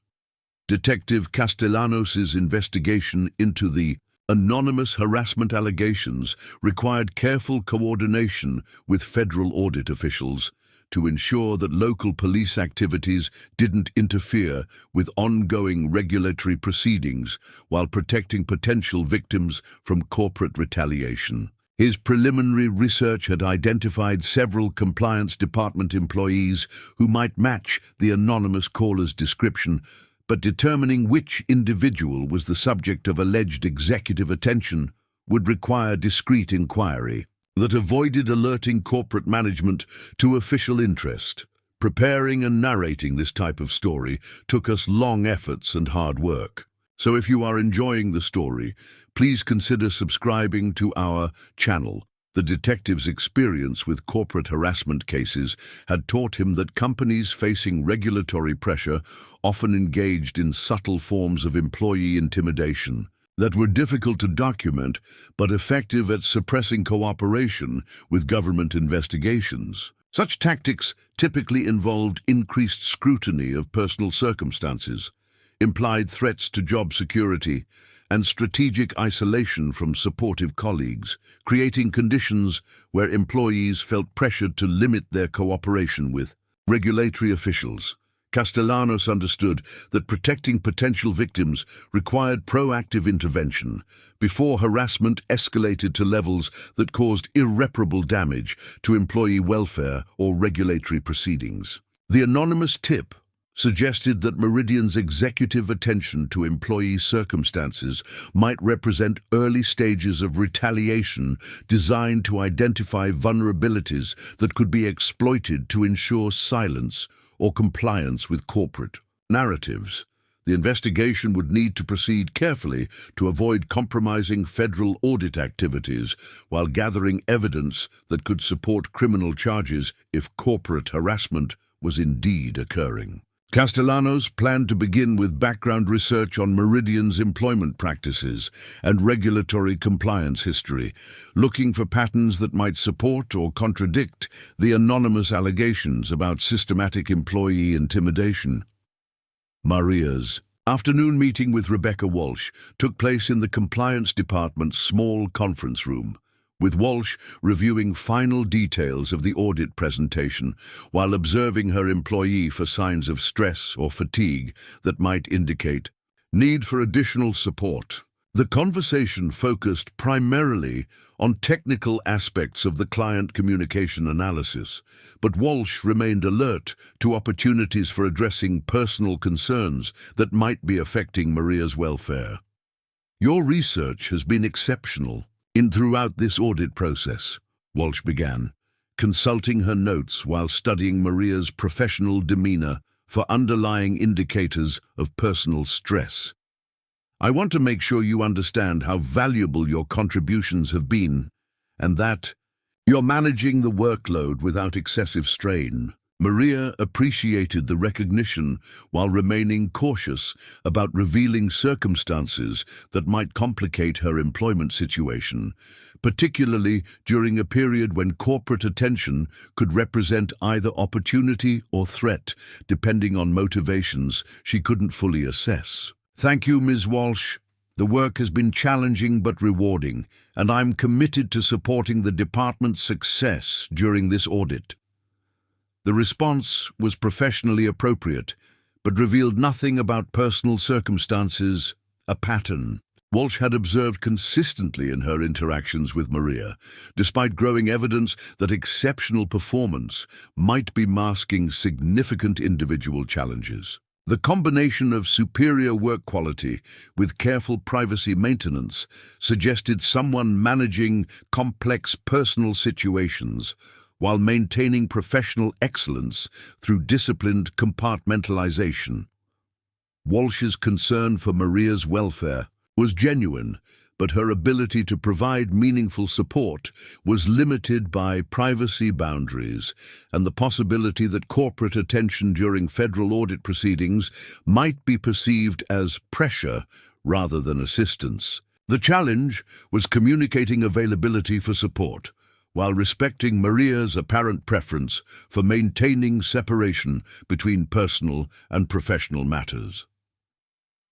Detective Castellanos' investigation into the anonymous harassment allegations required careful coordination with federal audit officials to ensure that local police activities didn't interfere with ongoing regulatory proceedings while protecting potential victims from corporate retaliation. His preliminary research had identified several compliance department employees who might match the anonymous caller's description, but determining which individual was the subject of alleged executive attention would require discreet inquiry that avoided alerting corporate management to official interest. Preparing and narrating this type of story took us long efforts and hard work. So if you are enjoying the story, please consider subscribing to our channel. The detective's experience with corporate harassment cases had taught him that companies facing regulatory pressure often engaged in subtle forms of employee intimidation that were difficult to document but effective at suppressing cooperation with government investigations. Such tactics typically involved increased scrutiny of personal circumstances, implied threats to job security, and strategic isolation from supportive colleagues, creating conditions where employees felt pressured to limit their cooperation with regulatory officials. Castellanos understood that protecting potential victims required proactive intervention before harassment escalated to levels that caused irreparable damage to employee welfare or regulatory proceedings. The anonymous tip suggested that Meridian's executive attention to employee circumstances might represent early stages of retaliation designed to identify vulnerabilities that could be exploited to ensure silence or compliance with corporate narratives. The investigation would need to proceed carefully to avoid compromising federal audit activities while gathering evidence that could support criminal charges if corporate harassment was indeed occurring. Castellanos planned to begin with background research on Meridian's employment practices and regulatory compliance history, looking for patterns that might support or contradict the anonymous allegations about systematic employee intimidation. Maria's afternoon meeting with Rebecca Walsh took place in the Compliance Department's small conference room, with Walsh reviewing final details of the audit presentation while observing her employee for signs of stress or fatigue that might indicate need for additional support. The conversation focused primarily on technical aspects of the client communication analysis, but Walsh remained alert to opportunities for addressing personal concerns that might be affecting Maria's welfare. "Your research has been exceptional throughout this audit process," Walsh began, consulting her notes while studying Maria's professional demeanor for underlying indicators of personal stress. "I want to make sure you understand how valuable your contributions have been and that you're managing the workload without excessive strain. Maria appreciated the recognition while remaining cautious about revealing circumstances that might complicate her employment situation, particularly during a period when corporate attention could represent either opportunity or threat, depending on motivations she couldn't fully assess. Thank you, Ms. Walsh. The work has been challenging but rewarding, and I'm committed to supporting the department's success during this audit. The response was professionally appropriate, but revealed nothing about personal circumstances, a pattern Walsh had observed consistently in her interactions with Maria, despite growing evidence that exceptional performance might be masking significant individual challenges. The combination of superior work quality with careful privacy maintenance suggested someone managing complex personal situations while maintaining professional excellence through disciplined compartmentalization. Walsh's concern for Maria's welfare was genuine, but her ability to provide meaningful support was limited by privacy boundaries and the possibility that corporate attention during federal audit proceedings might be perceived as pressure rather than assistance. The challenge was communicating availability for support, while respecting Maria's apparent preference for maintaining separation between personal and professional matters.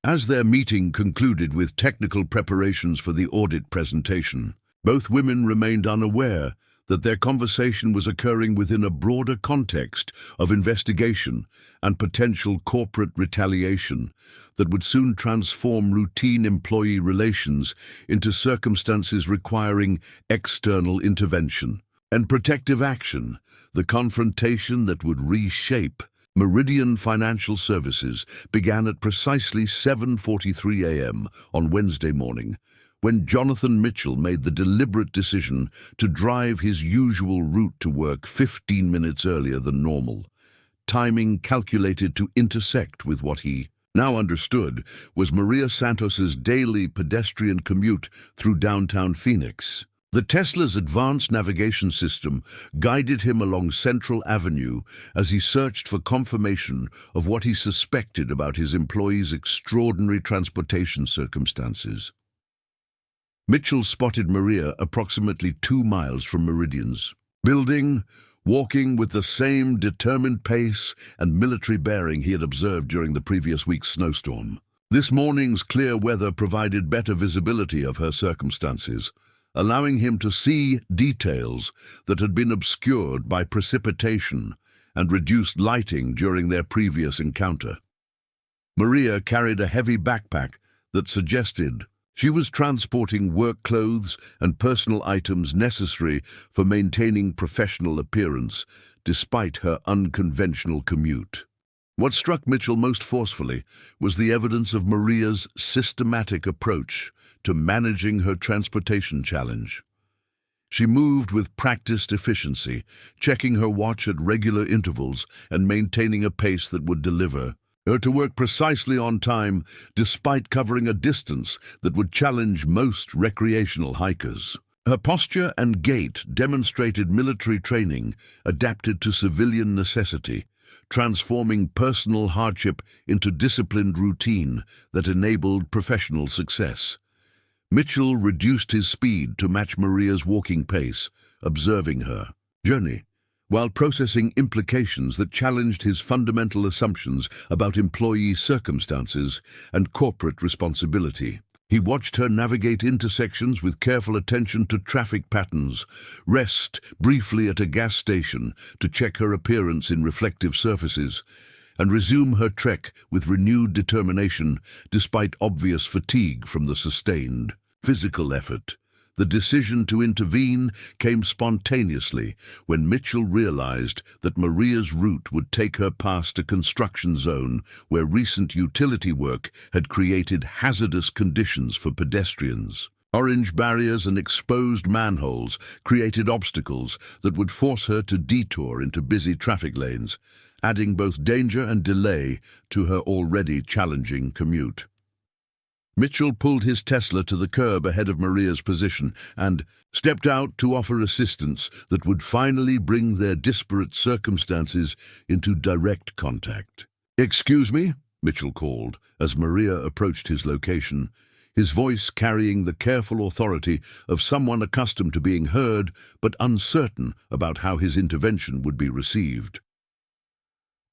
As their meeting concluded with technical preparations for the audit presentation, both women remained unaware that their conversation was occurring within a broader context of investigation and potential corporate retaliation that would soon transform routine employee relations into circumstances requiring external intervention and protective action, the confrontation that would reshape Meridian Financial Services began at precisely 7:43 a.m. on Wednesday morning, when Jonathan Mitchell made the deliberate decision to drive his usual route to work 15 minutes earlier than normal, timing calculated to intersect with what he now understood was Maria Santos's daily pedestrian commute through downtown Phoenix. The Tesla's advanced navigation system guided him along Central Avenue as he searched for confirmation of what he suspected about his employee's extraordinary transportation circumstances. Mitchell spotted Maria approximately 2 miles from Meridian's building, walking with the same determined pace and military bearing he had observed during the previous week's snowstorm. This morning's clear weather provided better visibility of her circumstances, allowing him to see details that had been obscured by precipitation and reduced lighting during their previous encounter. Maria carried a heavy backpack that suggested she was transporting work clothes and personal items necessary for maintaining professional appearance, despite her unconventional commute. What struck Mitchell most forcefully was the evidence of Maria's systematic approach to managing her transportation challenge. She moved with practiced efficiency, checking her watch at regular intervals and maintaining a pace that would deliver her to work precisely on time, despite covering a distance that would challenge most recreational hikers. Her posture and gait demonstrated military training adapted to civilian necessity, transforming personal hardship into disciplined routine that enabled professional success. Mitchell reduced his speed to match Maria's walking pace, observing her journey, while processing implications that challenged his fundamental assumptions about employee circumstances and corporate responsibility. He watched her navigate intersections with careful attention to traffic patterns, rest briefly at a gas station to check her appearance in reflective surfaces, and resume her trek with renewed determination despite obvious fatigue from the sustained physical effort. The decision to intervene came spontaneously when Mitchell realized that Maria's route would take her past a construction zone where recent utility work had created hazardous conditions for pedestrians. Orange barriers and exposed manholes created obstacles that would force her to detour into busy traffic lanes, adding both danger and delay to her already challenging commute. Mitchell pulled his Tesla to the curb ahead of Maria's position and stepped out to offer assistance that would finally bring their disparate circumstances into direct contact. "Excuse me?" Mitchell called as Maria approached his location, his voice carrying the careful authority of someone accustomed to being heard but uncertain about how his intervention would be received.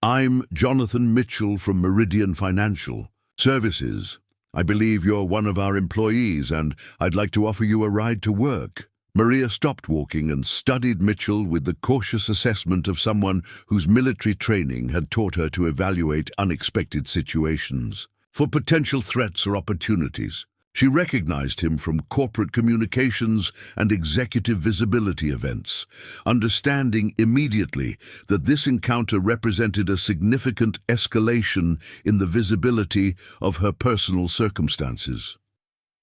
"I'm Jonathan Mitchell from Meridian Financial Services. I believe you're one of our employees and I'd like to offer you a ride to work." Maria stopped walking and studied Mitchell with the cautious assessment of someone whose military training had taught her to evaluate unexpected situations for potential threats or opportunities. She recognized him from corporate communications and executive visibility events, understanding immediately that this encounter represented a significant escalation in the visibility of her personal circumstances.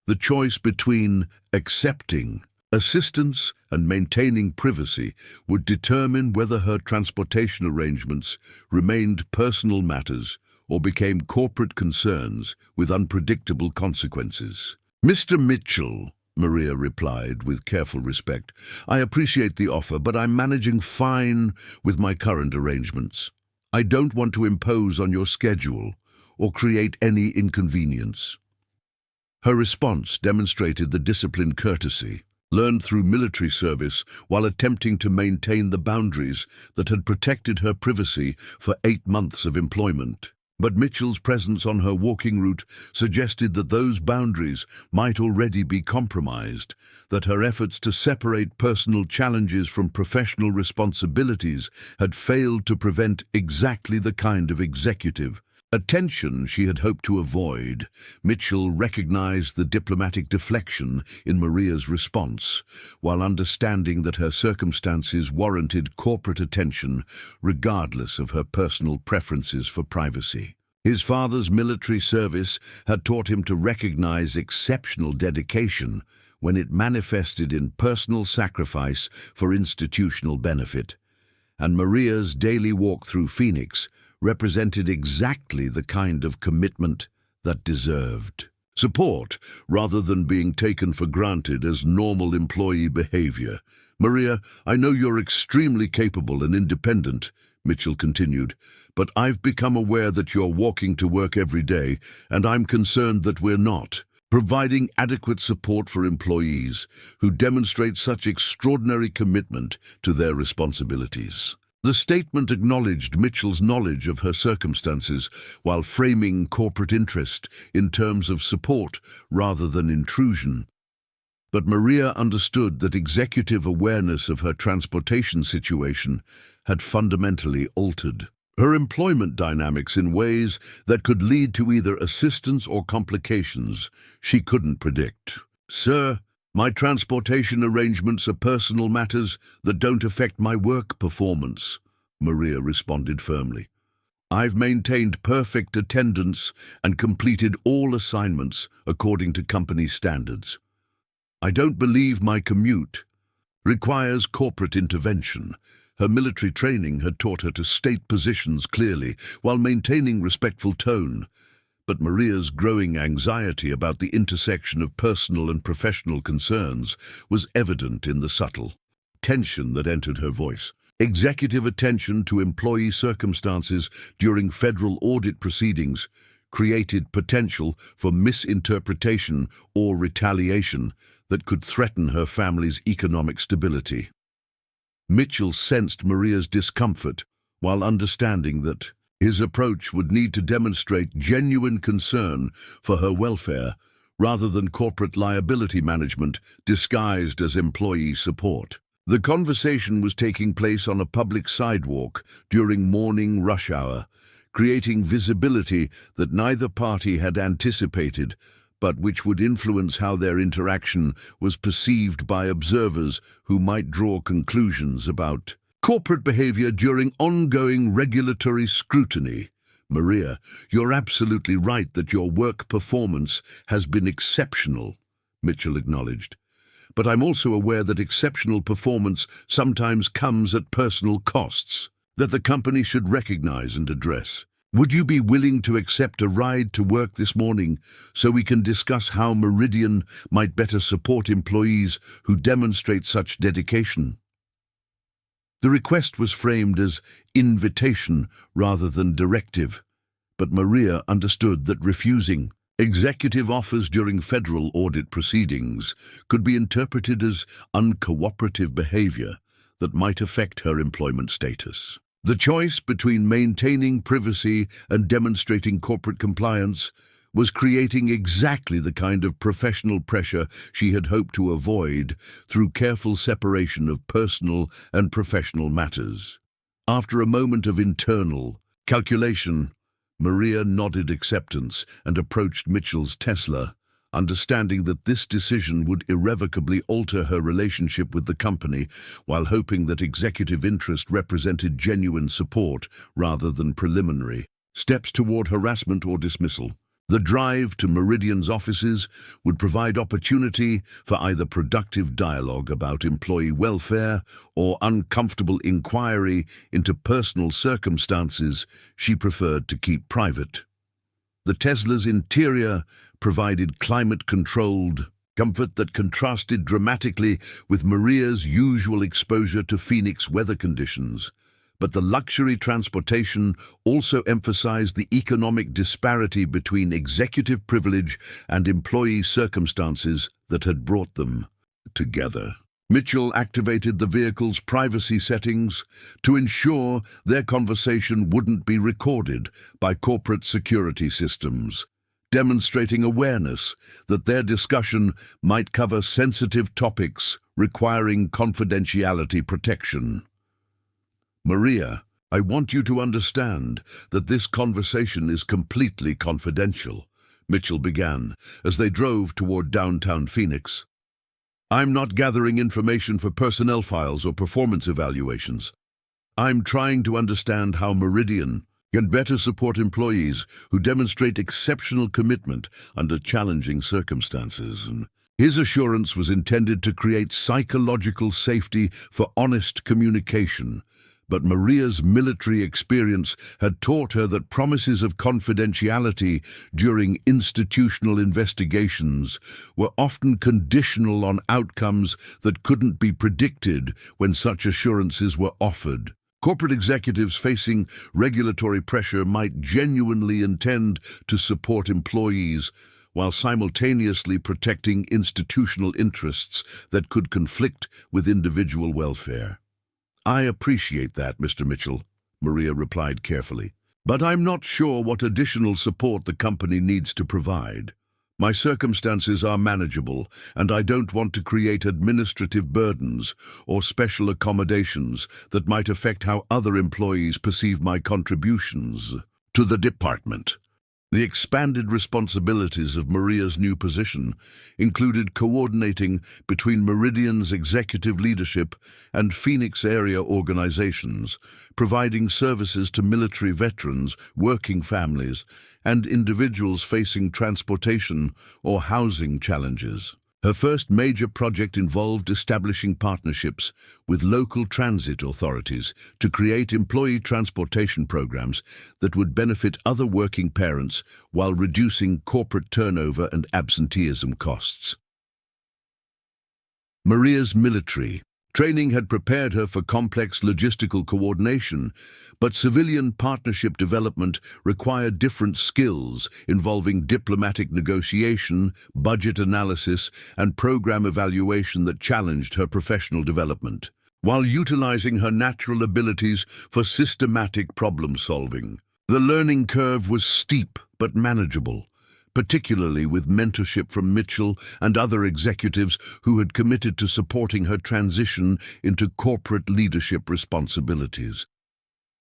The choice between accepting assistance and maintaining privacy would determine whether her transportation arrangements remained personal matters or became corporate concerns with unpredictable consequences. "Mr. Mitchell," Maria replied with careful respect, "I appreciate the offer, but I'm managing fine with my current arrangements. I don't want to impose on your schedule or create any inconvenience." Her response demonstrated the disciplined courtesy learned through military service while attempting to maintain the boundaries that had protected her privacy for 8 months of employment. But Mitchell's presence on her walking route suggested that those boundaries might already be compromised, that her efforts to separate personal challenges from professional responsibilities had failed to prevent exactly the kind of executive attention she had hoped to avoid. Mitchell recognized the diplomatic deflection in Maria's response, while understanding that her circumstances warranted corporate attention regardless of her personal preferences for privacy. His father's military service had taught him to recognize exceptional dedication when it manifested in personal sacrifice for institutional benefit, and Maria's daily walk through Phoenix represented exactly the kind of commitment that deserved support rather than being taken for granted as normal employee behavior. "Maria, I know you're extremely capable and independent," Mitchell continued, "but I've become aware that you're walking to work every day, and I'm concerned that we're not providing adequate support for employees who demonstrate such extraordinary commitment to their responsibilities." The statement acknowledged Mitchell's knowledge of her circumstances while framing corporate interest in terms of support rather than intrusion. But Maria understood that executive awareness of her transportation situation had fundamentally altered her employment dynamics in ways that could lead to either assistance or complications she couldn't predict. "Sir, my transportation arrangements are personal matters that don't affect my work performance," Maria responded firmly. "I've maintained perfect attendance and completed all assignments according to company standards. I don't believe my commute requires corporate intervention." Her military training had taught her to state positions clearly while maintaining respectful tone, but Maria's growing anxiety about the intersection of personal and professional concerns was evident in the subtle tension that entered her voice. Executive attention to employee circumstances during federal audit proceedings created potential for misinterpretation or retaliation that could threaten her family's economic stability. Mitchell sensed Maria's discomfort while understanding that his approach would need to demonstrate genuine concern for her welfare rather than corporate liability management disguised as employee support. The conversation was taking place on a public sidewalk during morning rush hour, creating visibility that neither party had anticipated, but which would influence how their interaction was perceived by observers who might draw conclusions about corporate behavior during ongoing regulatory scrutiny. "Maria, you're absolutely right that your work performance has been exceptional," Mitchell acknowledged. "But I'm also aware that exceptional performance sometimes comes at personal costs that the company should recognize and address." Would you be willing to accept a ride to work this morning so we can discuss how Meridian might better support employees who demonstrate such dedication? The request was framed as invitation rather than directive, but Maria understood that refusing executive offers during federal audit proceedings could be interpreted as uncooperative behavior that might affect her employment status. The choice between maintaining privacy and demonstrating corporate compliance was creating exactly the kind of professional pressure she had hoped to avoid through careful separation of personal and professional matters. After a moment of internal calculation, Maria nodded acceptance and approached Mitchell's Tesla, understanding that this decision would irrevocably alter her relationship with the company, while hoping that executive interest represented genuine support rather than preliminary steps toward harassment or dismissal. The drive to Meridian's offices would provide opportunity for either productive dialogue about employee welfare or uncomfortable inquiry into personal circumstances she preferred to keep private. The Tesla's interior provided climate-controlled comfort that contrasted dramatically with Maria's usual exposure to Phoenix weather conditions. But the luxury transportation also emphasized the economic disparity between executive privilege and employee circumstances that had brought them together. Mitchell activated the vehicle's privacy settings to ensure their conversation wouldn't be recorded by corporate security systems, demonstrating awareness that their discussion might cover sensitive topics requiring confidentiality protection. Maria, I want you to understand that this conversation is completely confidential, Mitchell began as they drove toward downtown Phoenix. I'm not gathering information for personnel files or performance evaluations. I'm trying to understand how Meridian can better support employees who demonstrate exceptional commitment under challenging circumstances. His assurance was intended to create psychological safety for honest communication. But Maria's military experience had taught her that promises of confidentiality during institutional investigations were often conditional on outcomes that couldn't be predicted when such assurances were offered. Corporate executives facing regulatory pressure might genuinely intend to support employees while simultaneously protecting institutional interests that could conflict with individual welfare. I appreciate that, Mr. Mitchell, Maria replied carefully, but I'm not sure what additional support the company needs to provide. My circumstances are manageable, and I don't want to create administrative burdens or special accommodations that might affect how other employees perceive my contributions to the department. The expanded responsibilities of Maria's new position included coordinating between Meridian's executive leadership and Phoenix area organizations, providing services to military veterans, working families, and individuals facing transportation or housing challenges. Her first major project involved establishing partnerships with local transit authorities to create employee transportation programs that would benefit other working parents while reducing corporate turnover and absenteeism costs. Maria's military training had prepared her for complex logistical coordination, but civilian partnership development required different skills involving diplomatic negotiation, budget analysis, and program evaluation that challenged her professional development, while utilizing her natural abilities for systematic problem-solving. The learning curve was steep but manageable, particularly with mentorship from Mitchell and other executives who had committed to supporting her transition into corporate leadership responsibilities.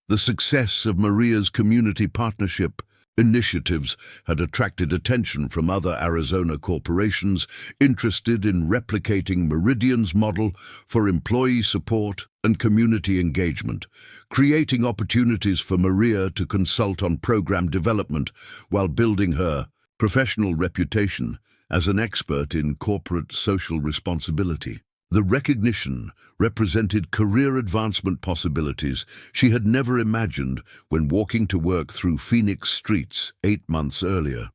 The success of Maria's community partnership initiatives had attracted attention from other Arizona corporations interested in replicating Meridian's model for employee support and community engagement, creating opportunities for Maria to consult on program development while building her professional reputation as an expert in corporate social responsibility. The recognition represented career advancement possibilities she had never imagined when walking to work through Phoenix streets 8 months earlier.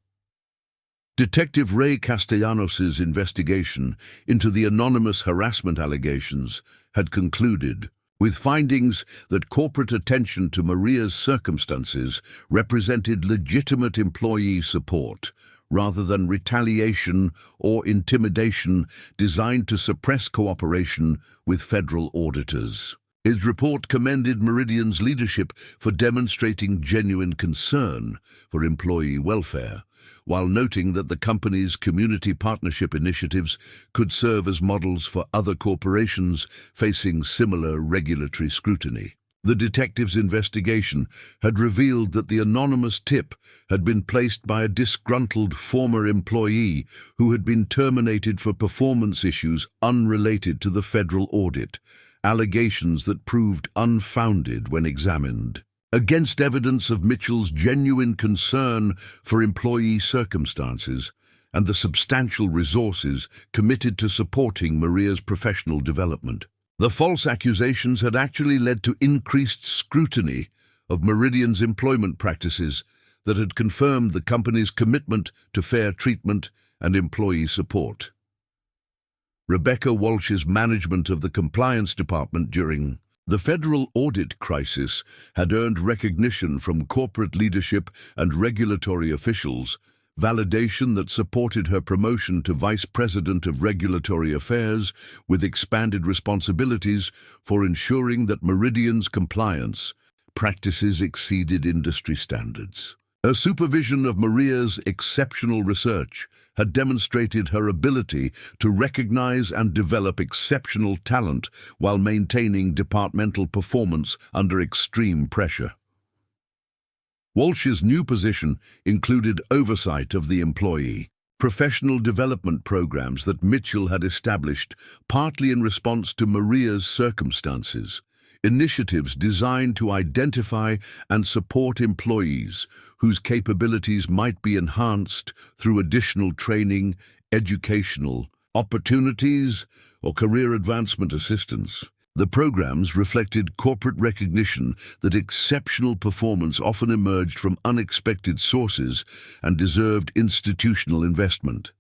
Detective Ray Castellanos' investigation into the anonymous harassment allegations had concluded, with findings that corporate attention to Maria's circumstances represented legitimate employee support, rather than retaliation or intimidation designed to suppress cooperation with federal auditors. His report commended Meridian's leadership for demonstrating genuine concern for employee welfare, while noting that the company's community partnership initiatives could serve as models for other corporations facing similar regulatory scrutiny. The detective's investigation had revealed that the anonymous tip had been placed by a disgruntled former employee who had been terminated for performance issues unrelated to the federal audit, allegations that proved unfounded when examined. Against evidence of Mitchell's genuine concern for employee circumstances and the substantial resources committed to supporting Maria's professional development, the false accusations had actually led to increased scrutiny of Meridian's employment practices that had confirmed the company's commitment to fair treatment and employee support. Rebecca Walsh's management of the compliance department during the federal audit crisis had earned recognition from corporate leadership and regulatory officials, validation that supported her promotion to Vice President of Regulatory Affairs with expanded responsibilities for ensuring that Meridian's compliance practices exceeded industry standards. Her supervision of Maria's exceptional research had demonstrated her ability to recognize and develop exceptional talent while maintaining departmental performance under extreme pressure. Walsh's new position included oversight of the employee professional development programs that Mitchell had established, partly in response to Maria's circumstances, initiatives designed to identify and support employees whose capabilities might be enhanced through additional training, educational opportunities, or career advancement assistance. The programs reflected corporate recognition that exceptional performance often emerged from unexpected sources and deserved institutional investment.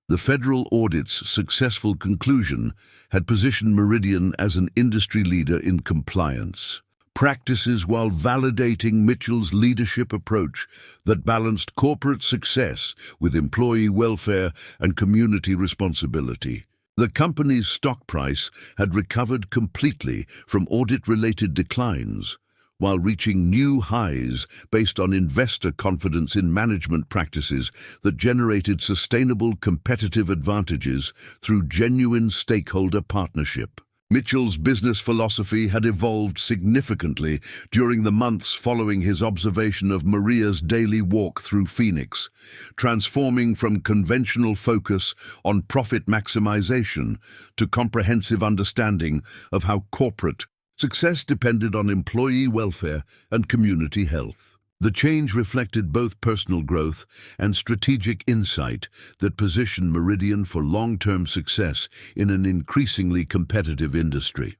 The federal audit's successful conclusion had positioned Meridian as an industry leader in compliance practices while validating Mitchell's leadership approach that balanced corporate success with employee welfare and community responsibility. The company's stock price had recovered completely from audit-related declines, while reaching new highs based on investor confidence in management practices that generated sustainable competitive advantages through genuine stakeholder partnership. Mitchell's business philosophy had evolved significantly during the months following his observation of Maria's daily walk through Phoenix, transforming from conventional focus on profit maximization to comprehensive understanding of how corporate success depended on employee welfare and community health. The change reflected both personal growth and strategic insight that positioned Meridian for long-term success in an increasingly competitive industry.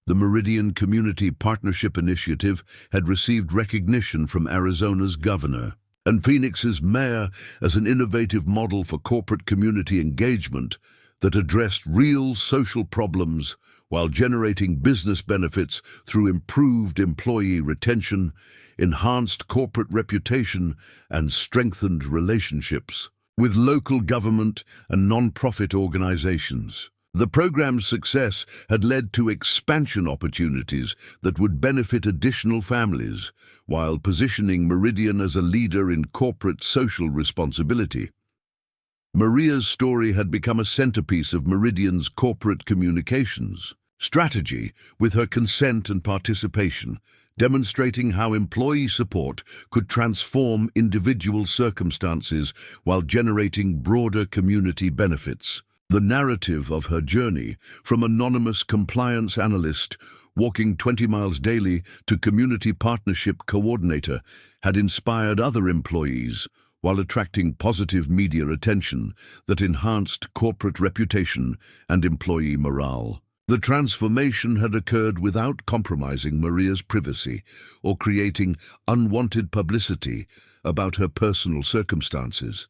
The Meridian Community Partnership Initiative had received recognition from Arizona's governor and Phoenix's mayor as an innovative model for corporate community engagement that addressed real social problems while generating business benefits through improved employee retention, enhanced corporate reputation, and strengthened relationships with local government and non-profit organizations. The program's success had led to expansion opportunities that would benefit additional families, while positioning Meridian as a leader in corporate social responsibility. Maria's story had become a centerpiece of Meridian's corporate communications strategy, with her consent and participation, demonstrating how employee support could transform individual circumstances while generating broader community benefits. The narrative of her journey, from anonymous compliance analyst walking 20 miles daily to community partnership coordinator, had inspired other employees, while attracting positive media attention that enhanced corporate reputation and employee morale. The transformation had occurred without compromising Maria's privacy or creating unwanted publicity about her personal circumstances,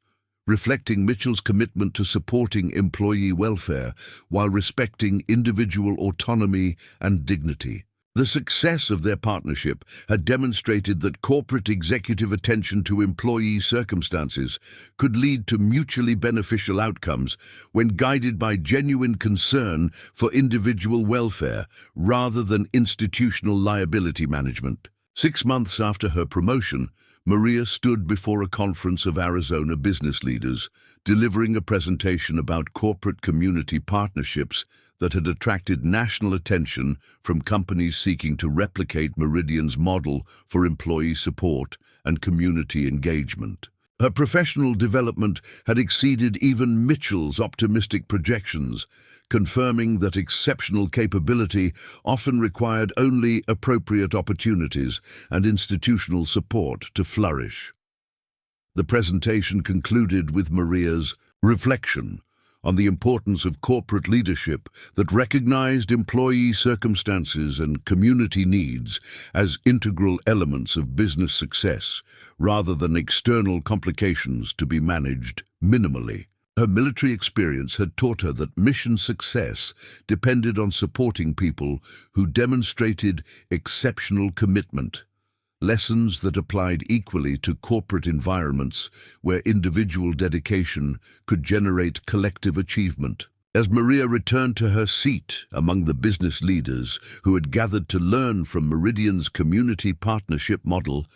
reflecting Mitchell's commitment to supporting employee welfare while respecting individual autonomy and dignity. The success of their partnership had demonstrated that corporate executive attention to employee circumstances could lead to mutually beneficial outcomes when guided by genuine concern for individual welfare rather than institutional liability management. 6 months after her promotion, Maria stood before a conference of Arizona business leaders, delivering a presentation about corporate community partnerships that had attracted national attention from companies seeking to replicate Meridian's model for employee support and community engagement. Her professional development had exceeded even Mitchell's optimistic projections, confirming that exceptional capability often required only appropriate opportunities and institutional support to flourish. The presentation concluded with Maria's reflection on the importance of corporate leadership that recognized employee circumstances and community needs as integral elements of business success, rather than external complications to be managed minimally. Her military experience had taught her that mission success depended on supporting people who demonstrated exceptional commitment, lessons that applied equally to corporate environments where individual dedication could generate collective achievement. As Maria returned to her seat among the business leaders who had gathered to learn from Meridian's community partnership model,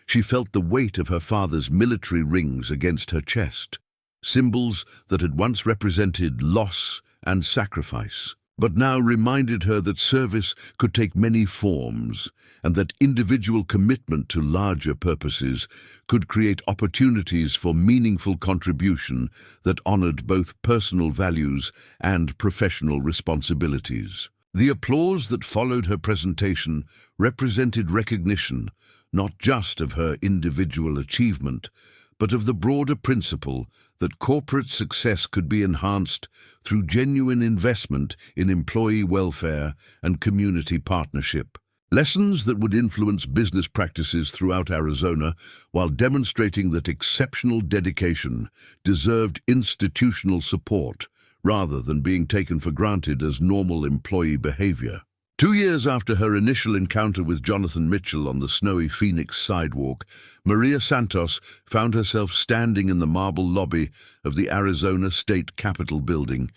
she felt the weight of her father's military rings against her chest, symbols that had once represented loss and sacrifice, but now reminded her that service could take many forms and that individual commitment to larger purposes could create opportunities for meaningful contribution that honored both personal values and professional responsibilities. The applause that followed her presentation represented recognition not just of her individual achievement, but of the broader principle that corporate success could be enhanced through genuine investment in employee welfare and community partnership. Lessons that would influence business practices throughout Arizona while demonstrating that exceptional dedication deserved institutional support rather than being taken for granted as normal employee behavior. 2 years after her initial encounter with Jonathan Mitchell on the snowy Phoenix sidewalk, Maria Santos found herself standing in the marble lobby of the Arizona State Capitol building,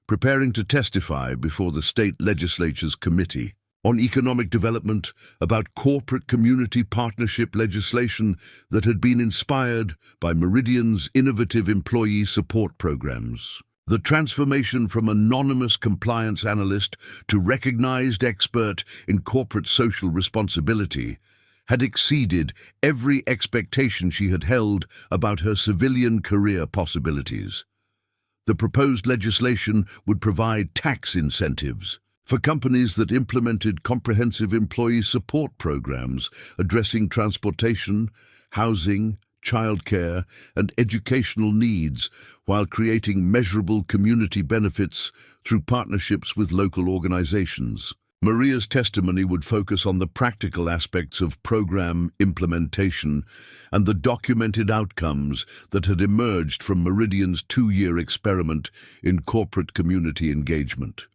preparing to testify before the state legislature's Committee on Economic Development about corporate community partnership legislation that had been inspired by Meridian's innovative employee support programs. The transformation from anonymous compliance analyst to recognized expert in corporate social responsibility had exceeded every expectation she had held about her civilian career possibilities. The proposed legislation would provide tax incentives for companies that implemented comprehensive employee support programs addressing transportation, housing, childcare, and educational needs while creating measurable community benefits through partnerships with local organizations. Maria's testimony would focus on the practical aspects of program implementation and the documented outcomes that had emerged from Meridian's 2-year experiment in corporate community engagement.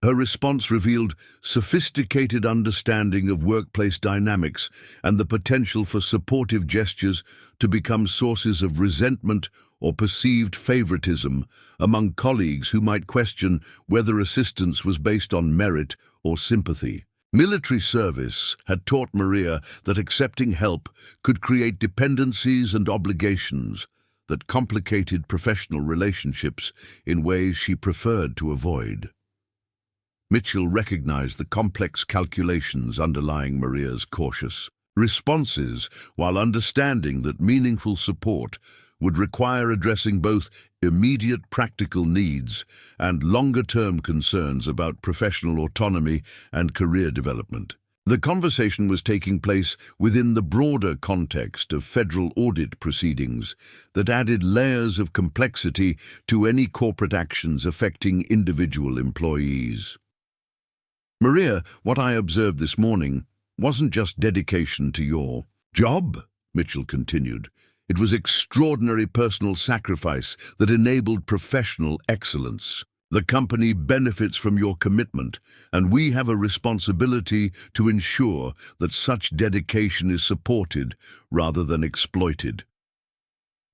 Her response revealed sophisticated understanding of workplace dynamics and the potential for supportive gestures to become sources of resentment or perceived favoritism among colleagues who might question whether assistance was based on merit or sympathy. Military service had taught Maria that accepting help could create dependencies and obligations that complicated professional relationships in ways she preferred to avoid. Mitchell recognized the complex calculations underlying Maria's cautious responses, while understanding that meaningful support would require addressing both immediate practical needs and longer-term concerns about professional autonomy and career development. The conversation was taking place within the broader context of federal audit proceedings that added layers of complexity to any corporate actions affecting individual employees. Maria, what I observed this morning wasn't just dedication to your job, Mitchell continued. It was extraordinary personal sacrifice that enabled professional excellence. The company benefits from your commitment, and we have a responsibility to ensure that such dedication is supported rather than exploited.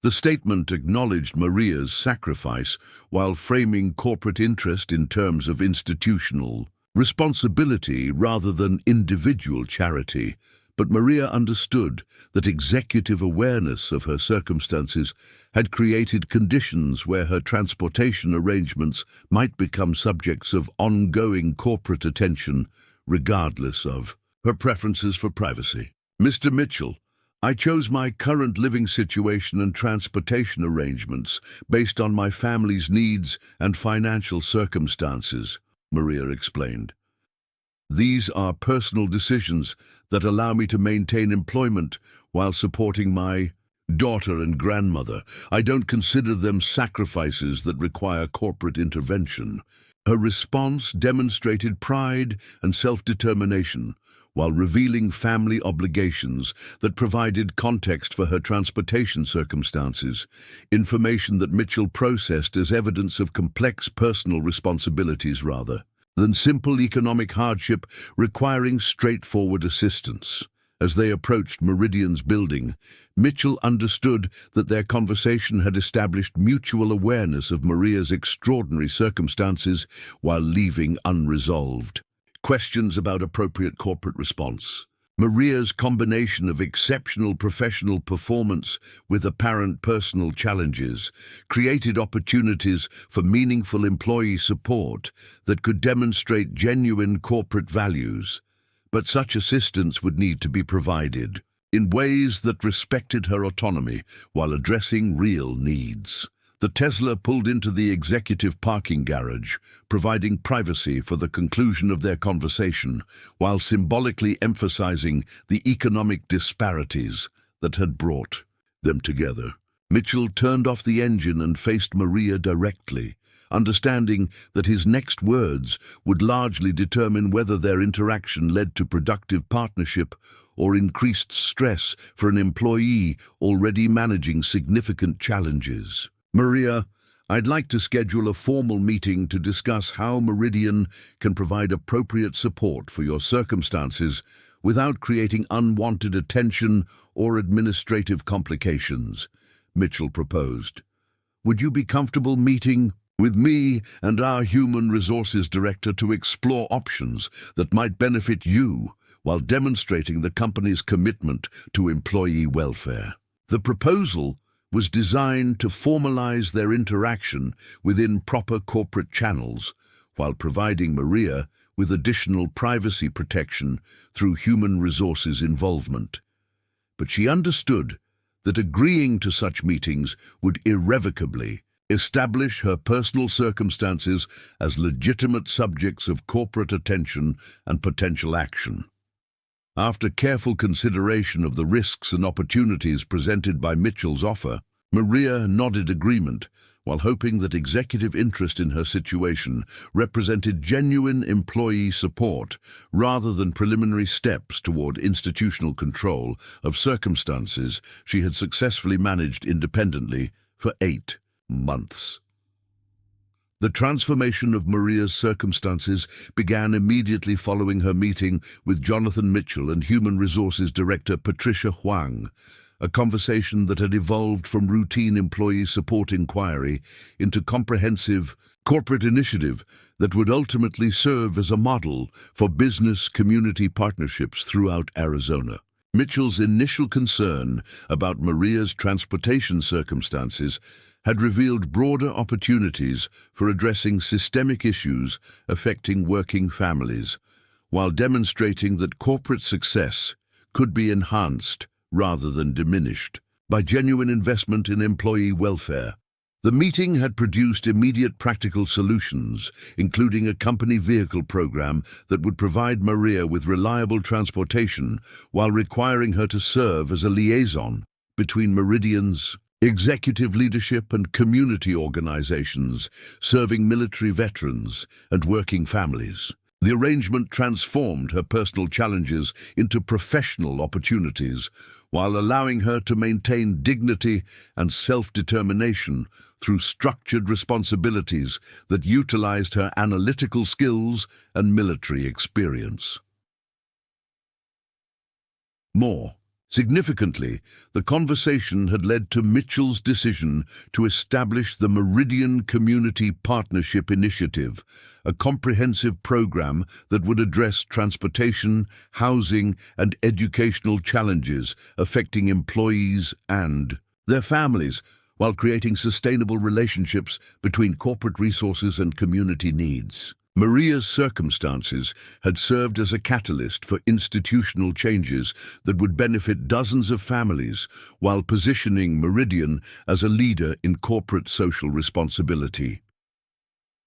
The statement acknowledged Maria's sacrifice while framing corporate interest in terms of institutional responsibility rather than individual charity. But Maria understood that executive awareness of her circumstances had created conditions where her transportation arrangements might become subjects of ongoing corporate attention, regardless of her preferences for privacy. Mr. Mitchell, I chose my current living situation and transportation arrangements based on my family's needs and financial circumstances, Maria explained. These are personal decisions that allow me to maintain employment while supporting my daughter and grandmother. I don't consider them sacrifices that require corporate intervention. Her response demonstrated pride and self-determination while revealing family obligations that provided context for her transportation circumstances, information that Mitchell processed as evidence of complex personal responsibilities rather than simple economic hardship requiring straightforward assistance. As they approached Meridian's building, Mitchell understood that their conversation had established mutual awareness of Maria's extraordinary circumstances while leaving unresolved questions about appropriate corporate response. Maria's combination of exceptional professional performance with apparent personal challenges created opportunities for meaningful employee support that could demonstrate genuine corporate values. But such assistance would need to be provided in ways that respected her autonomy while addressing real needs. The Tesla pulled into the executive parking garage, providing privacy for the conclusion of their conversation, while symbolically emphasizing the economic disparities that had brought them together. Mitchell turned off the engine and faced Maria directly, understanding that his next words would largely determine whether their interaction led to productive partnership or increased stress for an employee already managing significant challenges. Maria, I'd like to schedule a formal meeting to discuss how Meridian can provide appropriate support for your circumstances without creating unwanted attention or administrative complications, Mitchell proposed. Would you be comfortable meeting with me and our Human Resources Director to explore options that might benefit you while demonstrating the company's commitment to employee welfare? The proposal was designed to formalize their interaction within proper corporate channels while providing Maria with additional privacy protection through human resources involvement. But she understood that agreeing to such meetings would irrevocably establish her personal circumstances as legitimate subjects of corporate attention and potential action. After careful consideration of the risks and opportunities presented by Mitchell's offer, Maria nodded agreement, while hoping that executive interest in her situation represented genuine employee support rather than preliminary steps toward institutional control of circumstances she had successfully managed independently for 8 months. The transformation of Maria's circumstances began immediately following her meeting with Jonathan Mitchell and Human Resources Director Patricia Huang, a conversation that had evolved from routine employee support inquiry into comprehensive corporate initiative that would ultimately serve as a model for business-community partnerships throughout Arizona. Mitchell's initial concern about Maria's transportation circumstances had revealed broader opportunities for addressing systemic issues affecting working families, while demonstrating that corporate success could be enhanced rather than diminished by genuine investment in employee welfare. The meeting had produced immediate practical solutions, including a company vehicle program that would provide Maria with reliable transportation while requiring her to serve as a liaison between Meridian's executive leadership and community organizations serving military veterans and working families. The arrangement transformed her personal challenges into professional opportunities while allowing her to maintain dignity and self-determination through structured responsibilities that utilized her analytical skills and military experience. More significantly, the conversation had led to Mitchell's decision to establish the Meridian Community Partnership Initiative, a comprehensive program that would address transportation, housing, and educational challenges affecting employees and their families, while creating sustainable relationships between corporate resources and community needs. Maria's circumstances had served as a catalyst for institutional changes that would benefit dozens of families while positioning Meridian as a leader in corporate social responsibility.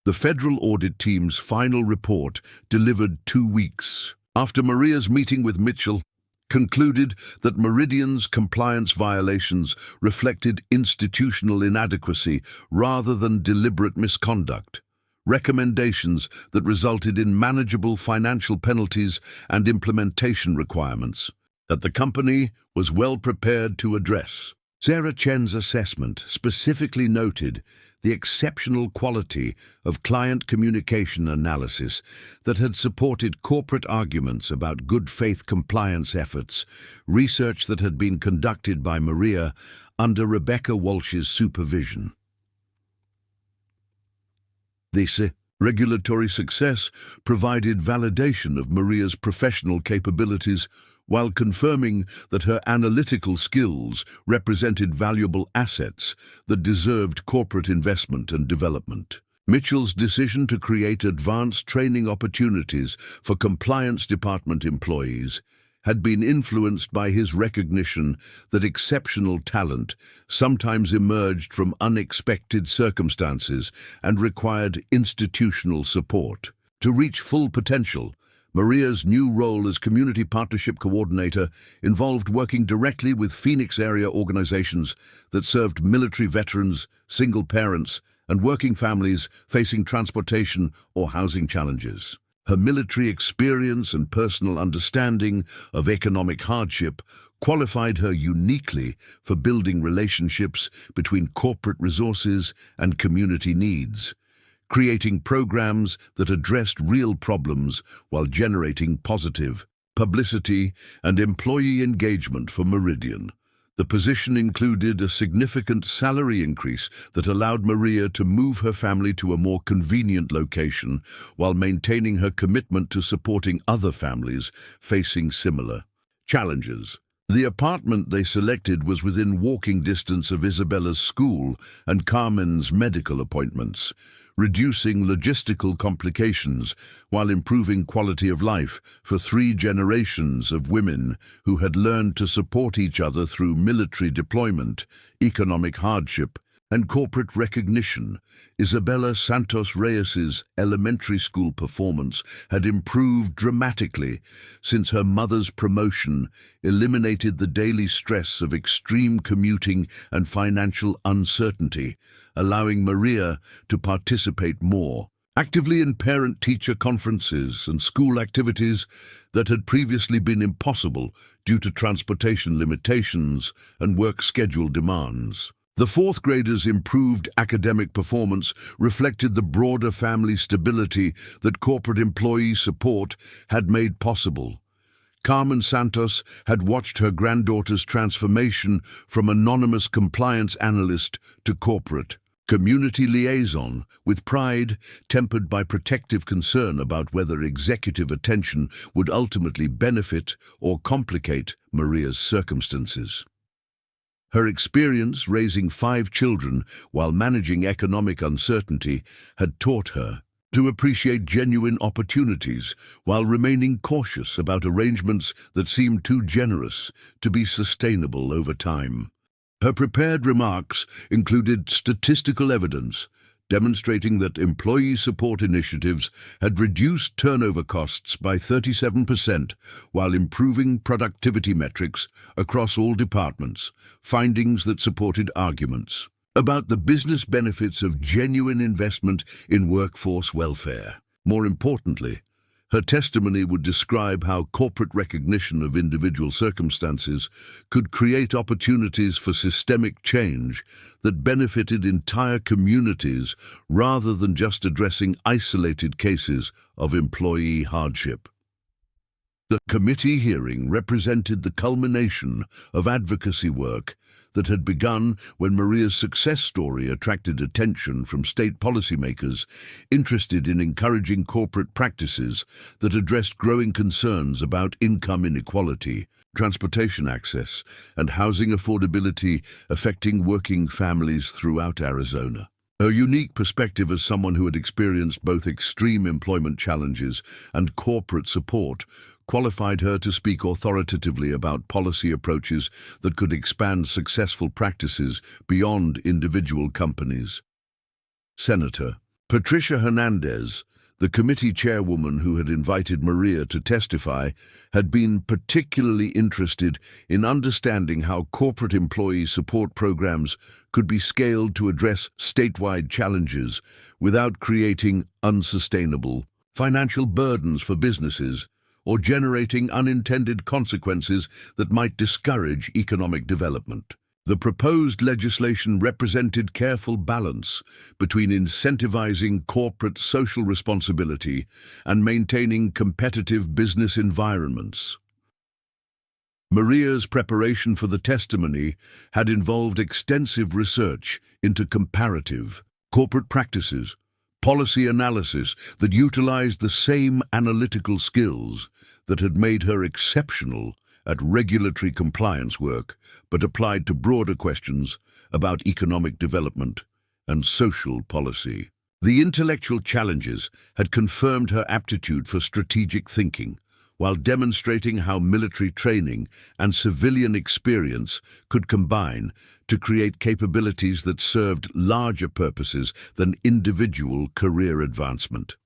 The federal audit team's final report, delivered 2 weeks after Maria's meeting with Mitchell, concluded that Meridian's compliance violations reflected institutional inadequacy rather than deliberate misconduct. Recommendations that resulted in manageable financial penalties and implementation requirements that the company was well prepared to address. Sarah Chen's assessment specifically noted the exceptional quality of client communication analysis that had supported corporate arguments about good faith compliance efforts, research that had been conducted by Maria under Rebecca Walsh's supervision. This regulatory success provided validation of Maria's professional capabilities while confirming that her analytical skills represented valuable assets that deserved corporate investment and development. Mitchell's decision to create advanced training opportunities for compliance department employees had been influenced by his recognition that exceptional talent sometimes emerged from unexpected circumstances and required institutional support. To reach full potential, Maria's new role as Community Partnership Coordinator involved working directly with Phoenix area organizations that served military veterans, single parents, and working families facing transportation or housing challenges. Her military experience and personal understanding of economic hardship qualified her uniquely for building relationships between corporate resources and community needs, creating programs that addressed real problems while generating positive publicity and employee engagement for Meridian. The position included a significant salary increase that allowed Maria to move her family to a more convenient location while maintaining her commitment to supporting other families facing similar challenges. The apartment they selected was within walking distance of Isabella's school and Carmen's medical appointments, reducing logistical complications while improving quality of life for 3 generations of women who had learned to support each other through military deployment, economic hardship, and corporate recognition. Isabella Santos Reyes's elementary school performance had improved dramatically since her mother's promotion eliminated the daily stress of extreme commuting and financial uncertainty, allowing Maria to participate more actively in parent-teacher conferences and school activities that had previously been impossible due to transportation limitations and work schedule demands. The 4th graders' improved academic performance reflected the broader family stability that corporate employee support had made possible. Carmen Santos had watched her granddaughter's transformation from anonymous compliance analyst to corporate community liaison, with pride tempered by protective concern about whether executive attention would ultimately benefit or complicate Maria's circumstances. Her experience raising 5 children while managing economic uncertainty had taught her to appreciate genuine opportunities while remaining cautious about arrangements that seemed too generous to be sustainable over time. Her prepared remarks included statistical evidence demonstrating that employee support initiatives had reduced turnover costs by 37% while improving productivity metrics across all departments, findings that supported arguments about the business benefits of genuine investment in workforce welfare. More importantly, her testimony would describe how corporate recognition of individual circumstances could create opportunities for systemic change that benefited entire communities rather than just addressing isolated cases of employee hardship. The committee hearing represented the culmination of advocacy work that had begun when Maria's success story attracted attention from state policymakers interested in encouraging corporate practices that addressed growing concerns about income inequality, transportation access, and housing affordability affecting working families throughout Arizona. Her unique perspective as someone who had experienced both extreme employment challenges and corporate support qualified her to speak authoritatively about policy approaches that could expand successful practices beyond individual companies. Senator Patricia Hernandez, the committee chairwoman who had invited Maria to testify, had been particularly interested in understanding how corporate employee support programs could be scaled to address statewide challenges without creating unsustainable financial burdens for businesses or generating unintended consequences that might discourage economic development. The proposed legislation represented careful balance between incentivizing corporate social responsibility and maintaining competitive business environments. Maria's preparation for the testimony had involved extensive research into comparative corporate practices, policy analysis that utilized the same analytical skills that had made her exceptional at regulatory compliance work, but applied to broader questions about economic development and social policy. The intellectual challenges had confirmed her aptitude for strategic thinking, while demonstrating how military training and civilian experience could combine to create capabilities that served larger purposes than individual career advancement.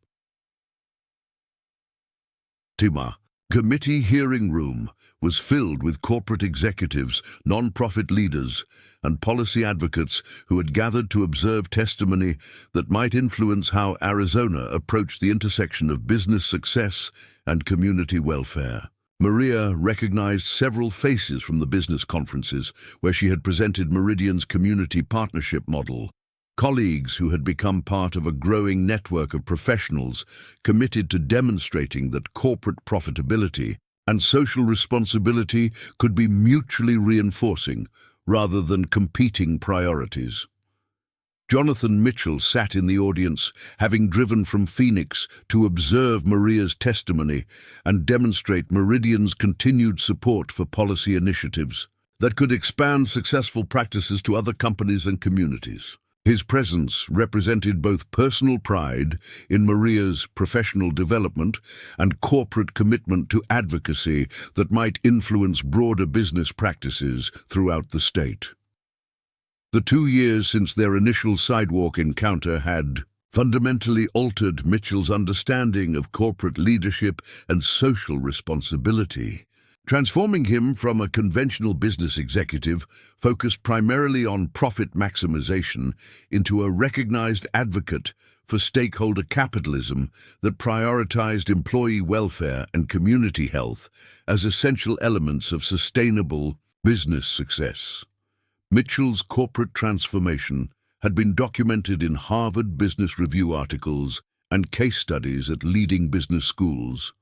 Tima. Committee hearing room was filled with corporate executives, non-profit leaders, and policy advocates who had gathered to observe testimony that might influence how Arizona approached the intersection of business success and community welfare. Maria recognized several faces from the business conferences where she had presented Meridian's community partnership model. Colleagues who had become part of a growing network of professionals committed to demonstrating that corporate profitability and social responsibility could be mutually reinforcing rather than competing priorities. Jonathan Mitchell sat in the audience, having driven from Phoenix to observe Maria's testimony and demonstrate Meridian's continued support for policy initiatives that could expand successful practices to other companies and communities. His presence represented both personal pride in Maria's professional development and corporate commitment to advocacy that might influence broader business practices throughout the state. The 2 years since their initial sidewalk encounter had fundamentally altered Mitchell's understanding of corporate leadership and social responsibility, transforming him from a conventional business executive focused primarily on profit maximization into a recognized advocate for stakeholder capitalism that prioritized employee welfare and community health as essential elements of sustainable business success. Mitchell's corporate transformation had been documented in Harvard Business Review articles and case studies at leading business schools,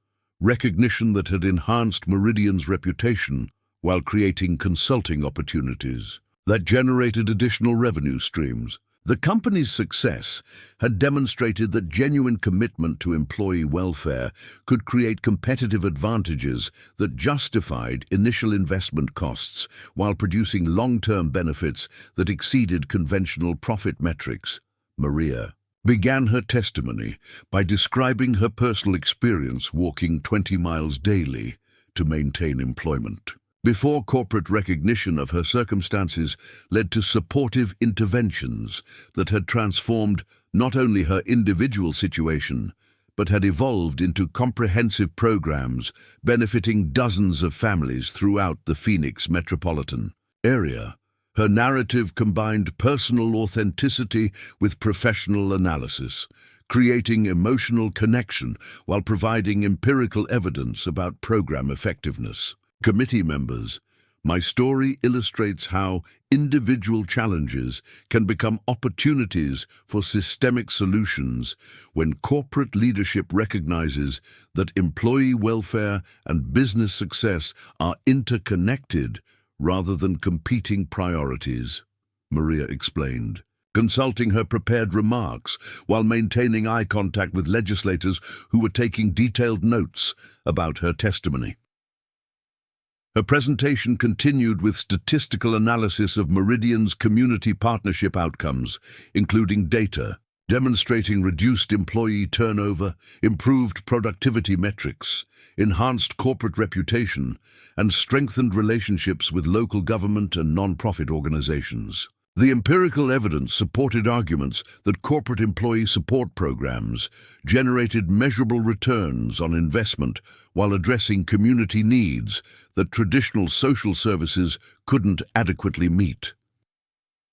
recognition that had enhanced Meridian's reputation while creating consulting opportunities that generated additional revenue streams. The company's success had demonstrated that genuine commitment to employee welfare could create competitive advantages that justified initial investment costs while producing long-term benefits that exceeded conventional profit metrics. Maria began her testimony by describing her personal experience walking 20 miles daily to maintain employment. before corporate recognition of her circumstances led to supportive interventions that had transformed not only her individual situation, but had evolved into comprehensive programs benefiting dozens of families throughout the Phoenix metropolitan area. Her narrative combined personal authenticity with professional analysis, creating emotional connection while providing empirical evidence about program effectiveness. Committee members, my story illustrates how individual challenges can become opportunities for systemic solutions when corporate leadership recognizes that employee welfare and business success are interconnected rather than competing priorities, Maria explained, consulting her prepared remarks while maintaining eye contact with legislators who were taking detailed notes about her testimony. Her presentation continued with statistical analysis of Meridian's community partnership outcomes, including data demonstrating reduced employee turnover, improved productivity metrics, enhanced corporate reputation, and strengthened relationships with local government and non-profit organizations. The empirical evidence supported arguments that corporate employee support programs generated measurable returns on investment while addressing community needs that traditional social services couldn't adequately meet.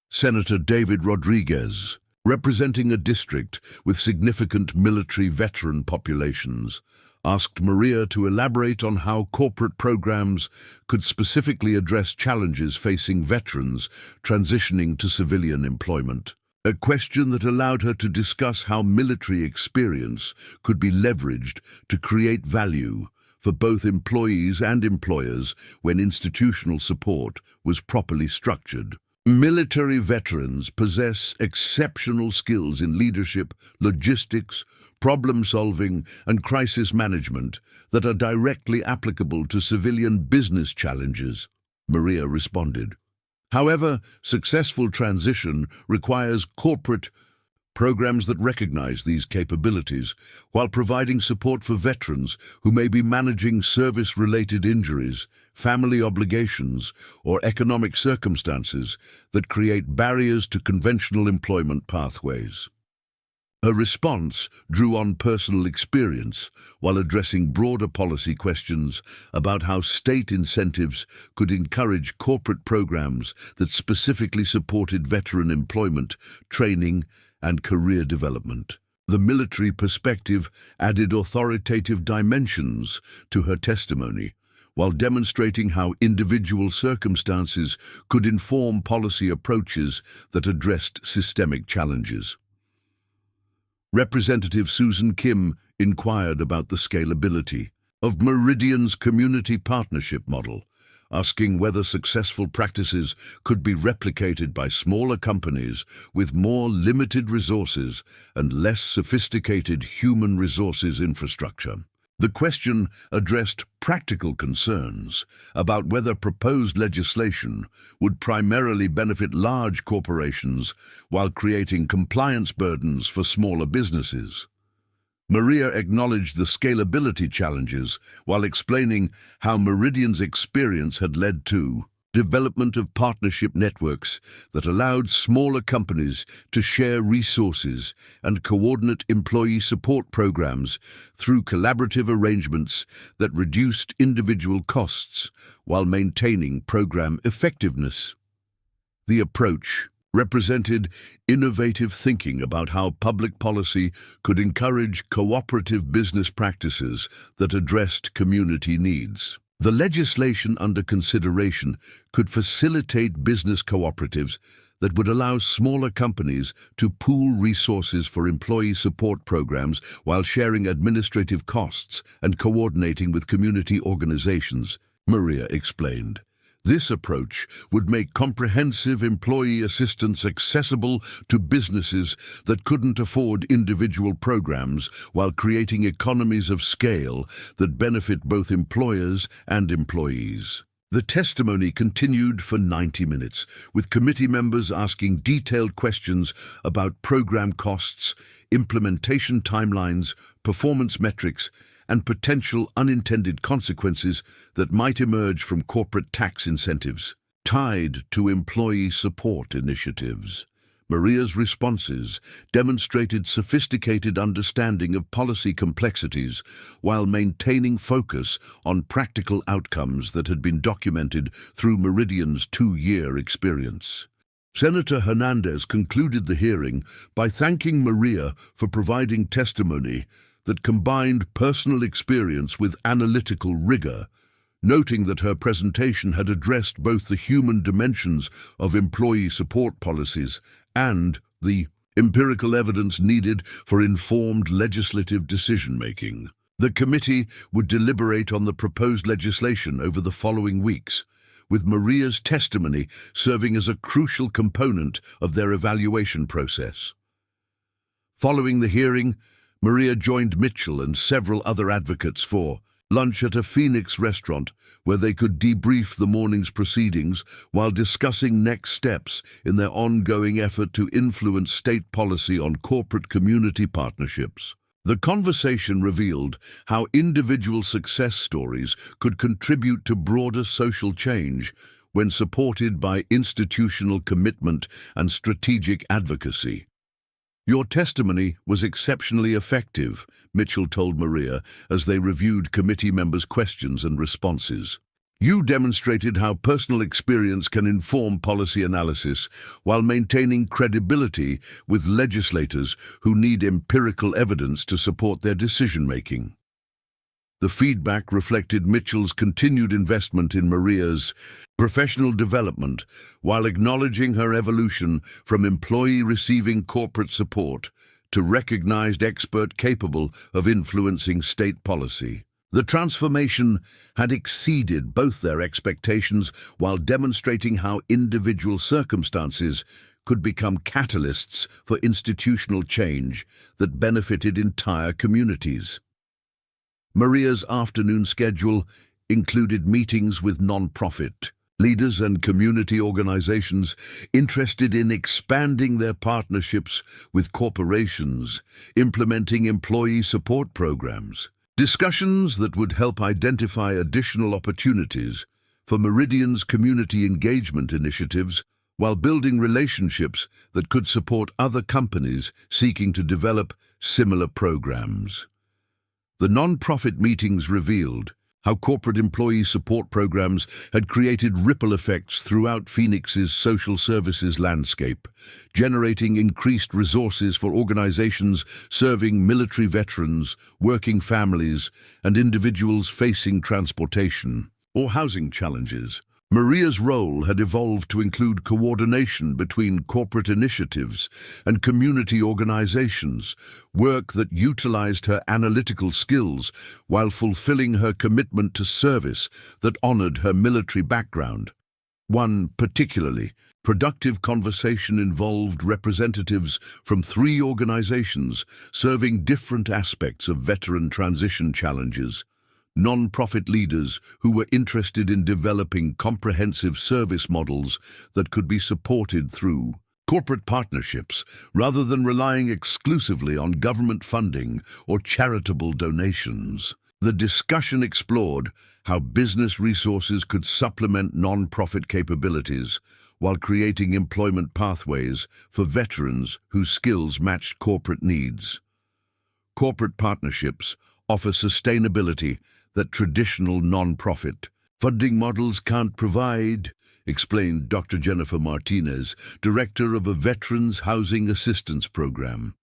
Senator David Rodriguez, representing a district with significant military veteran populations, asked Maria to elaborate on how corporate programs could specifically address challenges facing veterans transitioning to civilian employment. A question that allowed her to discuss how military experience could be leveraged to create value for both employees and employers when institutional support was properly structured. Military veterans possess exceptional skills in leadership, logistics, problem-solving, and crisis management that are directly applicable to civilian business challenges, Maria responded. However, successful transition requires corporate programs that recognize these capabilities while providing support for veterans who may be managing service-related injuries, family obligations, or economic circumstances that create barriers to conventional employment pathways. Her response drew on personal experience while addressing broader policy questions about how state incentives could encourage corporate programs that specifically supported veteran employment, training, and career development. The military perspective added authoritative dimensions to her testimony, while demonstrating how individual circumstances could inform policy approaches that addressed systemic challenges. Representative Susan Kim inquired about the scalability of Meridian's community partnership model, asking whether successful practices could be replicated by smaller companies with more limited resources and less sophisticated human resources infrastructure. The question addressed practical concerns about whether proposed legislation would primarily benefit large corporations while creating compliance burdens for smaller businesses. Maria acknowledged the scalability challenges while explaining how Meridian's experience had led to development of partnership networks that allowed smaller companies to share resources and coordinate employee support programs through collaborative arrangements that reduced individual costs while maintaining program effectiveness. The approach represented innovative thinking about how public policy could encourage cooperative business practices that addressed community needs. The legislation under consideration could facilitate business cooperatives that would allow smaller companies to pool resources for employee support programs while sharing administrative costs and coordinating with community organizations, Maria explained. This approach would make comprehensive employee assistance accessible to businesses that couldn't afford individual programs while creating economies of scale that benefit both employers and employees. The testimony continued for 90 minutes, with committee members asking detailed questions about program costs, implementation timelines, performance metrics, and potential unintended consequences that might emerge from corporate tax incentives. Tied to employee support initiatives, Maria's responses demonstrated sophisticated understanding of policy complexities while maintaining focus on practical outcomes that had been documented through Meridian's 2-year experience. Senator Hernandez concluded the hearing by thanking Maria for providing testimony that combined personal experience with analytical rigor, noting that her presentation had addressed both the human dimensions of employee support policies and the empirical evidence needed for informed legislative decision-making. The committee would deliberate on the proposed legislation over the following weeks, with Maria's testimony serving as a crucial component of their evaluation process. Following the hearing, Maria joined Mitchell and several other advocates for lunch at a Phoenix restaurant where they could debrief the morning's proceedings while discussing next steps in their ongoing effort to influence state policy on corporate community partnerships. The conversation revealed how individual success stories could contribute to broader social change when supported by institutional commitment and strategic advocacy. "Your testimony was exceptionally effective," Mitchell told Maria as they reviewed committee members' questions and responses. "You demonstrated how personal experience can inform policy analysis while maintaining credibility with legislators who need empirical evidence to support their decision-making." The feedback reflected Mitchell's continued investment in Maria's professional development while acknowledging her evolution from employee receiving corporate support to recognized expert capable of influencing state policy. The transformation had exceeded both their expectations while demonstrating how individual circumstances could become catalysts for institutional change that benefited entire communities. Maria's afternoon schedule included meetings with non-profit leaders and community organizations interested in expanding their partnerships with corporations, implementing employee support programs, discussions that would help identify additional opportunities for Meridian's community engagement initiatives while building relationships that could support other companies seeking to develop similar programs. The non-profit meetings revealed how corporate employee support programs had created ripple effects throughout Phoenix's social services landscape, generating increased resources for organizations serving military veterans, working families, and individuals facing transportation or housing challenges. Maria's role had evolved to include coordination between corporate initiatives and community organizations, work that utilized her analytical skills while fulfilling her commitment to service that honored her military background. One particularly productive conversation involved representatives from 3 organizations serving different aspects of veteran transition challenges. Non-profit leaders who were interested in developing comprehensive service models that could be supported through corporate partnerships rather than relying exclusively on government funding or charitable donations. The discussion explored how business resources could supplement non-profit capabilities while creating employment pathways for veterans whose skills matched corporate needs. Corporate partnerships offer sustainability that traditional non-profit funding models can't provide, explained Dr. Jennifer Martinez, director of a Veterans Housing Assistance Program.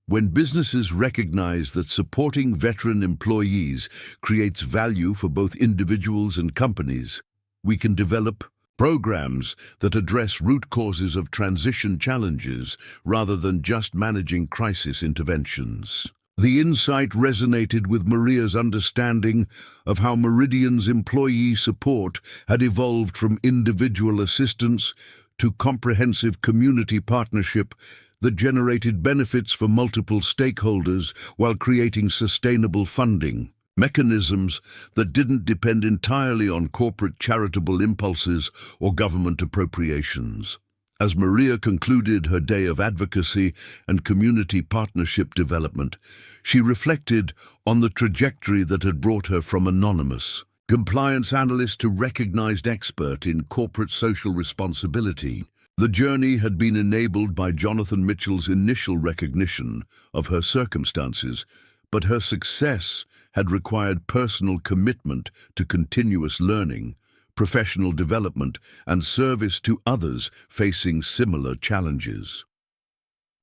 When businesses recognize that supporting veteran employees creates value for both individuals and companies, we can develop programs that address root causes of transition challenges rather than just managing crisis interventions. The insight resonated with Maria's understanding of how Meridian's employee support had evolved from individual assistance to comprehensive community partnership that generated benefits for multiple stakeholders while creating sustainable funding mechanisms that didn't depend entirely on corporate charitable impulses or government appropriations. As Maria concluded her day of advocacy and community partnership development, she reflected on the trajectory that had brought her from anonymous compliance analyst to recognized expert in corporate social responsibility. The journey had been enabled by Jonathan Mitchell's initial recognition of her circumstances, but her success had required personal commitment to continuous learning, professional development, and service to others facing similar challenges.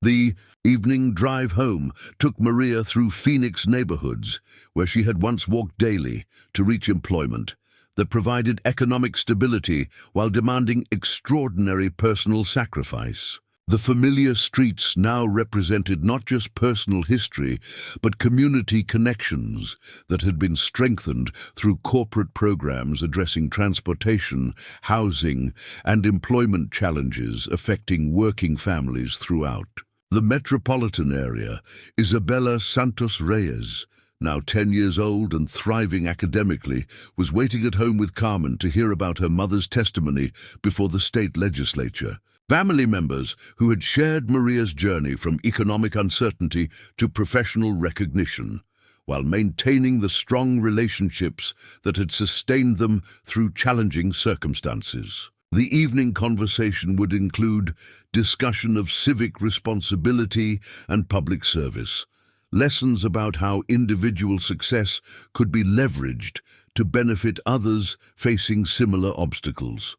The evening drive home took Maria through Phoenix neighborhoods, where she had once walked daily to reach employment that provided economic stability while demanding extraordinary personal sacrifice. The familiar streets now represented not just personal history, but community connections that had been strengthened through corporate programs addressing transportation, housing, and employment challenges affecting working families throughout. The metropolitan area, Isabella Santos Reyes, now 10 years old and thriving academically, was waiting at home with Carmen to hear about her mother's testimony before the state legislature. Family members who had shared Maria's journey from economic uncertainty to professional recognition, while maintaining the strong relationships that had sustained them through challenging circumstances. The evening conversation would include discussion of civic responsibility and public service, lessons about how individual success could be leveraged to benefit others facing similar obstacles.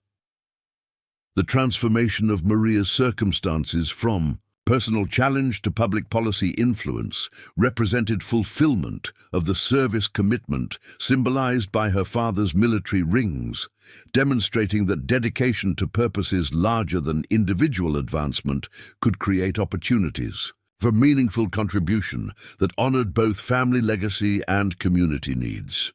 The transformation of Maria's circumstances from personal challenge to public policy influence represented fulfillment of the service commitment symbolized by her father's military rings, demonstrating that dedication to purposes larger than individual advancement could create opportunities for meaningful contribution that honored both family legacy and community needs.